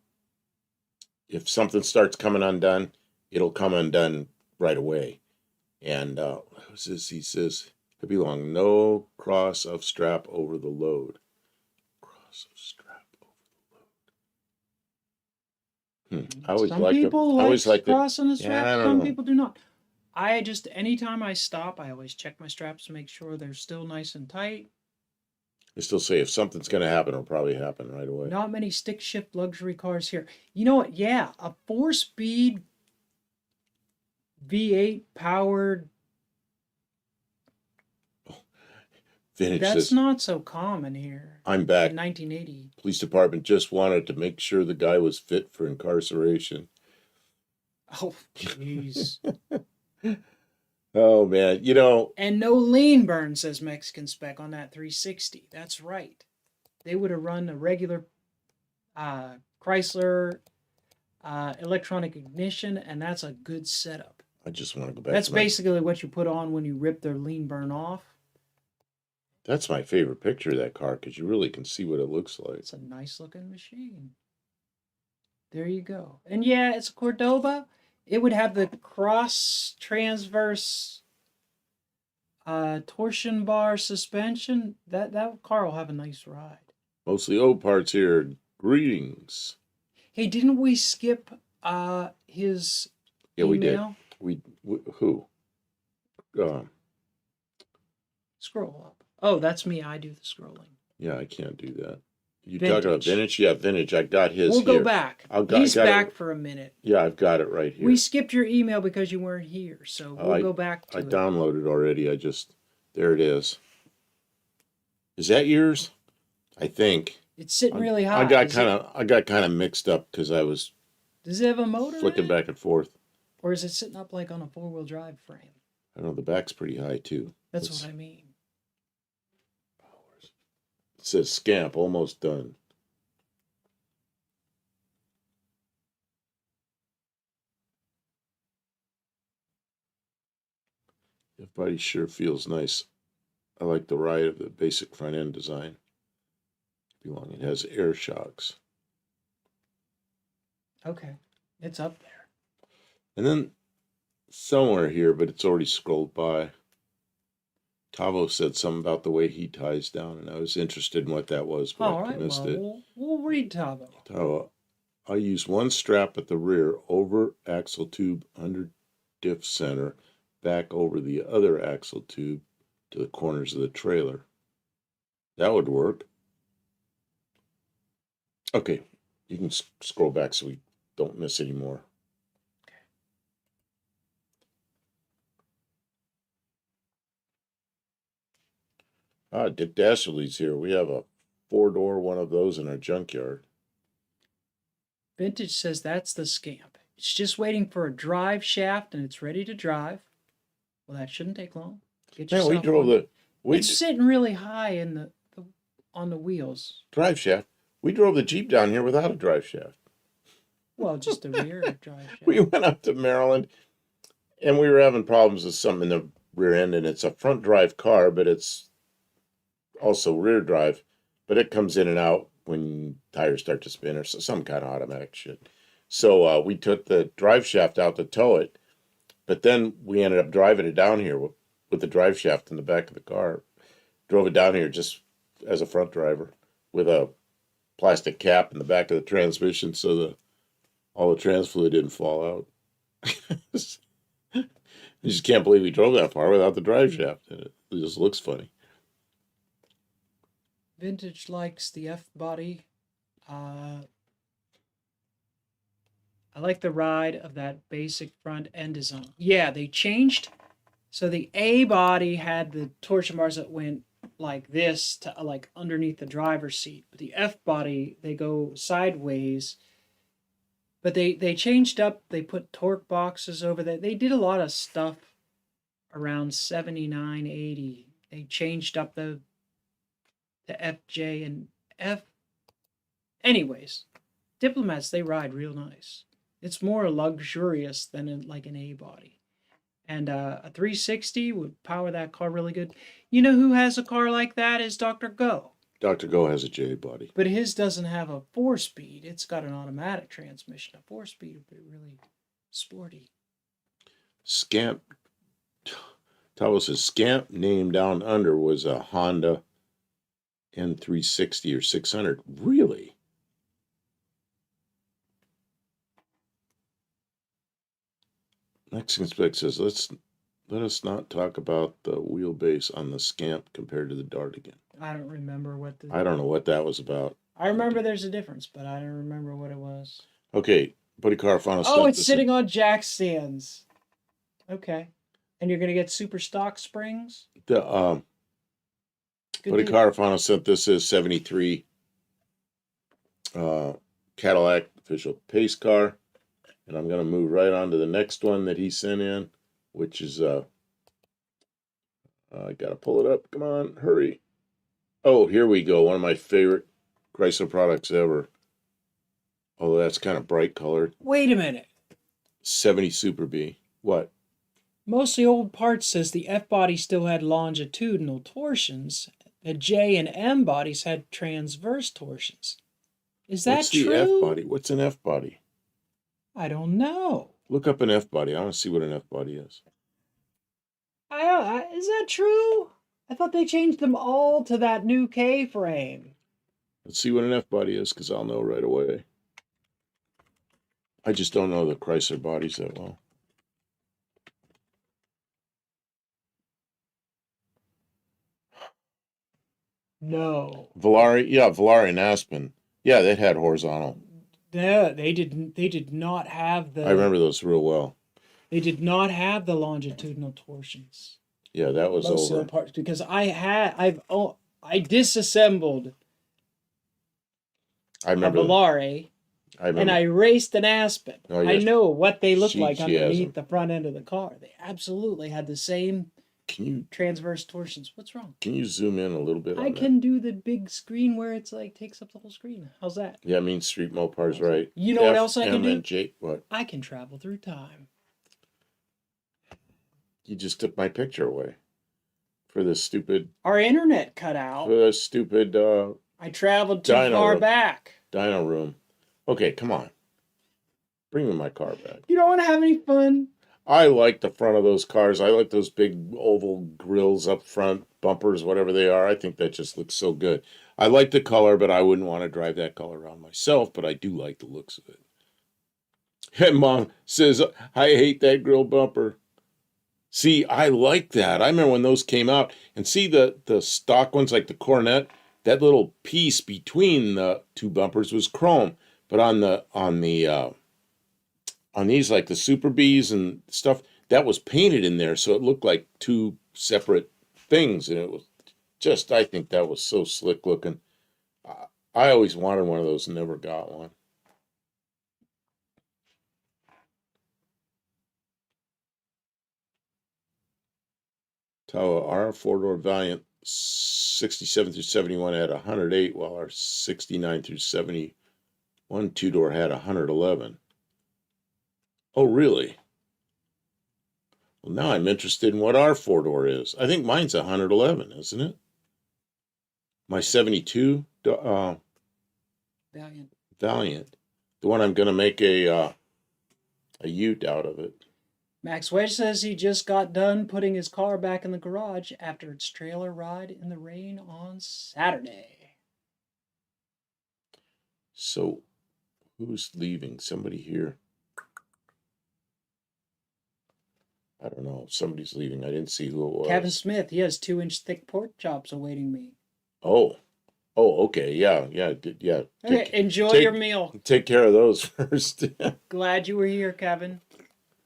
If something starts coming undone, it'll come undone right away. And he says, "It belong no cross of strap over the load." Cross of strap over the load. I always like crossing the strap. Some people do not. Anytime I stop, I always check my straps to make sure they're still nice and tight. I still say if something's going to happen, it'll probably happen right away. Not many stick shift luxury cars here. You know what? Yeah, a 4-speed V8 powered. Vintage That's says, not so common here. I'm back. In 1980. Police department just wanted to make sure the guy was fit for incarceration. Oh, jeez. Oh, man. You know. And no lean burn, says Mexican Spec on that 360. That's right. They would have run a regular Chrysler electronic ignition, and that's a good setup. I just want to go back. That's basically what you put on when you rip their lean burn off. That's my favorite picture of that car because you really can see what it looks like. It's a nice looking machine. There you go. And yeah, it's a Cordoba. It would have the cross transverse torsion bar suspension. That car will have a nice ride. Mostly old parts here. Greetings. Hey, didn't we skip his email? We did. Who? Scroll up. Oh, that's me. I do the scrolling. Yeah, I can't do that. You talking about vintage? Yeah, vintage. I got his. We'll go back. He's back for a minute. Yeah, I've got it right here. We skipped your email because you weren't here, so we'll go back to it. I downloaded already. There it is. Is that yours? I think. It's sitting really high. I got kind of mixed up because I was. Does it have a motor? Flicking back and forth. Or is it sitting up like on a 4-wheel drive frame? I don't know. The back's pretty high too. That's what I mean. It says Scamp, almost done. The body sure feels nice. I like the ride of the basic front end design. It has air shocks. Okay, it's up there. And then somewhere here, but it's already scrolled by. Tavo said something about the way he ties down, and I was interested in what that was, but I missed it. We'll read Tavo. Tavo, I use one strap at the rear over axle tube under diff center, back over the other axle tube to the corners of the trailer. That would work. Okay, you can scroll back so we don't miss any more. Dick Dashley's here. We have a 4-door one of those in our junkyard. Vintage says that's the Scamp. It's just waiting for a drive shaft and it's ready to drive. Well, that shouldn't take long. We drove it's sitting really high in on the wheels. Drive shaft. We drove the Jeep down here without a drive shaft. Well, just the rear drive shaft. We went up to Maryland, and we were having problems with something in the rear end, and it's a front drive car, but it's also rear drive, but it comes in and out when tires start to spin or some kind of automatic shit. So we took the drive shaft out to tow it, but then we ended up driving it down here with the drive shaft in the back of the car. Drove it down here just as a front driver with a plastic cap in the back of the transmission so all the trans fluid didn't fall out. You just can't believe we drove that far without the drive shaft in it. It just looks funny. Vintage likes the F-body. I like the ride of that basic front end design. Yeah, they changed. So the A-body had the torsion bars that went like this to like underneath the driver's seat. But the F-body, they go sideways. But they changed up. They put torque boxes over there. They did a lot of stuff around 79, 80. They changed up the FJ and F. Anyways, Diplomats, they ride real nice. It's more luxurious than like an A-body. And a 360 would power that car really good. You know who has a car like that is Dr. Go. Dr. Go has a J-body. But his doesn't have a 4-speed. It's got an automatic transmission. A 4-speed would be really sporty. Scamp. Tavo says Scamp name down under was a Honda N360 or 600. Really? Mexican Spec says, let's let us not talk about the wheelbase on the Scamp compared to the Dart again. I don't remember what the... I don't know what that was about. I remember there's a difference, but I don't remember what it was. Okay, Buddy Carfano. Oh, it's sitting on jack stands. Okay. And you're going to get super stock springs? The Buddy Carfano sent this as 73 Cadillac official pace car. And I'm going to move right on to the next one that he sent in, which is, I got to pull it up. Come on, hurry. Oh, here we go. One of my favorite Chrysler products ever. Oh, that's kind of bright colored. Wait a minute. 70 Super B. What? Most of the old parts says the F body still had longitudinal torsions. The J and M bodies had transverse torsions. Is that true? What's the F body? What's an F body? I don't know. Look up an F body. I want to see what an F body is. Is that true? I thought they changed them all to that new K frame. Let's see what an F body is, because I'll know right away. I just don't know the Chrysler bodies that well. No. Valari and Aspen. Yeah, that had horizontal. Yeah, they did not have the... I remember those real well. They did not have the longitudinal torsions. Yeah, that was most over. Of the parts, because I disassembled a Valari, and I raced an Aspen. Oh, yes. I know what they look like underneath the front end of the car. They absolutely had the same transverse torsions. What's wrong? Can you zoom in a little bit? I can do the big screen where it's like takes up the whole screen. How's that? Yeah, I mean Street Mopar's right. You know what else I can do? What? I can travel through time. You just took my picture away for this stupid... Our internet cut out. For this stupid... I traveled too far back. Dyno room. Okay, come on. Bring me my car back. You don't want to have any fun? I like the front of those cars. I like those big oval grills up front, bumpers, whatever they are. I think that just looks so good. I like the color, but I wouldn't want to drive that color around myself, but I do like the looks of it. And Mom says, I hate that grill bumper. See, I like that. I remember when those came out, and see the stock ones like the Coronet, that little piece between the two bumpers was chrome, but on these like the Super Bs and stuff, that was painted in there, so it looked like two separate things, and it was just, I think that was so slick looking. I always wanted one of those and never got one. Our four-door Valiant 67 through 71 had 108, while our 69 through 71 two-door had 111. Oh, really? Well, now I'm interested in what our four-door is. I think mine's 111, isn't it? My 72 Valiant. The one I'm going to make a ute out of it. Max Wedge says he just got done putting his car back in the garage after its trailer ride in the rain on Saturday. So, who's leaving? Somebody here? I don't know. Somebody's leaving. I didn't see who it was. Kevin Smith. He has 2-inch thick pork chops awaiting me. Oh, okay. Yeah. Okay, enjoy your meal. Take care of those first. Glad you were here, Kevin.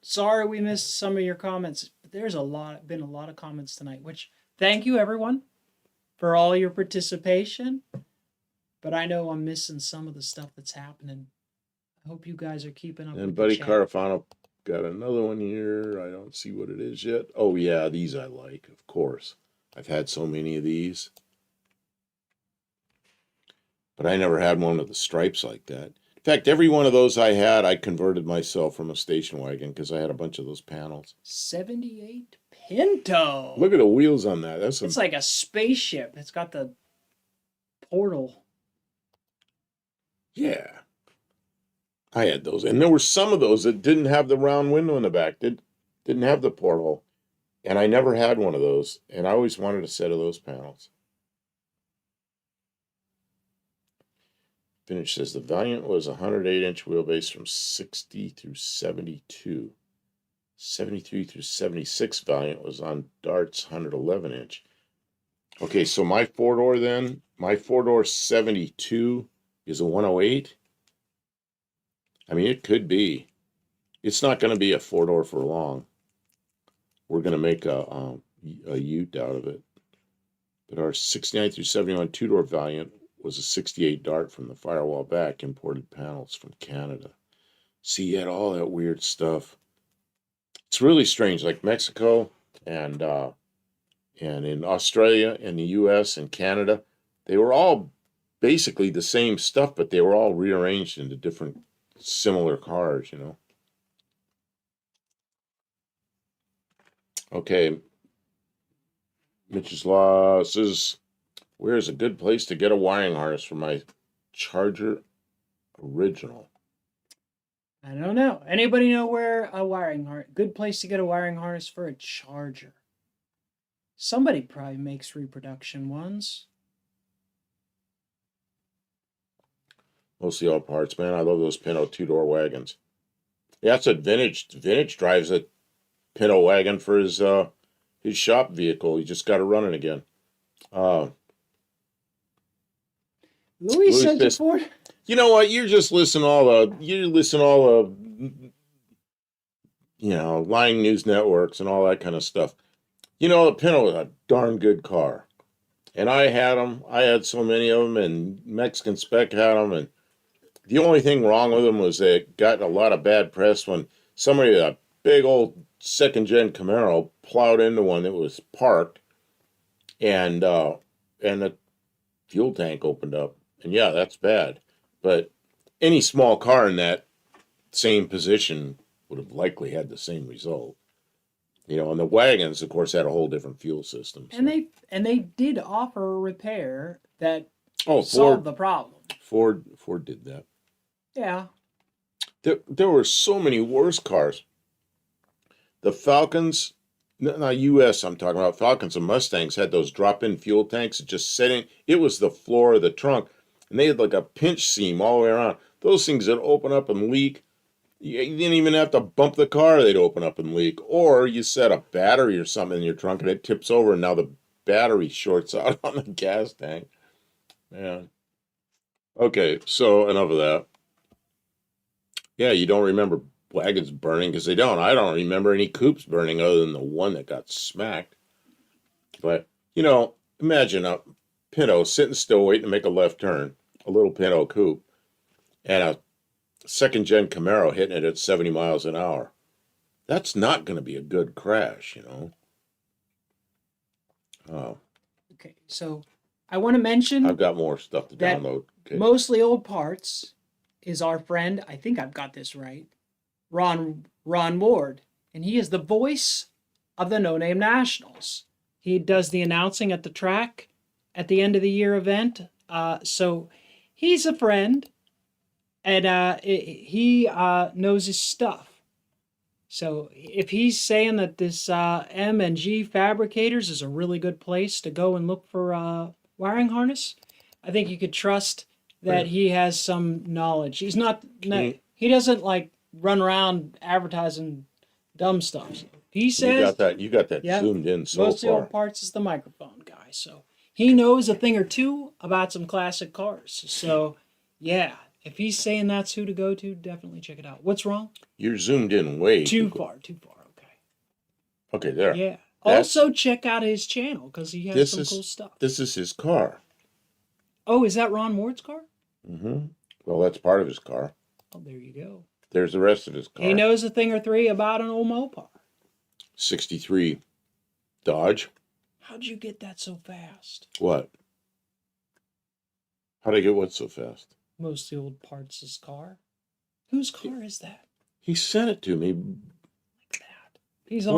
Sorry we missed some of your comments. But there's been a lot of comments tonight, which thank you everyone for all your participation. But I know I'm missing some of the stuff that's happening. I hope you guys are keeping up. And Buddy Carfano got another one here. I don't see what it is yet. Oh yeah, these I like, of course. I've had so many of these. But I never had one with the stripes like that. In fact, every one of those I had, I converted myself from a station wagon because I had a bunch of those panels. 78 Pinto. Look at the wheels on that. It's like a spaceship. It's got the portal. Yeah. I had those. And there were some of those that didn't have the round window in the back. Didn't have the porthole. And I never had one of those. And I always wanted a set of those panels. Finish says the Valiant was a 108-inch wheelbase from 60 through 72. 73 through 76 Valiant was on Dart's 111 inch. Okay, so my four-door then, my four-door 72 is a 108. I mean, it could be. It's not going to be a four-door for long. We're going to make a ute out of it. But our 69 through 71 two-door Valiant was a 68 Dart from the firewall back, imported panels from Canada. See, you had all that weird stuff. It's really strange, like Mexico and in Australia and the US and Canada, they were all basically the same stuff, but they were all rearranged into different similar cars, you know. Okay. Mitch's Law says, where's a good place to get a wiring harness for my Charger Original? I don't know. Anybody know where a wiring harness, good place to get a wiring harness for a Charger? Somebody probably makes reproduction ones. Mostly all parts, man. I love those Pinto two-door wagons. Yeah, that's what Vintage drives a Pinto wagon for his shop vehicle. He just got it running again. Louis said before. You know what? You're listening to all the lying news networks and all that kind of stuff. You know, the Pinto was a darn good car. And I had them. I had so many of them, and Mexican Spec had them. And the only thing wrong with them was they got a lot of bad press when somebody with a big old second-gen Camaro plowed into one that was parked, and the fuel tank opened up. And yeah, that's bad. But any small car in that same position would have likely had the same result. You know, and the wagons, of course, had a whole different fuel system. So. And they did offer a repair that solved the problem. Ford did that. Yeah. There were so many worse cars. The Falcons, not U.S. I'm talking about, Falcons and Mustangs had those drop-in fuel tanks just sitting. It was the floor of the trunk. And they had like a pinch seam all the way around. Those things that open up and leak. You didn't even have to bump the car, they'd open up and leak. Or you set a battery or something in your trunk and it tips over and now the battery shorts out on the gas tank. Man. Okay, so enough of that. Yeah, you don't remember wagons burning because they don't. I don't remember any coupes burning other than the one that got smacked. But, you know, imagine a Pinto sitting still waiting to make a left turn, a little Pinto coupe, and a second-gen Camaro hitting it at 70 miles an hour. That's not going to be a good crash, you know. Oh. Okay, so I want to mention... I've got more stuff to download. Okay. Mostly Old Parts is our friend, I think I've got this right, Ron Ward. And he is the voice of the No Name Nationals. He does the announcing at the track at the end of the year event. So he's a friend, and he knows his stuff. So if he's saying that this M&G Fabricators is a really good place to go and look for wiring harness, I think you could trust that he has some knowledge. He's not he doesn't like run around advertising dumb stuff. He says you got that zoomed in so mostly far. Old Parts is the microphone guy, so he knows a thing or two about some classic cars. So yeah, if he's saying that's who to go to, definitely check it out. What's wrong? You're zoomed in way too far. Okay. Okay, there. Yeah. Also check out his channel because he has some cool stuff. This is his car. Oh, is that Ron Ward's car? Mm-hmm. Well, that's part of his car. Oh, there you go. There's the rest of his car. He knows a thing or three about an old Mopar. 63 Dodge. How'd you get that so fast? What? How'd I get what so fast? Mostly Old Parts' car. Whose car is that? He sent it to me. Like that. He's on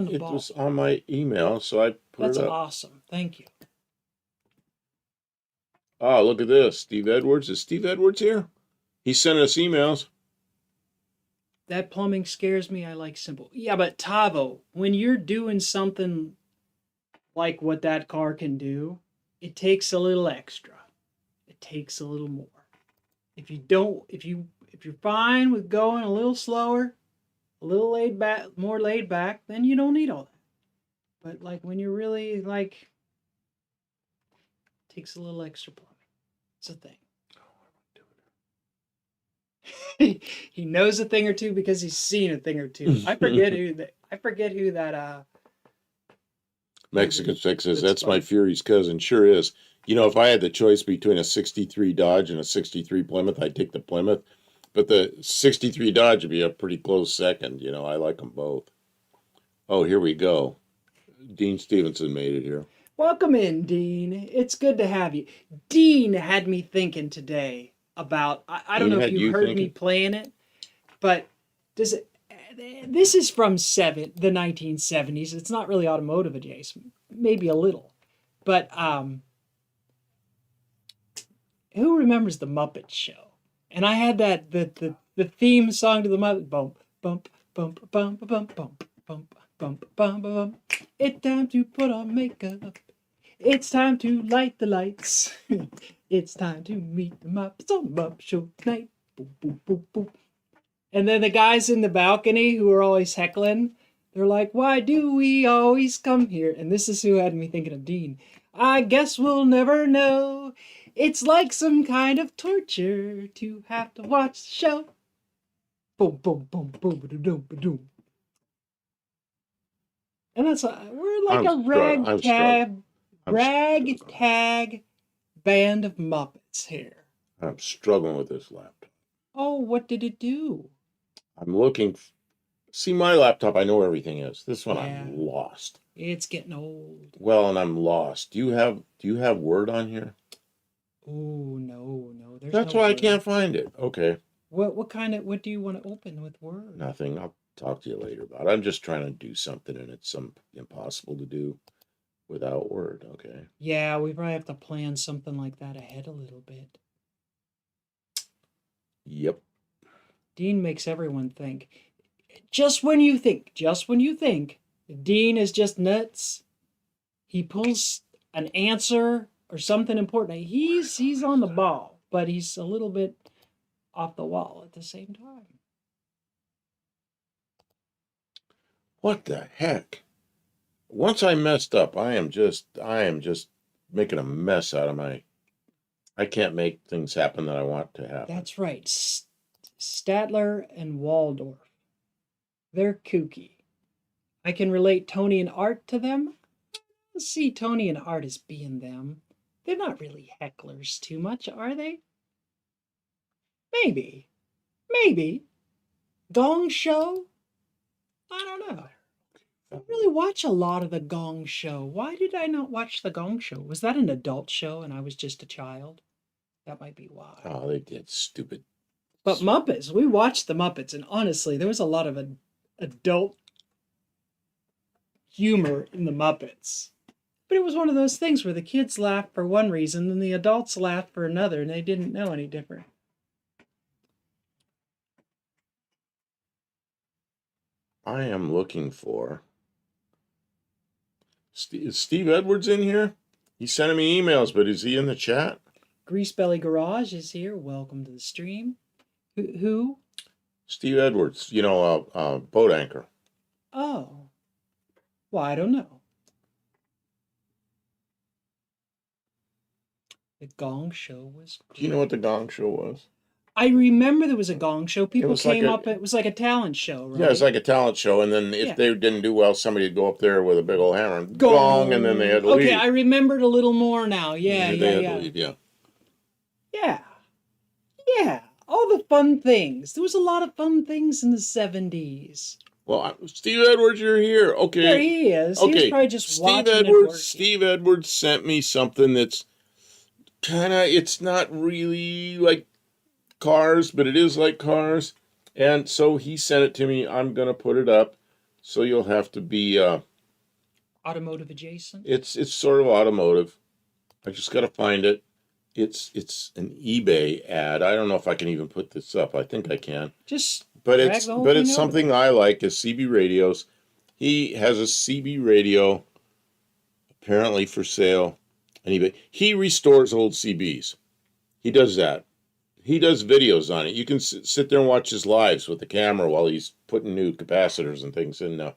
the ball. It was on my email, so I put it up. That's awesome. Thank you. Oh, look at this. Steve Edwards. Is Steve Edwards here? He sent us emails. That plumbing scares me. I like simple. Yeah, but Tavo, when you're doing something like what that car can do, it takes a little extra. It takes a little more. If you're fine with going a little slower, a little laid back, more laid back, then you don't need all that. But like when you're really like, takes a little extra plumbing. It's a thing. He knows a thing or two because he's seen a thing or two. I forget who that Mexican fixes. That's my Fury's cousin. Sure is. You know, if I had the choice between a 63 Dodge and a 63 Plymouth, I'd take the Plymouth. But the 63 Dodge would be a pretty close second. You know, I like them both. Oh, here we go. Dean Stevenson made it here. Welcome in, Dean. It's good to have you. Dean had me thinking today about, I don't know if you heard me playing it, but this is from the 1970s. It's not really automotive adjacent, maybe a little. But who remembers the Muppet Show? And I had that the theme song to the Muppet bump bump bump bump bump bump bump bump bump bump. It's time to put on makeup. It's time to light the lights. It's time to meet the Muppets on the Muppet Show tonight. Boop, boop, boop, boop. And then the guys in the balcony who are always heckling, they're like, why do we always come here? And this is who had me thinking of Dean. I guess we'll never know. It's like some kind of torture to have to watch the show. Boom, boom, boom, boom, boom, boom, boom. And that's we're like a ragtag band of Muppets here. I'm struggling with this laptop. Oh, what did it do? I'm looking. See, my laptop, I know everything is. This one, I'm lost. It's getting old. Well, and I'm lost. Do you have Word on here? Oh, no. That's why I can't find it. Okay. What do you want to open with Word? Nothing. I'll talk to you later about it. I'm just trying to do something, and it's impossible to do without Word. Okay. Yeah, we probably have to plan something like that ahead a little bit. Yep. Dean makes everyone think. Just when you think Dean is just nuts, he pulls an answer or something important. He's on the ball, but he's a little bit off the wall at the same time. What the heck? Once I messed up, I am just making a mess out of I can't make things happen that I want to happen. That's right. Statler and Waldorf. They're kooky. I can relate Tony and Art to them. I see Tony and Art as being them. They're not really hecklers too much, are they? Maybe. Gong Show? I don't know. I don't really watch a lot of the Gong Show. Why did I not watch the Gong Show? Was that an adult show and I was just a child? That might be why. Oh, they did stupid. But Muppets, we watched the Muppets, and honestly, there was a lot of adult humor in the Muppets. But it was one of those things where the kids laughed for one reason and the adults laughed for another, and they didn't know any different. I am looking for... Is Steve Edwards in here? He's sending me emails, but is he in the chat? Greasebelly Garage is here. Welcome to the stream. Who? Steve Edwards, boat anchor. Oh. Well, I don't know. The Gong Show was great. Do you know what the Gong Show was? I remember there was a Gong Show. People came up. It was like a talent show, right? Yeah, it's like a talent show. And then if they didn't do well, somebody would go up there with a big old hammer and gong, and then they had to leave. Okay, I remembered a little more now. Yeah. Yeah. All the fun things. There was a lot of fun things in the 70s. Well, Steve Edwards, you're here. Okay. There he is. Okay. He was probably just watching Steve Edwards sent me something that's it's not really like cars, but it is like cars. And so he sent it to me. I'm going to put it up. So you'll have to be... automotive adjacent? It's sort of automotive. I just got to find it. It's an eBay ad. I don't know if I can even put this up. I think I can. But it's something I like is CB radios. He has a CB radio apparently for sale on eBay. He restores old CBs. He does that. he does videos on it. You can sit there and watch his lives with the camera while he's putting new capacitors and things in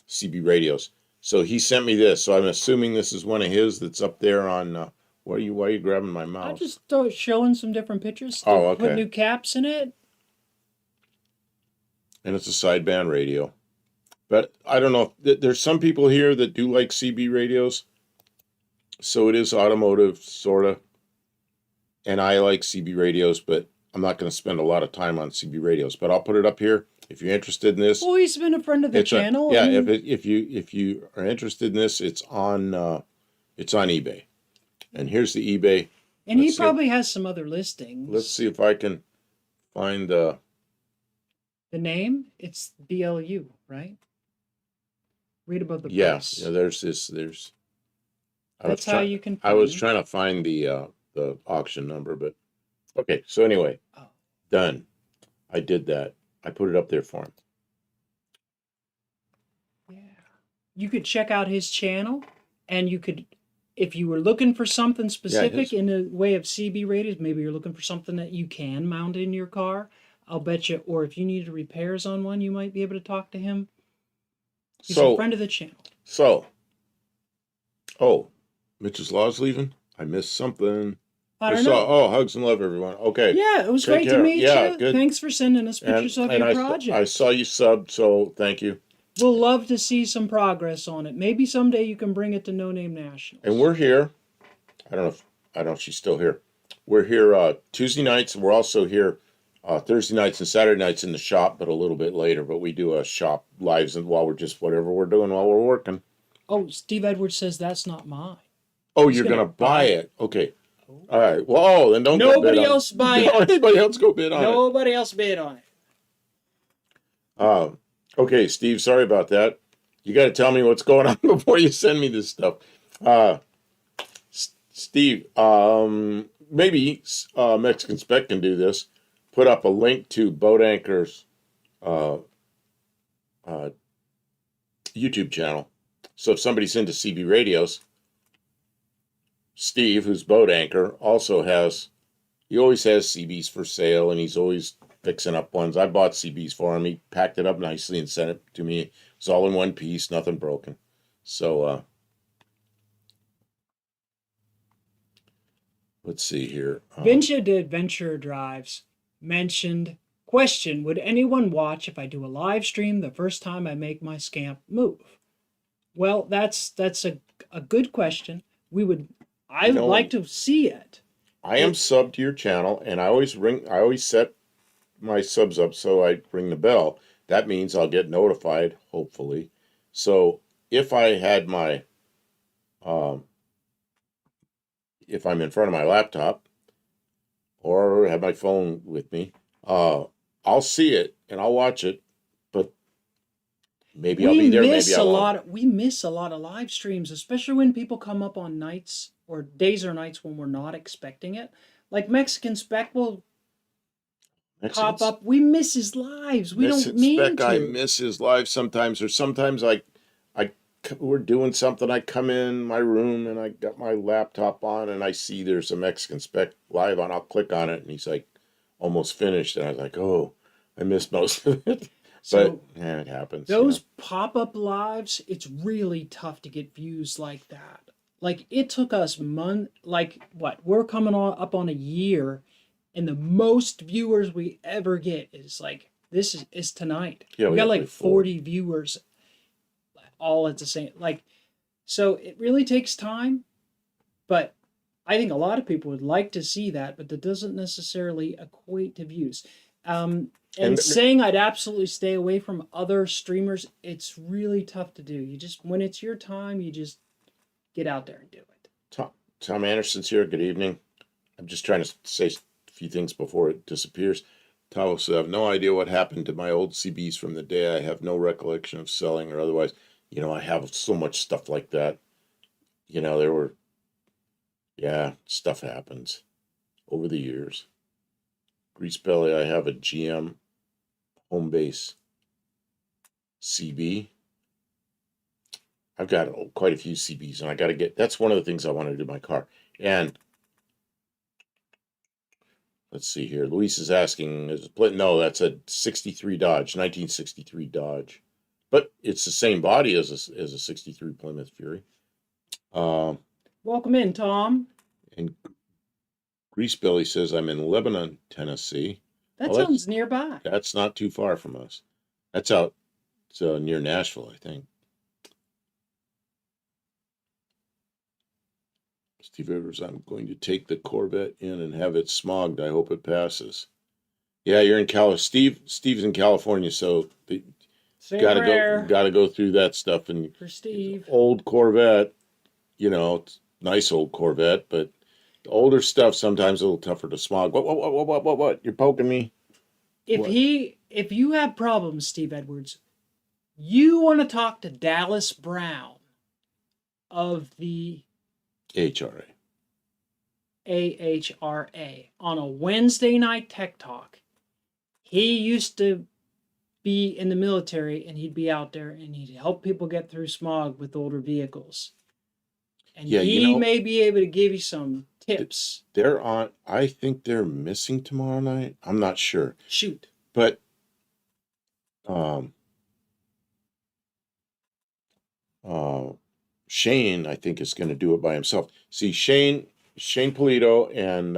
CB radios. So he sent me this. So I'm assuming this is one of his that's up there on. Why are you grabbing my mouse? I'm just showing some different pictures. Oh, okay. Put new caps in it. And it's a sideband radio. But I don't know. There's some people here that do like CB radios. So it is automotive, sort of. And I like CB radios, but I'm not going to spend a lot of time on CB radios. But I'll put it up here if you're interested in this. Well, he's been a friend of the channel. Yeah, if you are interested in this, it's on eBay. And here's the eBay. And he probably has some other listings. Let's see if I can find the name. It's BLU, right? Read above the price. Yeah, there's this. That's how you can. I was trying to find the auction number, but okay. So anyway, done. I did that. I put it up there for him. Yeah, you could check out his channel, and you could, if you were looking for something specific in the way of CB radios, maybe you're looking for something that you can mount in your car. I'll bet you, or if you needed repairs on one, you might be able to talk to him. He's a friend of the channel. So, Mitch's Law's leaving? I missed something. I don't know. Hugs and love, everyone. Okay. Yeah, it was great to meet you. Good. Thanks for sending us pictures of your project. I saw you subbed, so thank you. We'll love to see some progress on it. Maybe someday you can bring it to No Name Nationals. And we're here. I don't know if she's still here. We're here Tuesday nights, and we're also here Thursday nights and Saturday nights in the shop, but a little bit later. But we do a shop lives and while we're just whatever we're doing while we're working. Oh, Steve Edwards says that's not mine. Oh, you're gonna buy it? Okay. All right. Well, then don't. Nobody else buy it. Anybody else go bid on it? Nobody else bid on it. Okay, Steve. Sorry about that. You got to tell me what's going on before you send me this stuff. Steve, maybe Mexican Spec can do this. Put up a link to Boat Anchor's YouTube channel. So if somebody's into CB radios, Steve, who's Boat Anchor, also he always has CBs for sale, and he's always fixing up ones. I bought CBs for him. He packed it up nicely and sent it to me. It's all in one piece, nothing broken. So, let's see here. Vincha the Adventurer Drives mentioned, question, would anyone watch if I do a live stream the first time I make my scamp move? Well, that's a good question. I would like to see it. I am subbed to your channel, and I always set my subs up so I ring the bell. That means I'll get notified, hopefully. So if I had my if I'm in front of my laptop or have my phone with me, I'll see it and I'll watch it, but maybe I'll be there, maybe I won't. We miss a lot of live streams, especially when people come up on nights or days or nights when we're not expecting it. Like Mexican Spec will pop up. We miss his lives. We don't mean to. I miss his lives sometimes, or sometimes we're doing something. I come in my room and I got my laptop on and I see there's a Mexican Spec live on. I'll click on it and he's like almost finished, and I was like, oh, I missed most of it. But yeah, it happens. Those pop-up lives, it's really tough to get views like that. Like, it took us we're coming up on a year, and the most viewers we ever get is like, this is tonight. Yeah, we got like 40 viewers all at the same, so it really takes time, but I think a lot of people would like to see that, but that doesn't necessarily equate to views. And saying I'd absolutely stay away from other streamers, it's really tough to do. When it's your time, you just get out there and do it. Tom Anderson's here. Good evening. I'm just trying to say a few things before it disappears. Tom said, I have no idea what happened to my old CBs from the day. I have no recollection of selling or otherwise. I have so much stuff like that. Stuff happens over the years. Grease Belly, I have a GM home base CB. I've got quite a few CBs, and I got to that's one of the things I want to do in my car. And let's see here. Luis is asking, is it, no, that's a 63 Dodge, 1963 Dodge. But it's the same body as a 63 Plymouth Fury. Welcome in, Tom. And Grease Billy says, I'm in Lebanon, Tennessee. That sounds nearby. That's not too far from us. That's out near Nashville, I think. Steve Evers, I'm going to take the Corvette in and have it smogged. I hope it passes. Yeah, you're in California. Steve's in California, so gotta go through that stuff. And for Steve, old Corvette, it's nice old Corvette, but the older stuff sometimes a little tougher to smog. What? You're poking me. If you have problems, Steve Edwards, you want to talk to Dallas Brown of the AHRA on a Wednesday night Tech Talk. He used to be in the military, and he'd be out there and he'd help people get through smog with older vehicles. And he may be able to give you some tips. I think they're missing tomorrow night. I'm not sure. Shoot. But Shane, I think, is going to do it by himself. See, Shane Polito and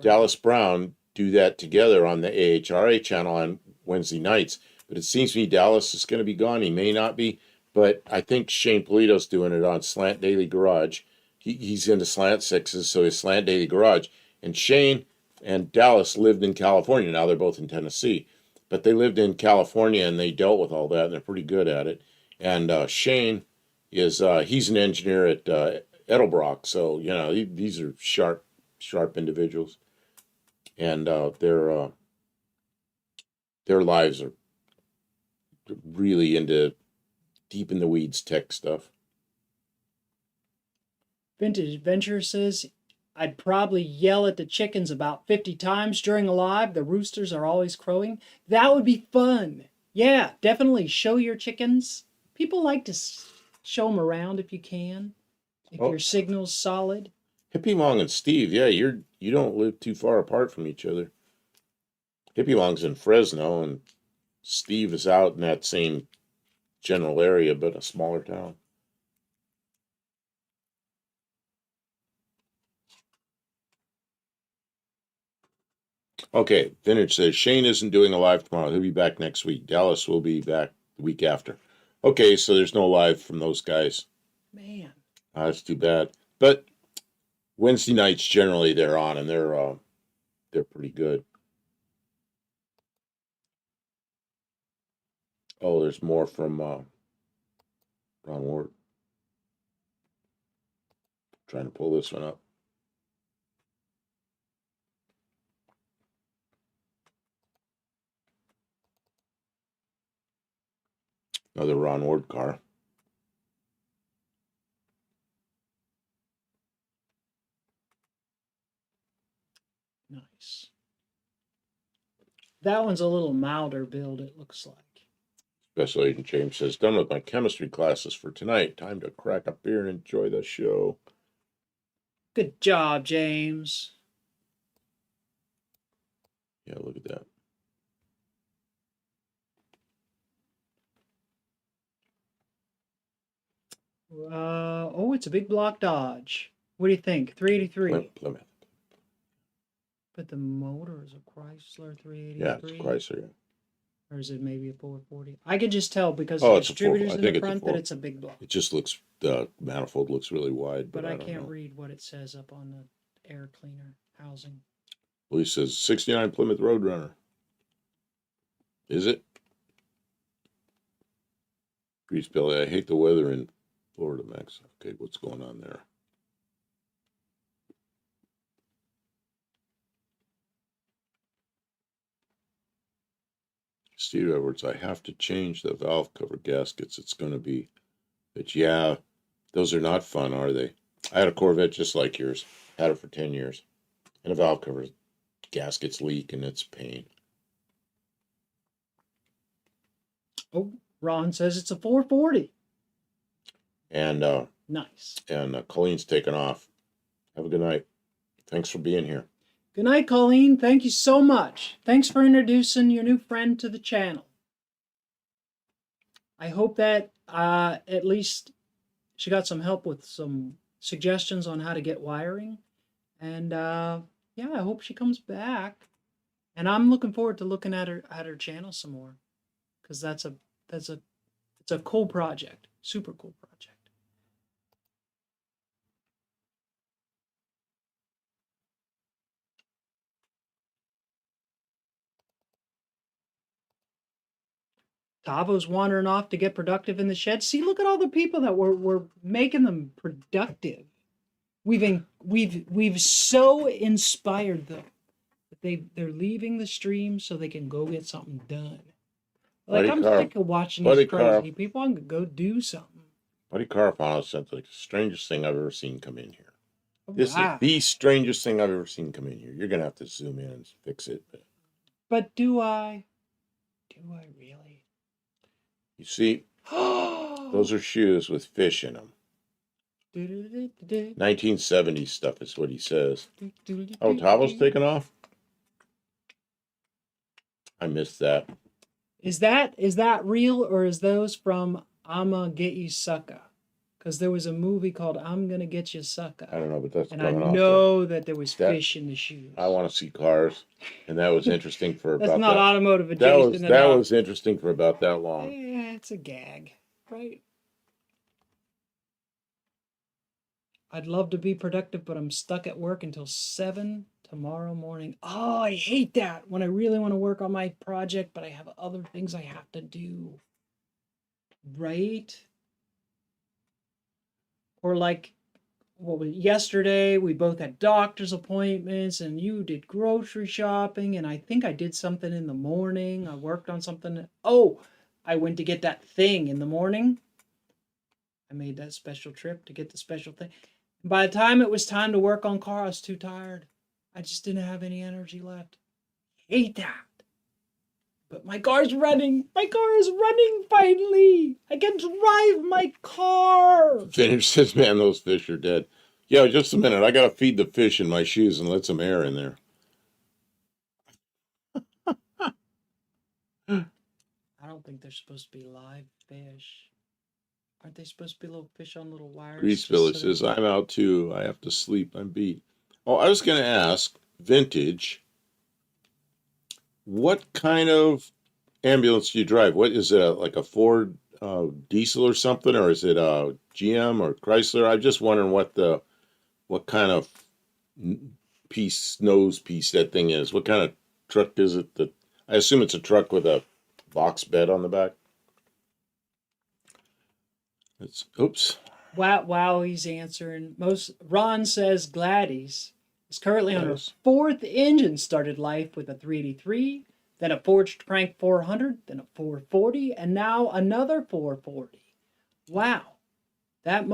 Dallas Brown do that together on the AHRA channel on Wednesday nights. But it seems to me Dallas is going to be gone. He may not be, but I think Shane Polito's doing it on Slant Daily Garage. He's into Slant Sixes, so he's Slant Daily Garage. And Shane and Dallas lived in California. Now they're both in Tennessee. But they lived in California, and they dealt with all that, and they're pretty good at it. And Shane is he's an engineer at Edelbrock, so these are sharp individuals, and their lives are really into deep in the weeds tech stuff. Vintage Adventure says, I'd probably yell at the chickens about 50 times during a live. The roosters are always crowing. That would be fun. Yeah, definitely show your chickens. People like to show them around if you can. If your signal's solid. Hippie Mong and Steve, yeah, you don't live too far apart from each other. Hippie Mong's in Fresno, and Steve is out in that same general area, but a smaller town. Okay, Vintage says, Shane isn't doing a live tomorrow. He'll be back next week. Dallas will be back the week after. Okay, so there's no live from those guys. Man. That's too bad. But Wednesday nights, generally, they're on, and they're pretty good. Oh, there's more from Ron Ward. Trying to pull this one up. Another Ron Ward car. Nice. That one's a little milder build, it looks like. Special Agent James says, done with my chemistry classes for tonight. Time to crack a beer and enjoy the show. Good job, James. Yeah, look at that. It's a big block Dodge. What do you think? 383. Plymouth. But the motor is a Chrysler 383. Yeah, it's Chrysler. Yeah. Or is it maybe a 440? I can just tell because the distributors in the front that it's a big block. It just looks, the manifold looks really wide. But I can't read what it says up on the air cleaner housing. Well, he says 69 Plymouth Roadrunner. Is it? Grease Belly, I hate the weather in Florida, Max. Okay, what's going on there? Steve Edwards, I have to change the valve cover gaskets. It's going to be, but yeah, those are not fun, are they? I had a Corvette just like yours. Had it for 10 years. And a valve cover gaskets leak, and it's a pain. Oh, Ron says it's a 440. And nice. And Colleen's taken off. Have a good night. Thanks for being here. Good night, Colleen. Thank you so much. Thanks for introducing your new friend to the channel. I hope that at least she got some help with some suggestions on how to get wiring. And yeah, I hope she comes back. And I'm looking forward to looking at her channel some more, because it's a cool project, super cool project. Tavo's wandering off to get productive in the shed. See, look at all the people that we're making them productive. We've so inspired them that they're leaving the stream so they can go get something done. Like, I'm sick of watching these crazy people. I'm gonna go do something. Buddy Carfano sent like the strangest thing I've ever seen come in here. This is the strangest thing I've ever seen come in here. You're gonna have to zoom in and fix it. But do I? Do I really? You see, those are shoes with fish in them. 1970s stuff is what he says. Oh, Tavo's taken off? I missed that. Is that real, or is those from I'ma Get You Sucker? Because there was a movie called I'm Gonna Get You Sucker. I don't know, but that's and I know that there was fish in the shoes. I want to see cars, and that was interesting for about that's not that. Automotive adjacent. That was interesting for about that long. Yeah, it's a gag, right? I'd love to be productive, but I'm stuck at work until 7 tomorrow morning. Oh, I hate that when I really want to work on my project, but I have other things I have to do. Right? Or like, yesterday we both had doctor's appointments, and you did grocery shopping, and I think I did something in the morning. I worked on something. Oh, I went to get that thing in the morning. I made that special trip to get the special thing. By the time it was time to work on car, I was too tired. I just didn't have any energy left. Hate that. But my car's running. My car is running finally. I can drive my car. Finish says, man, those fish are dead. Yeah, just a minute. I got to feed the fish in my shoes and let some air in there. I don't think they're supposed to be live fish. Aren't they supposed to be little fish on little wires? Greaseville says, I'm out too. I have to sleep. I'm beat. Oh, I was going to ask, vintage, what kind of ambulance do you drive? What is it, like a Ford diesel or something, or is it a GM or Chrysler? I'm just wondering what kind of nose piece that thing is. What kind of truck is it? I assume it's a truck with a box bed on the back. Oops. Wow, he's answering. Ron says Gladys is currently on her 4th engine started life with a 383, then a forged crank 400, then a 440, and now another 440. Wow. That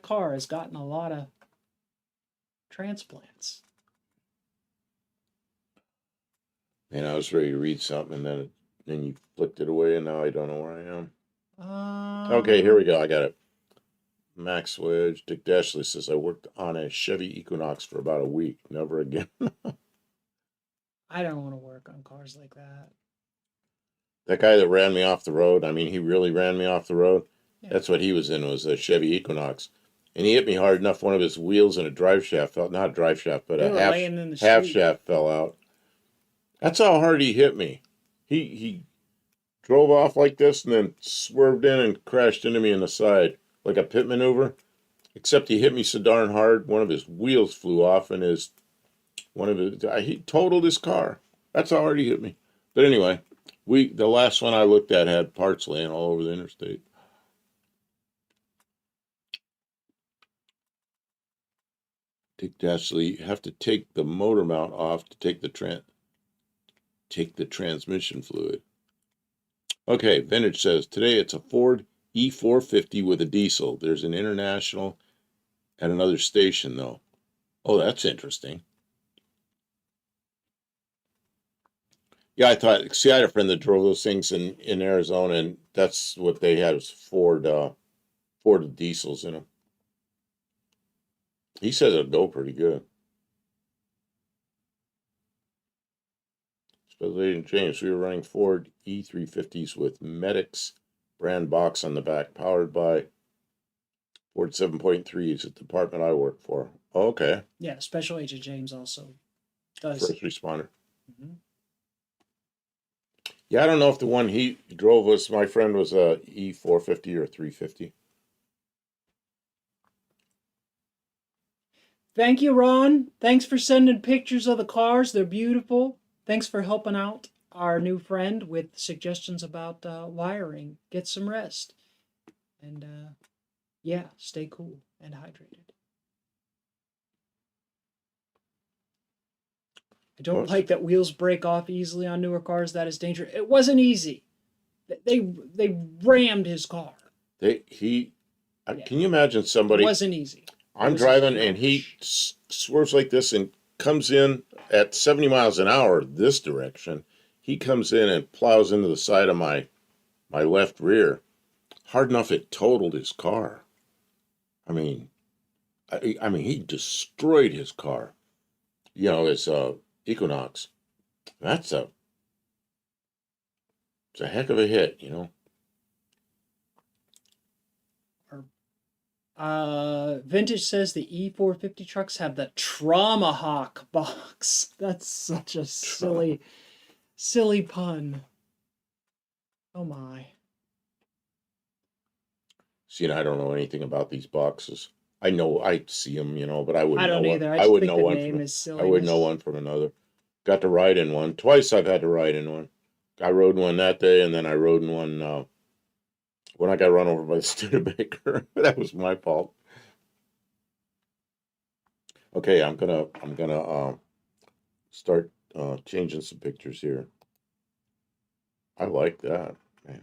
car has gotten a lot of transplants. Man, I was ready to read something, and then you flicked it away, and now I don't know where I am. Okay, here we go. I got it. Max Wedge. Dick Dashley says, I worked on a Chevy Equinox for about a week. Never again. I don't want to work on cars like that. That guy that ran me off the road, I mean, he really ran me off the road. Yeah. That's what he was in, was a Chevy Equinox. And he hit me hard enough, one of his wheels and a drive shaft fell, not a drive shaft, but a half shaft fell out. That's how hard he hit me. He drove off like this and then swerved in and crashed into me in the side like a pit maneuver. Except he hit me so darn hard, one of his wheels flew off and he totaled his car. That's how hard he hit me. But anyway, the last one I looked at had parts laying all over the interstate. Dick Dashley, you have to take the motor mount off to take the transmission fluid. Okay, Vintage says, today it's a Ford E450 with a diesel. There's an International at another station, though. Oh, that's interesting. Yeah, I had a friend that drove those things in Arizona, and that's what they had, was Ford diesels in them. He says it'll go pretty good. Special Agent James, we were running Ford E350s with Medics brand box on the back, powered by Ford 7.3s at the department I work for. Oh, okay. Yeah, Special Agent James also does. First responder. Mm-hmm. Yeah, I don't know if the one he drove was, my friend was a E450 or 350. Thank you, Ron. Thanks for sending pictures of the cars. They're beautiful. Thanks for helping out our new friend with suggestions about wiring. Get some rest. And yeah, stay cool and hydrated. I don't like that wheels break off easily on newer cars. That is dangerous. It wasn't easy. They rammed his car. Can you imagine somebody? It wasn't easy. I'm driving and he swerves like this and comes in at 70 miles an hour this direction. He comes in and plows into the side of my left rear. Hard enough it totaled his car. I mean he destroyed his car. You know, his Equinox. It's a heck of a hit, you know. Vintage says the E450 trucks have the Traumahawk box. That's such a silly pun. Oh my. See, and I don't know anything about these boxes. I know I see them, you know, but I wouldn't. I don't know either. One. I wouldn't know one from. I wouldn't know one from another. Got to ride in one twice. I've had to ride in one. I rode in one that day, and then I rode in one when I got run over by the Studebaker. That was my fault. Okay, I'm gonna start changing some pictures here. I like that, man.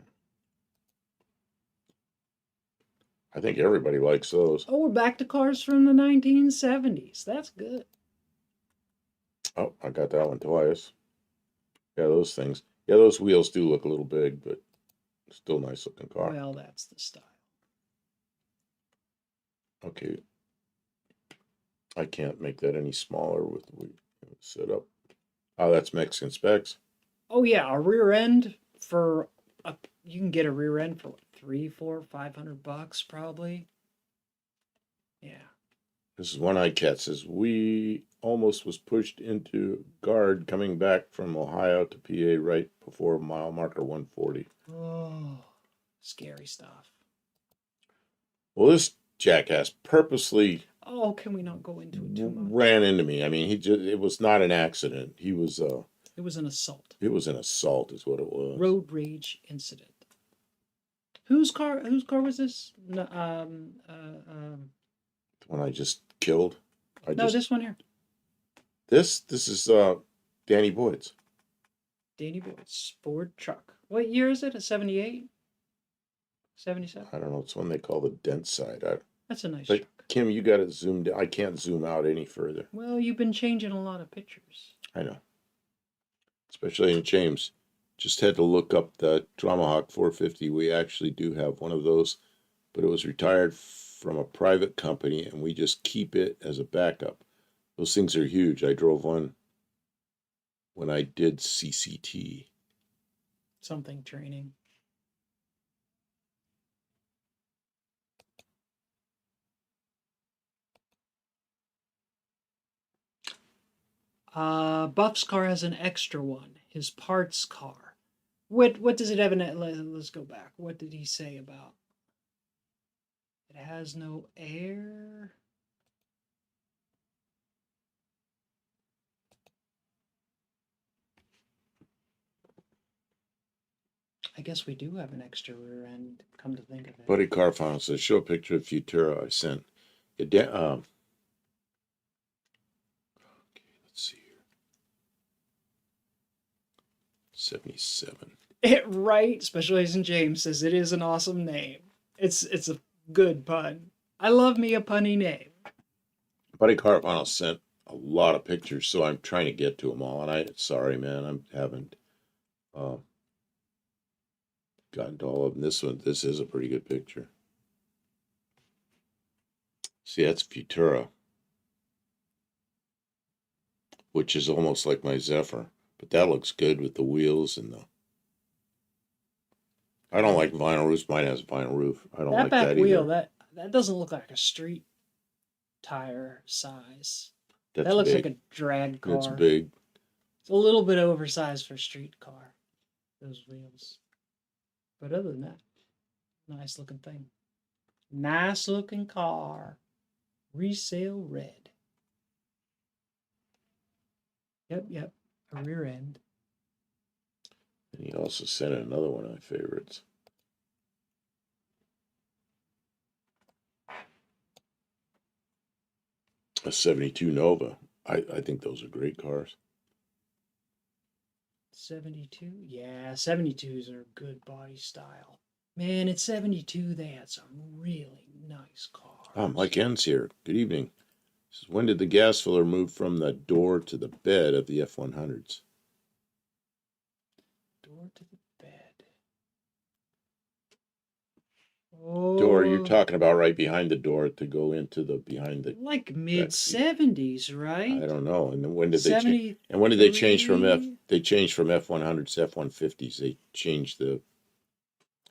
I think everybody likes those. Oh, we're back to cars from the 1970s. That's good. Oh, I got that one twice. Yeah, those things. Yeah, those wheels do look a little big, but still nice looking car. Well, that's the style. Okay. I can't make that any smaller with the setup. Oh, that's Mexican specs. Oh yeah, a rear end you can get a rear end for what, $300, $400, $500 probably. Yeah. This is One-Eyed Cat says, we almost was pushed into guard coming back from Ohio to PA right before mile marker 140. Oh, scary stuff. Well, this jackass purposely... Oh, can we not go into it too much? Ran into me. I mean, it was not an accident. He was... It was an assault. It was an assault is what it was. Road rage incident. Whose car was this? No, the one I just killed. This one here. This is Danny Boyd's. Danny Boyd's Ford truck. What year is it? A 78? 77? I don't know. It's one they call the dent side. That's a nice truck. Kim, you got it zoomed in. I can't zoom out any further. Well, you've been changing a lot of pictures. I know. Especially in James. Just had to look up the Traumahawk 450. We actually do have one of those, but it was retired from a private company, and we just keep it as a backup. Those things are huge. I drove one when I did CCT. Something training. Buff's car has an extra one. His parts car. What does it have in it? Let's go back. What did he say about? It has no air. I guess we do have an extra rear end, come to think of it. Buddy Carfano says, show a picture of Futura I sent. Okay, let's see here. 77. Right, Special Agent James says it is an awesome name. It's a good pun. I love me a punny name. Buddy Carfano sent a lot of pictures, so I'm trying to get to them all, and sorry, man, I haven't gotten to all of them. This is a pretty good picture. See, that's Futura, which is almost like my Zephyr. But that looks good with the wheels and the... I don't like vinyl roofs. Mine has a vinyl roof. I don't like back that wheel, either. that doesn't look like a street tire size. That's that looks big. like a drag car. It's big. It's a little bit oversized for a street car, those wheels. But other than that, nice looking thing. Nice looking car. Resale red. Yep. A rear end. And he also sent in another one of my favorites. A 72 Nova. I think those are great cars. 72? Yeah, 72s are good body style. Man, at 72, they had some really nice cars. Mike N's here. Good evening. Says, when did the gas filler move from the door to the bed of the F100s? Door to the bed. Oh, door, you're talking about right behind the door to go into the behind the... Like mid-70s, right? I don't know. And then when did they change? And when did they change from They changed from F100s to F150s. They changed the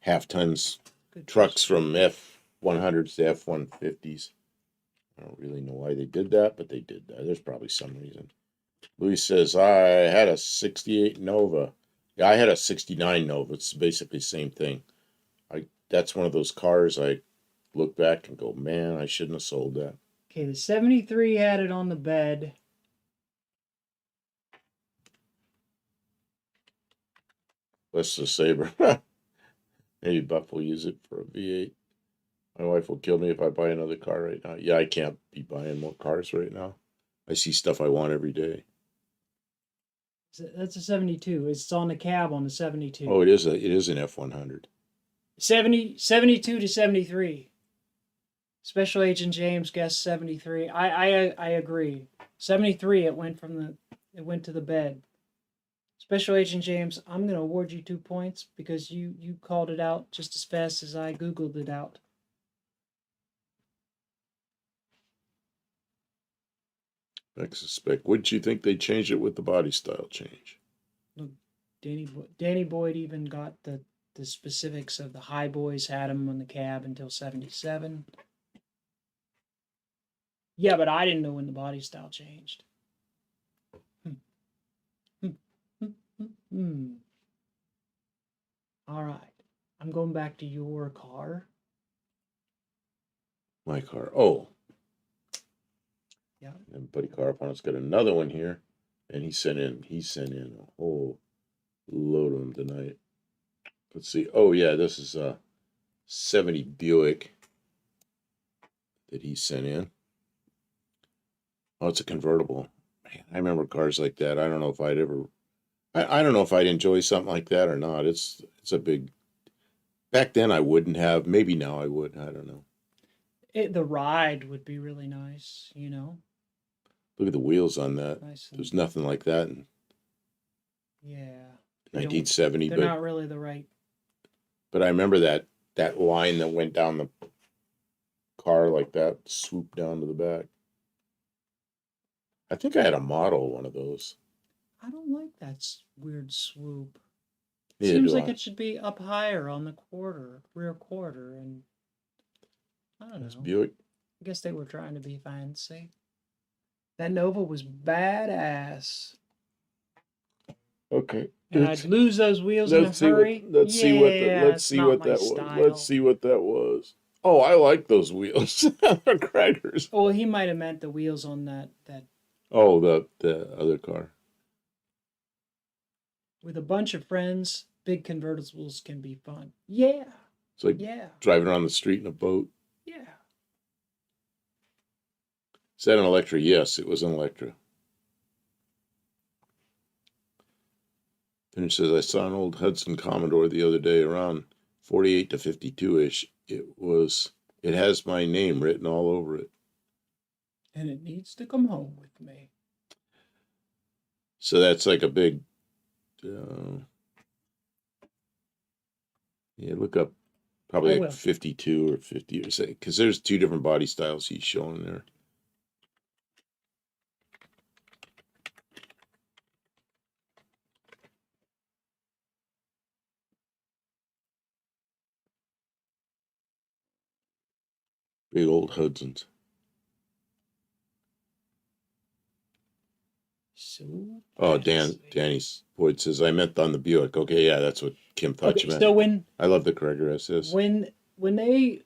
half tons trucks from F100s to F150s. I don't really know why they did that, but they did that. There's probably some reason. Louis says, I had a 68 Nova. Yeah, I had a 69 Nova. It's basically the same thing. That's one of those cars I look back and go, man, I shouldn't have sold that. Okay, the 73 had it on the bed. What's the Sabre? Maybe Buff will use it for a V8. My wife will kill me if I buy another car right now. Yeah, I can't be buying more cars right now. I see stuff I want every day. That's a 72. It's on the cab on the 72. Oh, it is an F100. 72 to 73. Special Agent James guessed 73. I agree. 73. It went to the bed. Special Agent James, I'm going to award you 2 points because you called it out just as fast as I Googled it out. I suspect. Wouldn't you think they changed it with the body style change? Look, Danny Boyd even got the specifics of the High Boys had them on the cab until 77. Yeah, but I didn't know when the body style changed. All right. I'm going back to your car. My car. Oh. Yeah. And Buddy Carpano's got another one here. And he sent in a whole load of them tonight. Let's see. Oh, yeah, this is a 70 Buick that he sent in. Oh, it's a convertible. Man, I remember cars like that. I don't know if I'd ever... I don't know if I'd enjoy something like that or not. It's a big... Back then I wouldn't have. Maybe now I would. I don't know. The ride would be really nice, you know. Look at the wheels on that. Nice. There's nothing like that in 1970. They're not really the right... But I remember that line that went down the car like that, swooped down to the back. I think I had a model one of those. I don't like that weird swoop. It Neither seems do like I. it should be up higher on the rear quarter, and I don't know. Buick. I guess they were trying to be fancy. That Nova was badass. Okay. And I'd lose those wheels in a hurry. Let's see what that was. Oh, I like those wheels. They're crackers. Oh, he might have meant the wheels on that. Oh, the other car. With a bunch of friends, big convertibles can be fun. Yeah. It's like driving around the street in a boat. Yeah. Is that an Electra? Yes, it was an Electra. And it says, I saw an old Hudson Commodore the other day around 48 to 52-ish. It has my name written all over it. And it needs to come home with me. So that's like a big, look up probably like 52 or 50 or say, because there's two different body styles he's showing there. Big old Hudsons. – So Oh, Danny's Boyd says, I meant on the Buick. Okay, yeah, that's what Kim thought you meant. So when I love the Cragar SS. When they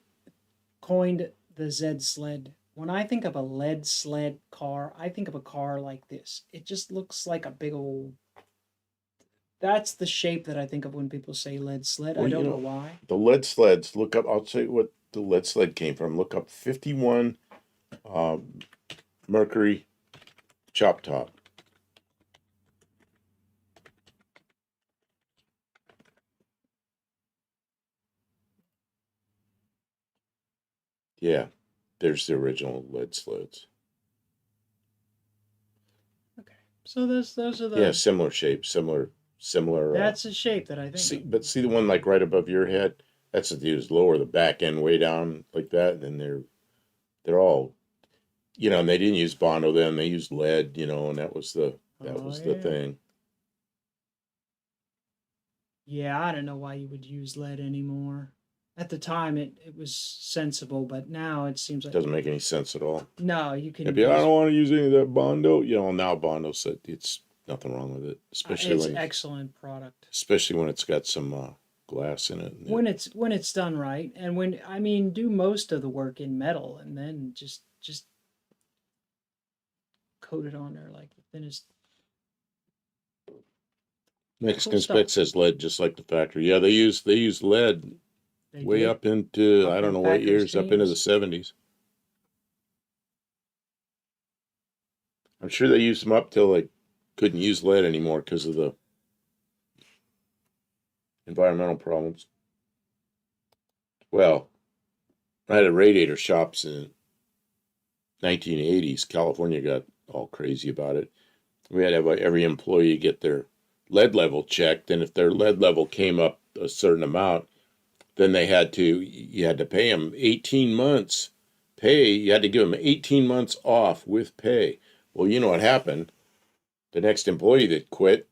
coined the Z sled, when I think of a lead sled car, I think of a car like this. It just looks like a big old. That's the shape that I think of when people say lead sled. Well, I don't know why. The lead sleds, look up, I'll tell you what the lead sled came from. Look up 51 Mercury chop top. Yeah, there's the original lead sleds. Okay, so those are the. Yeah, similar shape, similar. That's a shape that I think. See the one like right above your head. That's what they use. Lower the back end way down like that, and they're all, and they didn't use Bondo then. They used lead, and that was the thing. Yeah, I don't know why you would use lead anymore. At the time, it was sensible, but now it seems like... It doesn't make any sense at all. No, you can... I don't want to use any of that Bondo. Now Bondo said it's nothing wrong with it. Especially it's an excellent product. Especially when it's got some glass in it. When it's done right, and do most of the work in metal, and then just coat it on there like the thinnest... Mexican spec says lead, just like the factory. Yeah, they use lead way up into I don't know what years, up into the 70s. I'm sure they used them up till they couldn't use lead anymore because of the environmental problems. Well, I had a radiator shops in 1980s. California got all crazy about it. We had to have every employee get their lead level checked, and if their lead level came up a certain amount, then you had to pay them 18 months pay. You had to give them 18 months off with pay. Well, you know what happened? The next employee that quit,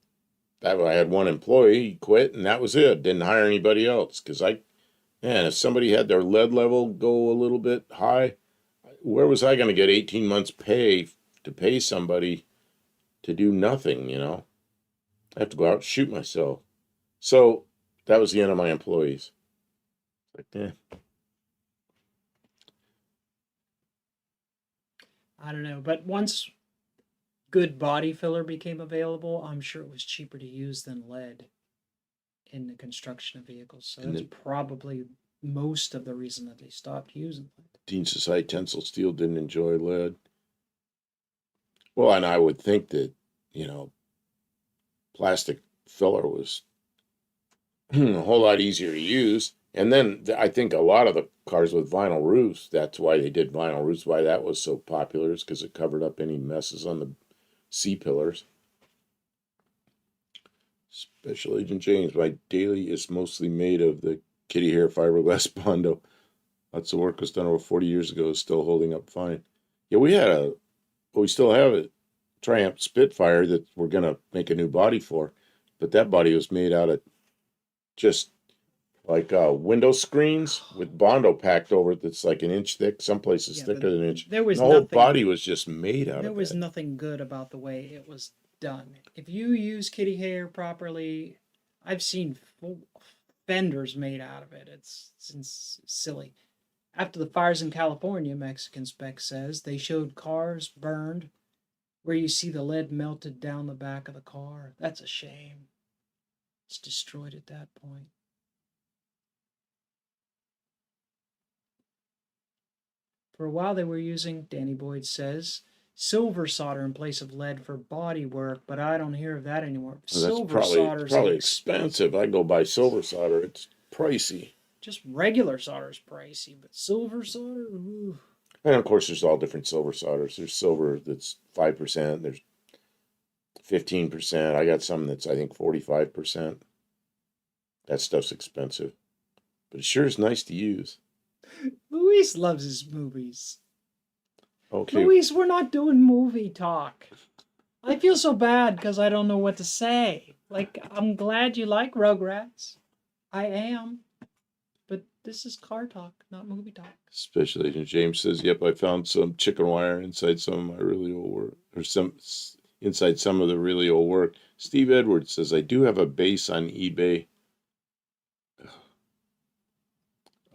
I had one employee quit, and that was it. Didn't hire anybody else because if somebody had their lead level go a little bit high, where was I going to get 18 months pay to pay somebody to do nothing? I have to go out and shoot myself. So that was the end of my employees. I don't know, but once good body filler became available, I'm sure it was cheaper to use than lead in the construction of vehicles. So that's probably most of the reason that they stopped using lead. Dean Society Tensile Steel didn't enjoy lead. Well, and I would think that, plastic filler was a whole lot easier to use. And then I think a lot of the cars with vinyl roofs, that's why they did vinyl roofs, why that was so popular, is because it covered up any messes on the C-pillars. Special Agent James, my daily is mostly made of the kitty hair fiberglass Bondo. Lots of work was done over 40 years ago, is still holding up fine. Yeah, we still have a Triumph Spitfire that we're going to make a new body for, but that body was made out of just like window screens with Bondo packed over it that's like an inch thick, some places thicker than an inch. The whole body was just made out of it. There was nothing good about the way it was done. If you use kitty hair properly, I've seen full fenders made out of it. It's silly. After the fires in California, Mexican Spec says, they showed cars burned where you see the lead melted down the back of the car. That's a shame. It's destroyed at that point. For a while they were using, Danny Boyd says, silver solder in place of lead for body work, but I don't hear of that anymore. Silver solder is probably expensive. I go buy silver solder. It's pricey. Just regular solder is pricey, but silver solder? Ooh. And of course, there's all different silver solders. There's silver that's 5%. There's 15%. I got some that's, I think, 45%. That stuff's expensive. But it sure is nice to use. Luis loves his movies. Okay. Luis, we're not doing movie talk. I feel so bad because I don't know what to say. Like, I'm glad you like Rugrats. I am. But This is car talk, not movie talk. Special Agent James says, "Yep, I found some chicken wire inside some of my really old work, or inside some of the really old work." Steve Edwards says, "I do have a base on eBay.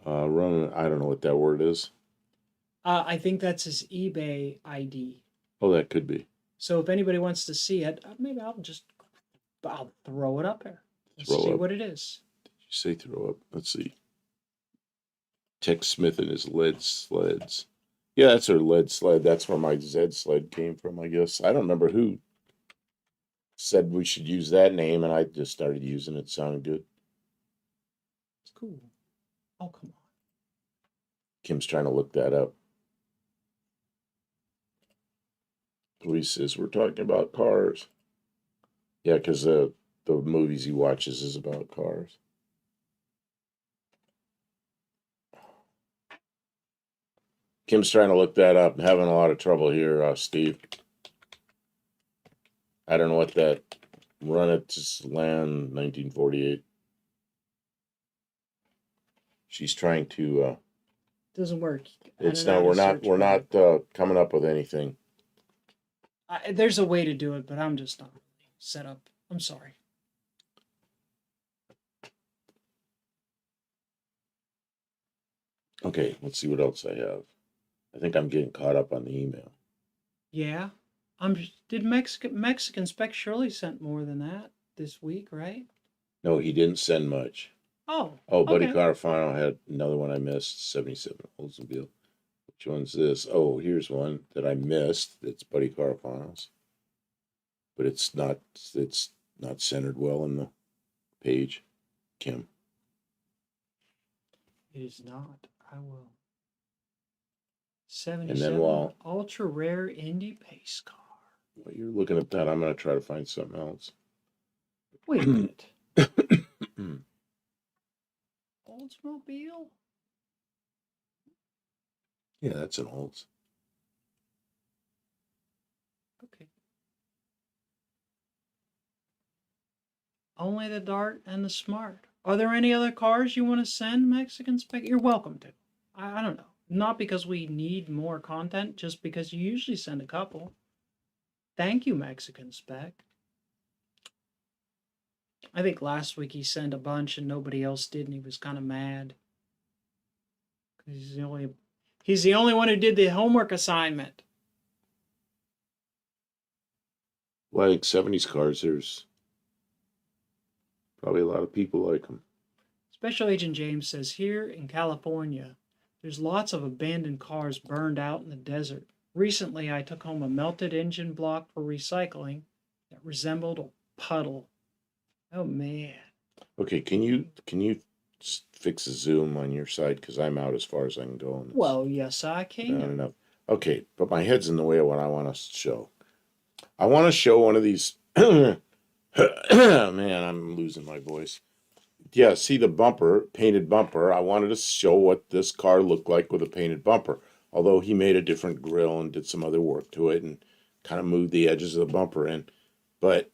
I don't know what that word is. I think that's his eBay ID. Oh, that could be. So if anybody wants to see it, maybe I'll throw it up there. Let's see what it is. Did you say throw up? Let's see. Tex Smith and his lead sleds. Yeah, that's her lead sled. That's where my Z sled came from, I guess. I don't remember who said we should use that name, and I just started using it. It sounded good. It's cool. Oh, come on. Kim's trying to look that up. Louise says, we're talking about cars. Yeah, because the movies he watches is about cars. Kim's trying to look that up. I'm having a lot of trouble here, Steve. I don't know what that run it to Slant 1948. She's trying to. Doesn't work. It's not. We're not coming up with anything. There's a way to do it, but I'm just not set up. I'm sorry. Okay, let's see what else I have. I think I'm getting caught up on the email. Yeah, did Mexican Spec surely sent more than that this week, right? No, he didn't send much. Oh, Buddy okay. Carfano had another one I missed. 77 Oldsmobile. Which one's this? Oh, here's one that I missed. It's Buddy Carfano's, but it's not centered well in the page. Kim. It is not. I will. 77 and then ultra rare Indy pace car. While you're looking at that, I'm going to try to find something else. Wait a minute. Oldsmobile? Yeah, that's an Olds. Okay. Only the Dart and the Smart. Are there any other cars you want to send, Mexican Spec? You're welcome to. I don't know. Not because we need more content, just because you usually send a couple. Thank you, Mexican Spec. I think last week he sent a bunch and nobody else did, and he was kind of mad. He's the only one who did the homework assignment. Like 70s cars, there's probably a lot of people like them. Special Agent James says, here in California, there's lots of abandoned cars burned out in the desert. Recently, I took home a melted engine block for recycling that resembled a puddle. Oh, man. Okay, can you fix the zoom on your side? Because I'm out as far as I can go on this. Well, yes, I can. Not enough. Okay, but my head's in the way of what I want to show. I want to show one of these. Man, I'm losing my voice. Yeah, see the bumper, painted bumper. I wanted to show what this car looked like with a painted bumper. Although he made a different grille and did some other work to it and kind of moved the edges of the bumper in. But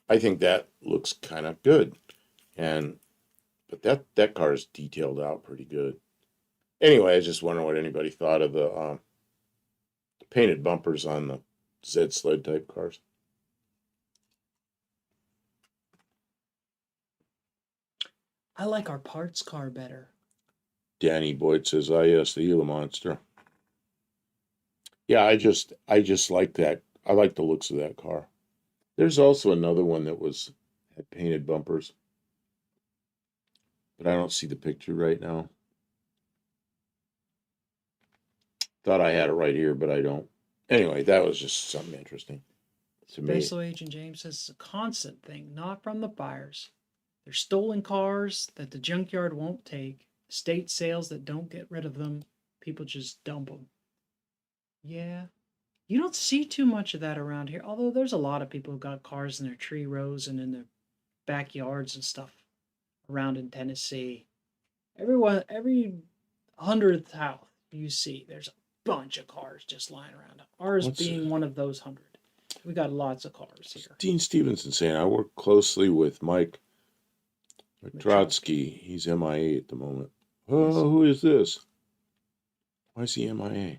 I think that looks kind of good. But that car is detailed out pretty good. Anyway, I just wonder what anybody thought of the painted bumpers on the Z sled type cars. I like our parts car better. Danny Boyd says, yes, the Gila Monster. Yeah, I just like that. I like the looks of that car. There's also another one that had painted bumpers, but I don't see the picture right now. Thought I had it right here, but I don't. Anyway, that was just something interesting to me. Special Agent James says it's a constant thing, not from the buyers. They're stolen cars that the junkyard won't take, estate sales that don't get rid of them. People just dump them. Yeah. You don't see too much of that around here, although there's a lot of people who got cars in their tree rows and in their backyards and stuff around in Tennessee. Every 100th house you see, there's a bunch of cars just lying around. Ours being one of those 100. We got lots of cars here. Dean Stevenson saying, I work closely with Mike Trotsky. He's MIA at the moment. Oh, who is this? Why is he MIA?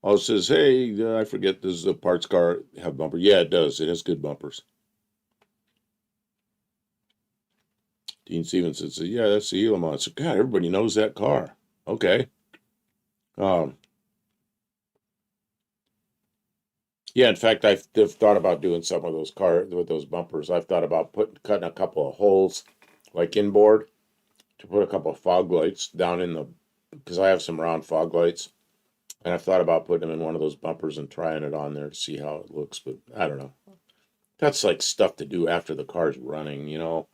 Oh, it says, hey, I forget, does the parts car have bumper? Yeah, it does. It has good bumpers. Dean Stevenson says, yeah, that's the Gila Monster. God, everybody knows that car. Okay. Yeah, in fact, I've thought about doing some of those cars with those bumpers. I've thought about cutting a couple of holes, like inboard, to put a couple of fog lights down in the, because I have some round fog lights. And I've thought about putting them in one of those bumpers and trying it on there to see how it looks, but I don't know. That's like stuff to do after the car's running, you know.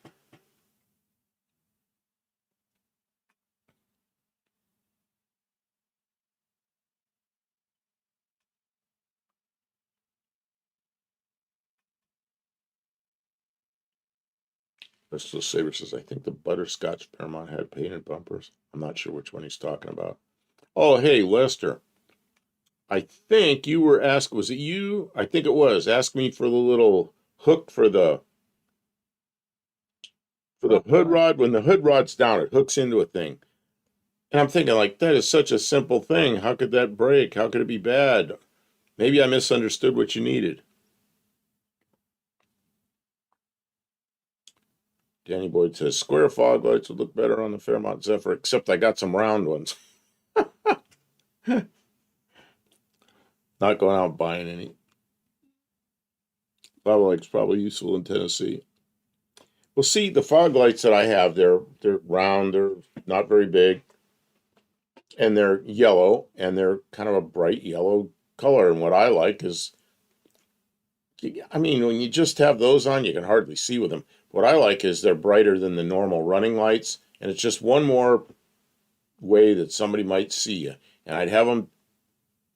Bristol Saber says, I think the Butterscotch Fairmont had painted bumpers. I'm not sure which one he's talking about. Oh, hey, Lester. I think you were asked, was it you? I think it was. Ask me for the little hook for the hood rod. When the hood rod's down, it hooks into a thing. And I'm thinking, like, that is such a simple thing. How could that break? How could it be bad? Maybe I misunderstood what you needed. Danny Boyd says, square fog lights would look better on the Fairmont Zephyr, except I got some round ones. Not going out buying any. Lava light's probably useful in Tennessee. Well, see, the fog lights that I have, they're round, they're not very big, and they're yellow, and they're kind of a bright yellow color. And what I like is, I mean, when you just have those on, you can hardly see with them. What I like is they're brighter than the normal running lights, and it's just one more way that somebody might see you. And I'd have them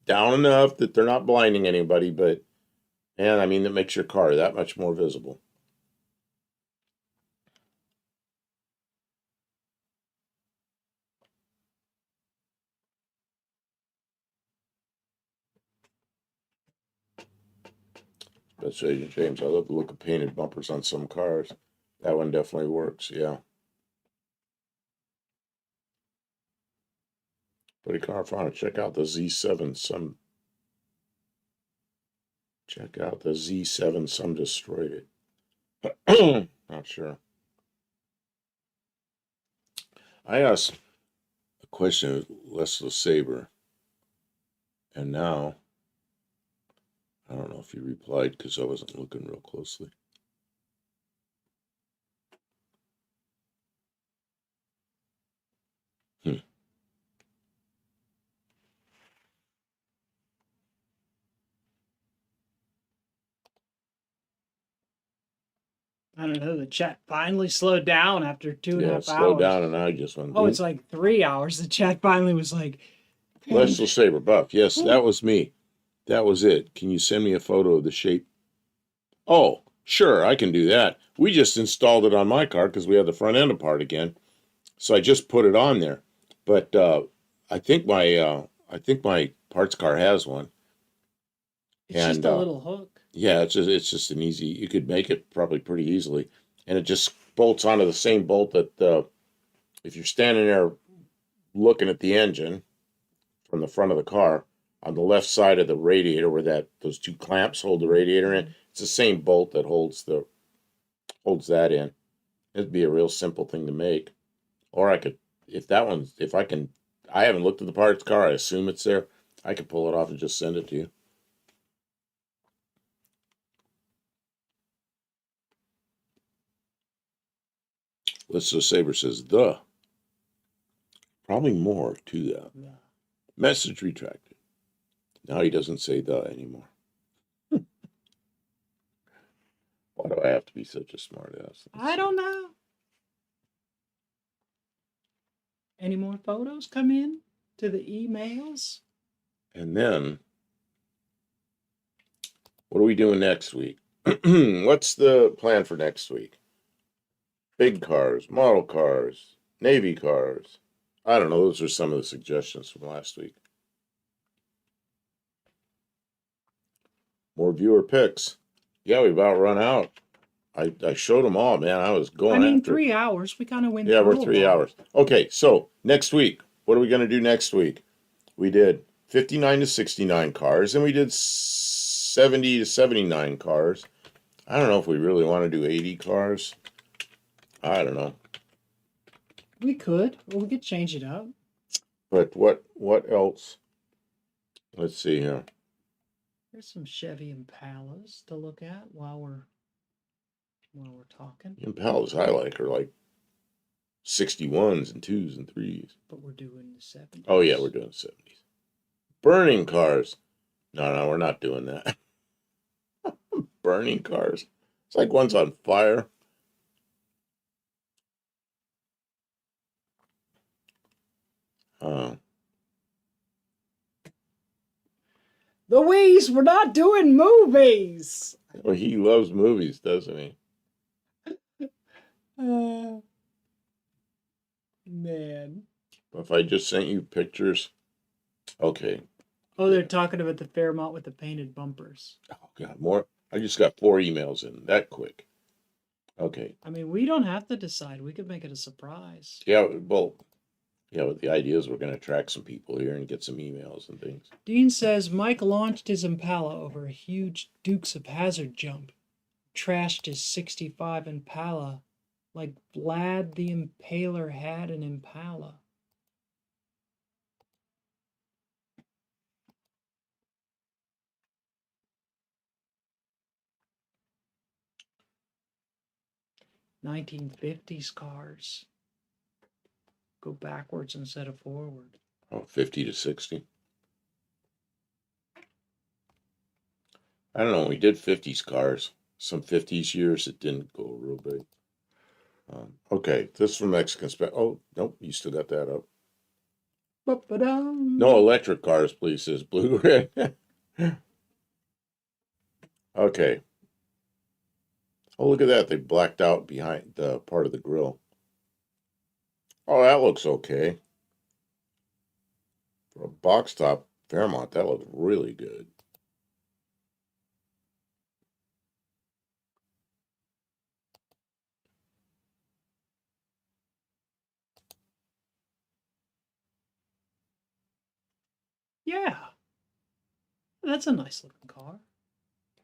down enough that they're not blinding anybody, but, and I mean, that makes your car that much more visible. That's Agent James. I love the look of painted bumpers on some cars. That one definitely works, yeah. Buddy Carfano, check out the Z7. Check out the Z7. Some destroyed it. Not sure. I asked a question of Leslie Saber, and now I don't know if he replied because I wasn't looking real closely. I don't know. The chat finally slowed down after 2.5 hours. Slowed down, and I just went. Oh, it's like 3 hours. The chat finally was like, Leslie Saber Buff. Yes, that was me. That was it. Can you send me a photo of the shape? Oh, sure, I can do that. We just installed it on my car because we had the front end apart again. So I just put it on there. But I think my parts car has one. It's just a little hook. Yeah, it's just an easy. You could make it probably pretty easily, and it just bolts onto the same bolt that if you're standing there looking at the engine from the front of the car, on the left side of the radiator where those two clamps hold the radiator in, it's the same bolt that holds that in. It'd be a real simple thing to make. Or I could, I haven't looked at the parts car, I assume it's there. I could pull it off and just send it to you. Let's Saber says probably more to that. Yeah. Message retracted. Now he doesn't say the anymore. Why do I have to be such a smart ass? I don't know. Any more photos come in to the emails? And then, what are we doing next week? What's the plan for next week? Big cars, model cars, Navy cars. I don't know. Those are some of the suggestions from last week. More viewer picks. Yeah, we've about run out. I showed them all, man. I was going after 3 hours. We kind of went Yeah, through we're 3 hours. Okay, so next week, what are we going to do next week? We did 59 to 69 cars, and we did 70 to 79 cars. I don't know if we really want to do 80 cars. I don't know. We could, or we could change it up. But what else? Let's see here. There's some Chevy Impalas to look at while we're talking. Impalas I like are like 61s and 2s and 3s. But we're doing the 70s. Oh yeah, we're doing 70s. Burning cars. No, we're not doing that. Burning cars. It's like one's on fire. Louise, we're not doing movies. Well, he loves movies, doesn't he? Man. If I just sent you pictures, okay. Oh, they're talking about the Fairmont with the painted bumpers. Oh God, more. I just got 4 emails in that quick. Okay. I mean, we don't have to decide. We could make it a surprise. Yeah, well, yeah, but the idea is we're going to attract some people here and get some emails and things. Dean says Mike launched his Impala over a huge Dukes of Hazzard jump. Trashed his 65 Impala like Vlad the Impaler had an Impala. "1950s cars go backwards instead of forward." Oh, 50 to 60. I don't know. We did 50s cars. Some 50s years it didn't go real big. Okay, this is from Mexican Spec. Oh, nope, you still got that up. Ba-ba-dum. No electric cars, please, says Blue Red. Okay. Oh, look at that. They blacked out behind the part of the grill. Oh, that looks okay. For a box top Fairmont, that looks really good. Yeah. That's a nice looking car.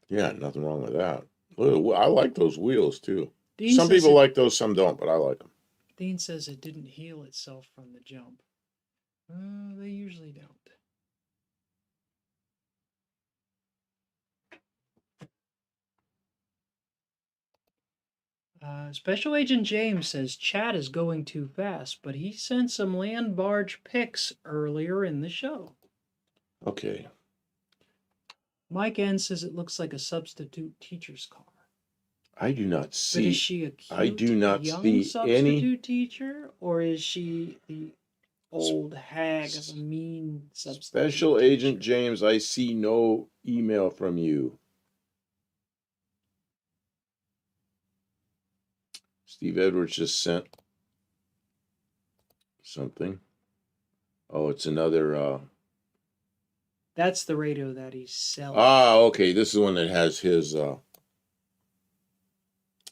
Yeah, nothing wrong with that. I like those wheels too. Dean some people like those, some don't, but I like them. Dean says it didn't heal itself from the jump. They usually don't. Special Agent James says chat is going too fast, but he sent some land barge pics earlier in the show. Okay. Mike N says it looks like a substitute teacher's car. I do not see. But is she a cute, I do not young see substitute teacher, or is she the old hag of a mean substitute Special teacher? Agent James, I see no email from you. Steve Edwards just sent something. Oh, it's another. That's the radio that he's selling. Ah, okay. This is the one that has his.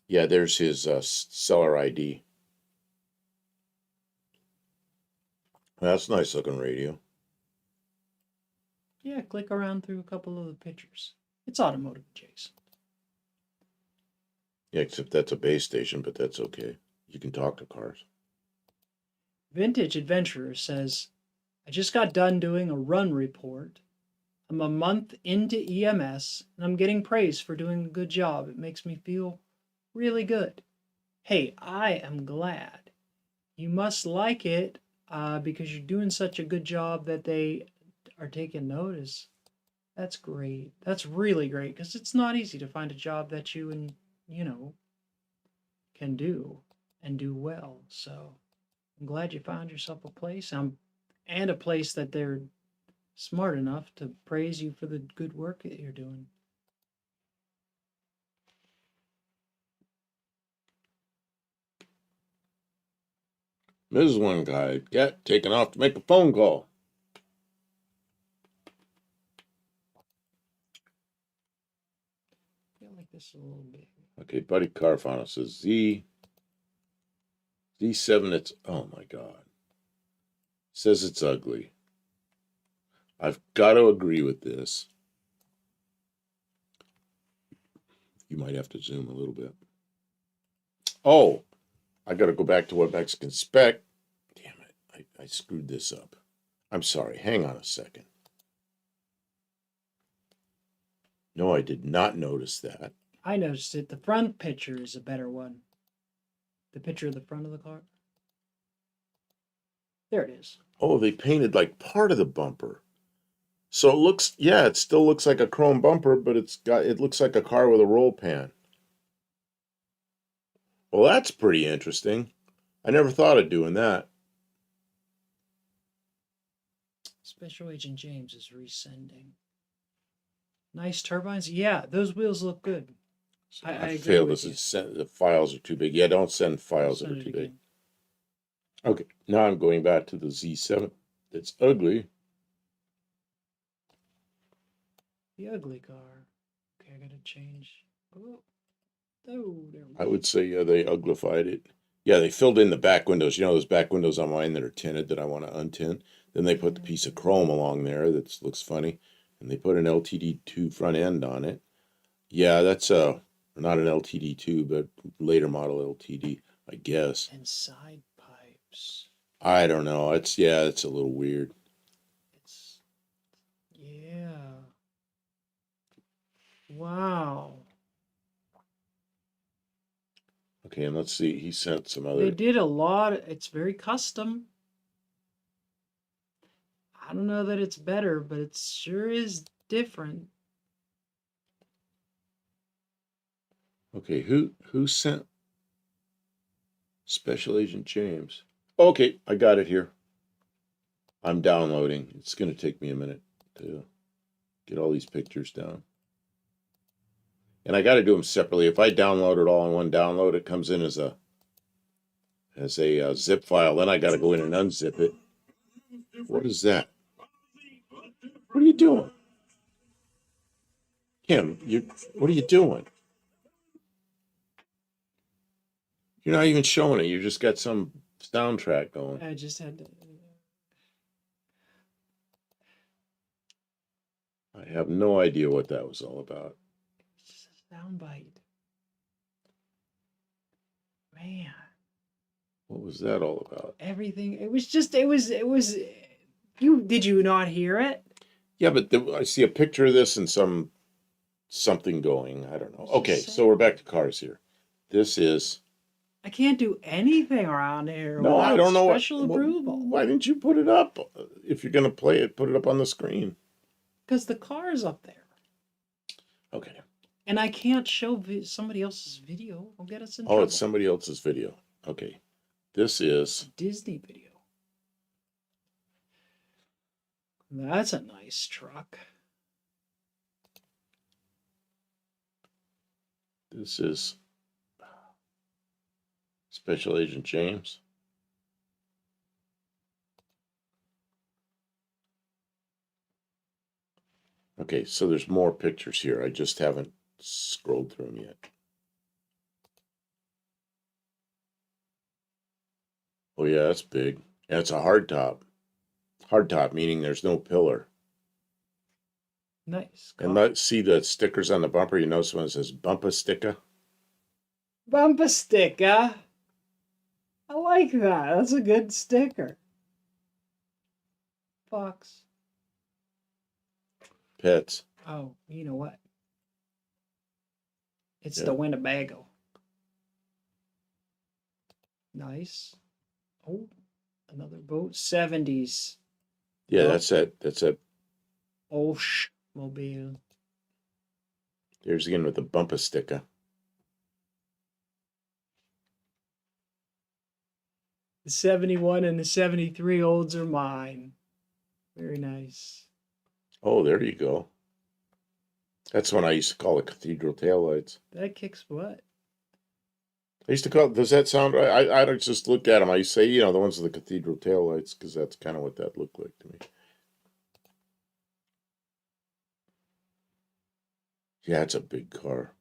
Yeah, there's his seller ID. That's a nice looking radio. Yeah, click around through a couple of the pictures. It's automotive adjacent. Yeah, except that's a base station, but that's okay. You can talk to cars. Vintage Adventurer says, I just got done doing a run report. I'm a month into EMS, and I'm getting praise for doing a good job. It makes me feel really good. Hey, I am glad. You must like it because you're doing such a good job that they are taking notice. That's great. That's really great because it's not easy to find a job that you can do and do well. So I'm glad you found yourself a place and a place that they're smart enough to praise you for the good work that you're doing. This is one guy got taken off to make a phone call. like this a little bit. Okay, Buddy Carfano says Z7. It's, oh my God. Says it's ugly. I've got to agree with this. You might have to zoom a little bit. Oh, I got to go back to what Mexican spec. Damn it. I screwed this up. I'm sorry. Hang on a second. No, I did not notice that. I noticed it. The front picture is a better one. The picture of the front of the car. There it is. Oh, they painted like part of the bumper. So it looks, yeah, it still looks like a chrome bumper, but it looks like a car with a roll pan. Well, that's pretty interesting. I never thought of doing that. Special Agent James is resending. Nice turbines. Yeah, those wheels look good. So I failed this. The files are too big. Yeah, don't send files that are too big. Okay, now I'm going back to the Z7. It's ugly. The ugly car. Okay, I gotta change. Oh, there we go. I would say, yeah, they uglified it. Yeah, they filled in the back windows. You know those back windows on mine that are tinted that I want to untint? Then they put the piece of chrome along there that looks funny. And they put an LTD2 front end on it. Yeah, that's not an LTD2, but later model LTD, I guess. And side pipes. I don't know. It's a little weird. Yeah. Wow. Okay, and let's see. He sent some other. They did a lot. It's very custom. I don't know that it's better, but it sure is different. Okay, who sent Special Agent James? Okay, I got it here. I'm downloading. It's going to take me a minute to get all these pictures down. And I got to do them separately. If I download it all in one download, it comes in as a zip file. Then I got to go in and unzip it. What is that? What are you doing? Kim, what are you doing? You're not even showing it. You just got some soundtrack going. I just had to. I have no idea what that was all about. It's just a soundbite. Man. What was that all about? Everything. It was. Did you not hear it? Yeah, but I see a picture of this and something going. I don't know. Okay, so we're back to cars here. This is. I can't do anything around here. No, I don't know. Special approval. Why didn't you put it up? If you're going to play it, put it up on the screen. Because the car's up there. Okay. And I can't show somebody else's video. I'll get us in trouble. Oh, it's somebody else's video. Okay. This is a Disney video. That's a nice truck. This is Special Agent James. Okay, so there's more pictures here. I just haven't scrolled through them yet. Oh yeah, that's big. And it's a hardtop. Hardtop meaning there's no pillar. Nice. And let's see the stickers on the bumper. You notice one that says Bumpa Sticka? Bumpa Sticka. I like that. That's a good sticker. Fox. Pets. Oh, you know what? It's the Winnebago. Nice. Oh, another boat. 70s. Yeah, that's that. Mobile. There's again with the Bumpa Sticka. The 71 and the 73 olds are mine. Very nice. Oh, there you go. That's what I used to call the cathedral taillights. That kicks butt. I used to call. Does that sound right? I don't just look at them. I used to say, the ones with the cathedral taillights, because that's kind of what that looked like to me. Yeah, it's a big car.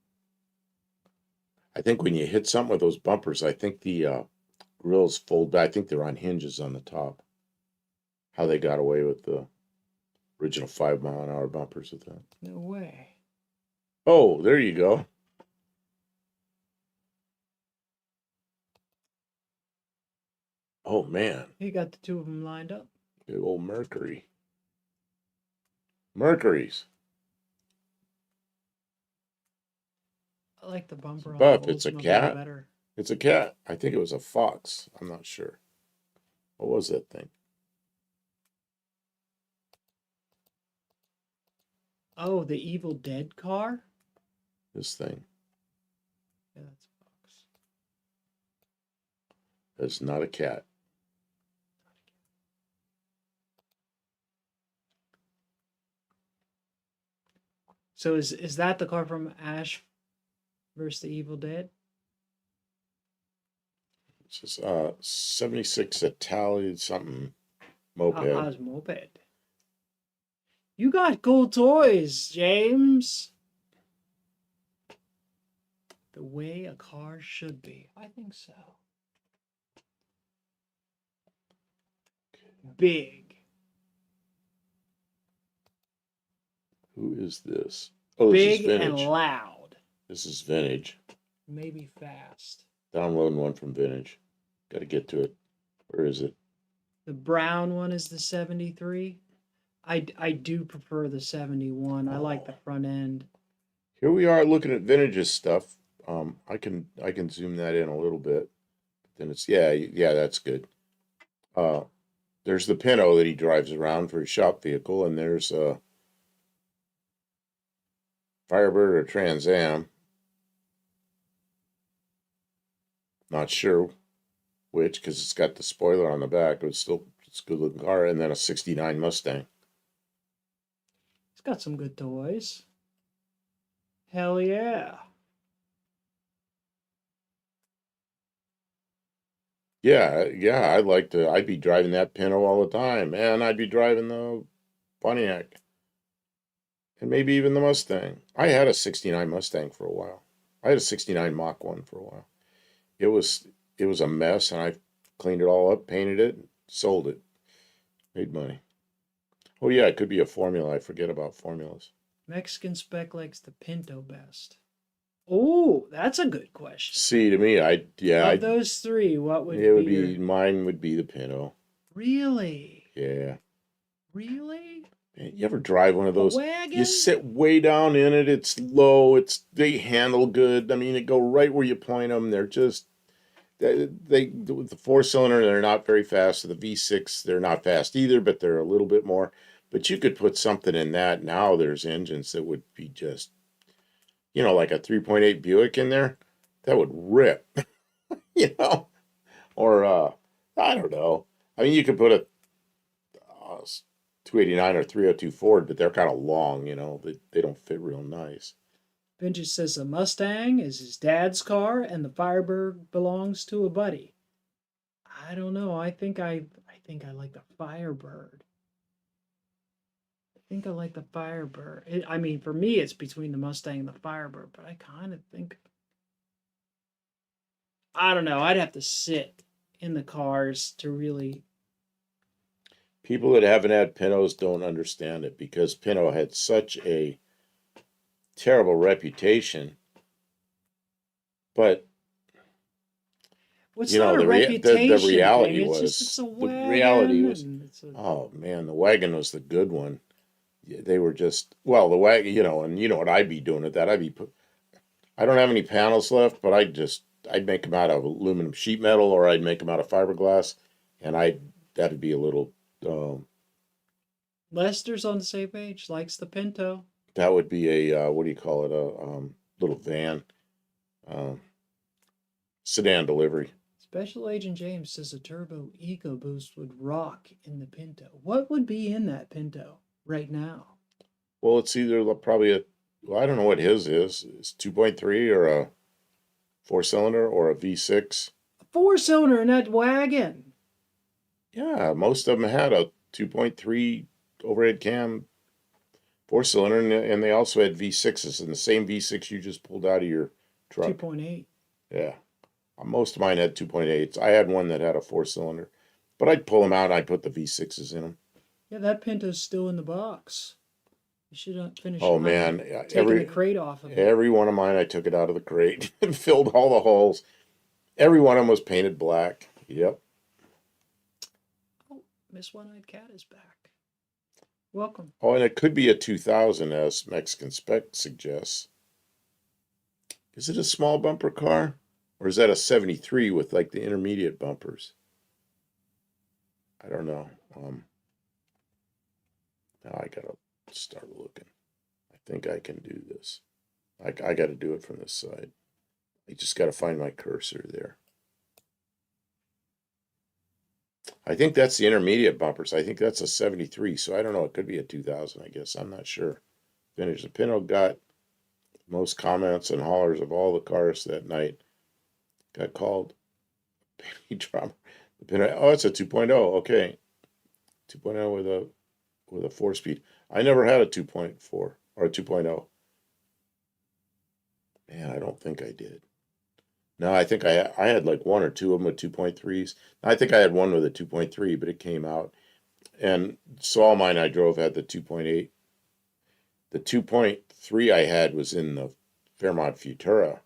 I think when you hit something with those bumpers, I think the grills fold back. I think they're on hinges on the top. How they got away with the original 5-mile-an-hour bumpers with that. No way. Oh, there you go. Oh, man. You got the two of them lined up. Big old Mercury. Mercury's. I like the bumper. Buff, it's a cat. Better. It's a cat. I think it was a fox. I'm not sure. What was that thing? Oh, the Evil Dead car? This thing. Yeah, that's a fox. That's not a cat. So is that the car from Ash versus the Evil Dead? It's just 76 Italian something moped. How's moped? You got cool toys, James. The way a car should be. I think so. Big. Who is this? Oh, big this is vintage. And loud. This is vintage. Maybe fast. Downloading one from vintage. Got to get to it. Where is it? The brown one is the 73. I do prefer the 71. I like the front end. Here we are looking at vintage's stuff. I can zoom that in a little bit. Then it's yeah, that's good. There's the Pinto that he drives around for his shop vehicle, and there's a Firebird or Trans Am. Not sure which, because it's got the spoiler on the back, but it's a good looking car, and then a 69 Mustang. It's got some good toys. Hell yeah. Yeah, I'd be driving that Pinto all the time, and I'd be driving the Pontiac. And maybe even the Mustang. I had a 69 Mustang for a while. I had a 69 Mach 1 for a while. It was a mess, and I cleaned it all up, painted it, sold it. Made money. Oh yeah, it could be a formula. I forget about formulas. Mexican spec likes the Pinto best. Oh, that's a good question. See, to me, of those three, what would it would be mine would be the Pinto. Really? Yeah. Really? Man, you ever drive one of those? Wagon? You sit way down in it. It's low. They handle good. I mean, they go right where you point them. They're just with the 4-cylinder, they're not very fast. The V6, they're not fast either, but they're a little bit more. But you could put something in that. Now there's engines that would be just, like a 3.8 Buick in there, that would rip, or I don't know. I mean, you could put a 289 or 302 Ford, but they're kind of long, they don't fit real nice. Vintage says the Mustang is his dad's car and the Firebird belongs to a buddy. I don't know. I think I like the Firebird. I think I like the Firebird. I mean, for me, it's between the Mustang and the Firebird, but I kind of think, I don't know. I'd have to sit in the cars to really. People that haven't had Pintos don't understand it, because Pinto had such a terrible reputation. But what's not a reputation? The reality was the reality was, oh man, the wagon was the good one. They were just, well, the wagon, and you know what I'd be doing with that. I don't have any panels left, but I'd make them out of aluminum sheet metal, or I'd make them out of fiberglass, and that'd be a little. Lester's on the same page. Likes the Pinto. That would be a what do you call it? A little van, sedan delivery. Special Agent James says a turbo EcoBoost would rock in the Pinto. What would be in that Pinto right now? Well, it's either probably I don't know what his is. It's 2.3 or a 4-cylinder or a V6. A 4-cylinder in that wagon. Yeah, most of them had a 2.3 overhead cam 4-cylinder, and they also had V6s, and the same V6 you just pulled out of your truck. 2.8. Yeah. Most of mine had 2.8s. I had one that had a 4-cylinder, but I'd pull them out and I'd put the V6s in them. Yeah, that Pinto's still in the box. You should not finish. Oh man, taking the crate off of it. Every one of mine, I took it out of the crate and filled all the holes. Every one of them was painted black. Yep. Oh, Miss One-Eyed Cat is back. Welcome. Oh, and it could be a 2000, as Mexican Spec suggests. Is it a small bumper car? Or is that a 73 with like the intermediate bumpers? I don't know. Now I gotta start looking. I think I can do this. I gotta do it from this side. I just gotta find my cursor there. I think that's the intermediate bumpers. I think that's a 73. So I don't know. It could be a 2000, I guess. I'm not sure. Vintage. The Pinto got most comments and hollers of all the cars that night. Got called baby drama. The Pinto. Oh, it's a 2.0. Okay. 2.0 with a 4-speed. I never had a 2.4 or a 2.0. Man, I don't think I did. No, I think I had like one or two of them with 2.3s. I think I had one with a 2.3, but it came out. And so all mine I drove had the 2.8. The 2.3 I had was in the Fairmont Futura.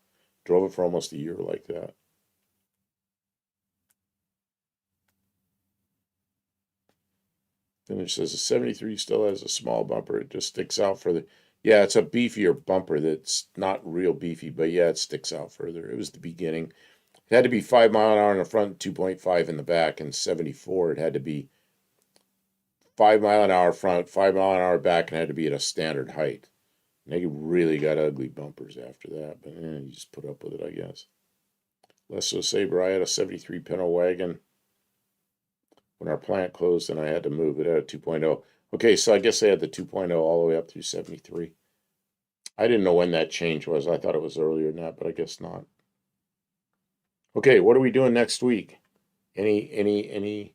Drove it for almost a year like that. Finish says a 73 still has a small bumper. It just sticks out further. Yeah, it's a beefier bumper that's not real beefy, but yeah, it sticks out further. It was the beginning. It had to be 5 mile an hour in the front, 2.5 in the back. And 74, it had to be 5 mile an hour front, 5 mile an hour back, and had to be at a standard height. And they really got ugly bumpers after that, but you just put up with it, I guess. Lesso Saber, I had a 73 Pinto wagon when our plant closed and I had to move it. At a 2.0. Okay, so I guess they had the 2.0 all the way up through 73. I didn't know when that change was. I thought it was earlier than that, but I guess not. Okay, what are we doing next week? Anything?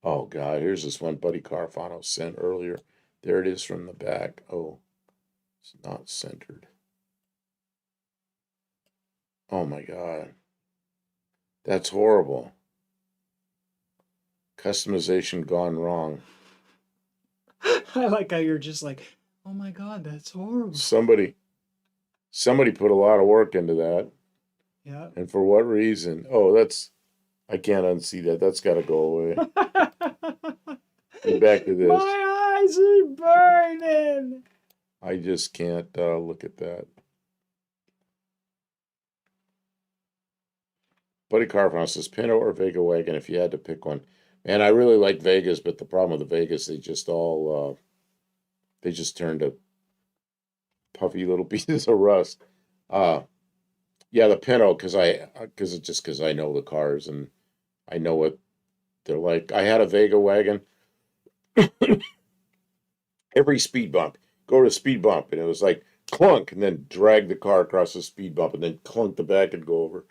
Oh God, here's this one Buddy Carfano sent earlier. There it is from the back. Oh, it's not centered. Oh my God. That's horrible. Customization gone wrong. I like how you're just like, oh my God, that's horrible. Somebody put a lot of work into that. Yeah. And for what reason? Oh, I can't unsee that. That's got to go away. Get back to this. My eyes are burning. I just can't look at that. Buddy Carfon says, Pinto or Vega wagon if you had to pick one. Man, I really like Vegas, but the problem with the Vegas, they just turned to puffy little pieces of rust. Yeah, the Pinto, because I know the cars and I know what they're like. I had a Vega wagon. Every speed bump, go to a speed bump, and it was like clunk, and then drag the car across the speed bump, and then clunk the back and go over.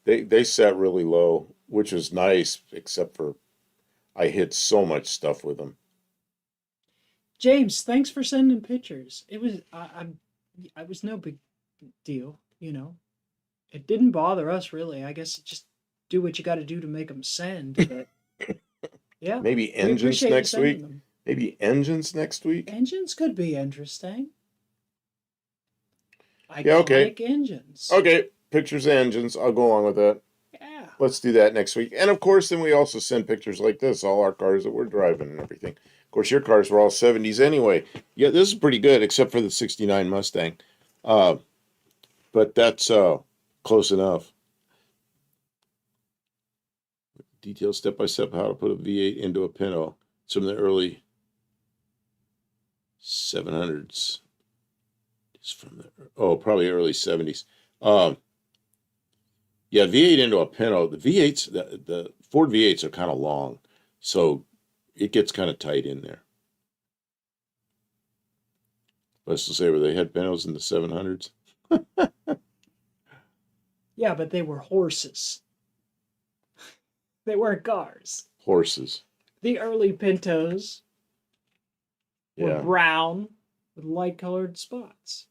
They sat really low, which was nice, except for I hit so much stuff with them. James, thanks for sending pictures. It was I was no big deal, It didn't bother us really. I guess just do what you got to do to make them send. But yeah, maybe engines next week. Maybe engines next week. Engines could be interesting. I okay. like engines. Okay, pictures of engines. I'll go along with that. Yeah. Let's do that next week. And of course, then we also send pictures like this, all our cars that we're driving and everything. Of course, your cars were all 70s anyway. Yeah, this is pretty good, except for the 69 Mustang. But that's close enough. Detail step-by-step how to put a V8 into a Pinto. It's from the early 700s. It's from probably early 70s. Yeah, V8 into a Pinto. The V8s, the Ford V8s are kind of long, so it gets kind of tight in there. Let's just say, were they had Pintos in the 700s? Yeah, but they were horses. They weren't cars. Horses. The early Pintos. were brown with light-colored spots.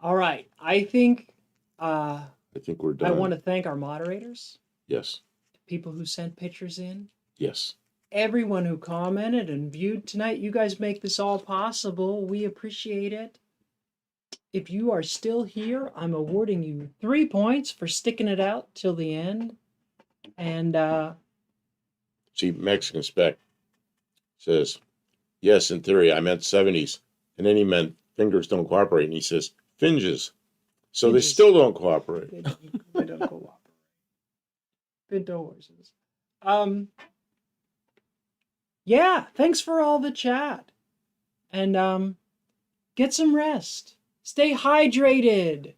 All right. I think we're done. I want to thank our moderators. Yes. People who sent pictures in. Yes. Everyone who commented and viewed tonight. You guys make this all possible. We appreciate it. If you are still here, I'm awarding you 3 points for sticking it out till the end. And see, Mexican Spec says, yes, in theory, I meant 70s. And then he meant fingers don't cooperate. And he says, finges. So they still don't cooperate. They don't cooperate. Pinto horses. Yeah, thanks for all the chat. And get some rest. Stay hydrated.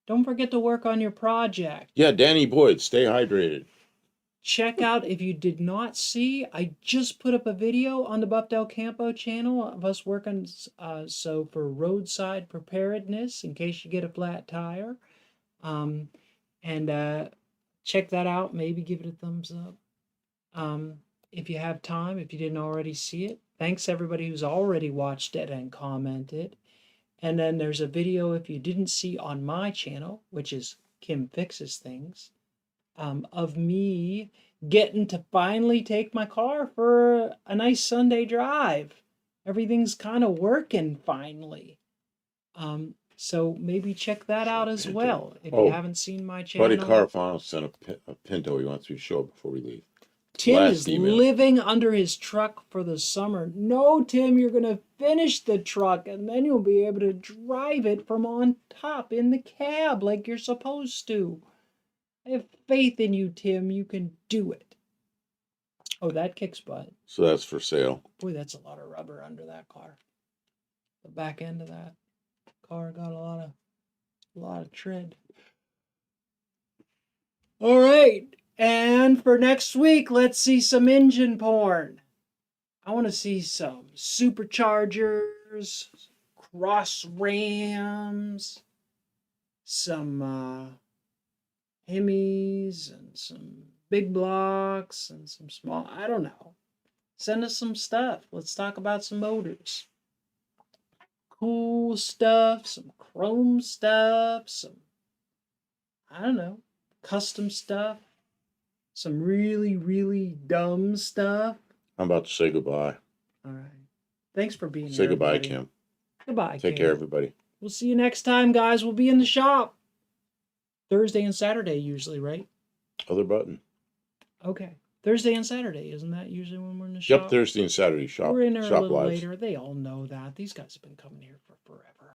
Don't forget to work on your project. Yeah, Danny Boyd, stay hydrated. Check out, if you did not see, I just put up a video on the Buff Del Campo channel of us working so for roadside preparedness in case you get a flat tire. Check that out. Maybe give it a thumbs up. If you have time, if you didn't already see it. Thanks everybody who's already watched it and commented. And then there's a video, if you didn't see on my channel, which is Kim Fixes Things, of me getting to finally take my car for a nice Sunday drive. Everything's kind of working finally. So maybe check that out as well if you haven't seen my channel. Buddy Carfano sent a Pinto he wants me to show before we leave. Tim is living under his truck for the summer. No, Tim, you're going to finish the truck and then you'll be able to drive it from on top in the cab like you're supposed to. I have faith in you, Tim. You can do it. Oh, that kicks butt. So that's for sale. Boy, that's a lot of rubber under that car. The back end of that car got a lot of tread. All right. And for next week, let's see some engine porn. I want to see some superchargers, cross rams, some Hemis, and some big blocks, and some small, I don't know. Send us some stuff. Let's talk about some motors. Cool stuff, some chrome stuff, some, I don't know, custom stuff. Some really, really dumb stuff. I'm about to say goodbye. All right. Thanks for being here. Say goodbye, everybody. Kim. Goodbye, Take care, everybody. We'll see you next time, guys. We'll be in the shop. Thursday and Saturday, usually, right? Other button. Okay. Thursday and Saturday. Isn't that usually when we're in the shop? Yep, Thursday and Saturday shop. We're in there shop a little lives. later. They all know that. These guys have been coming here for forever.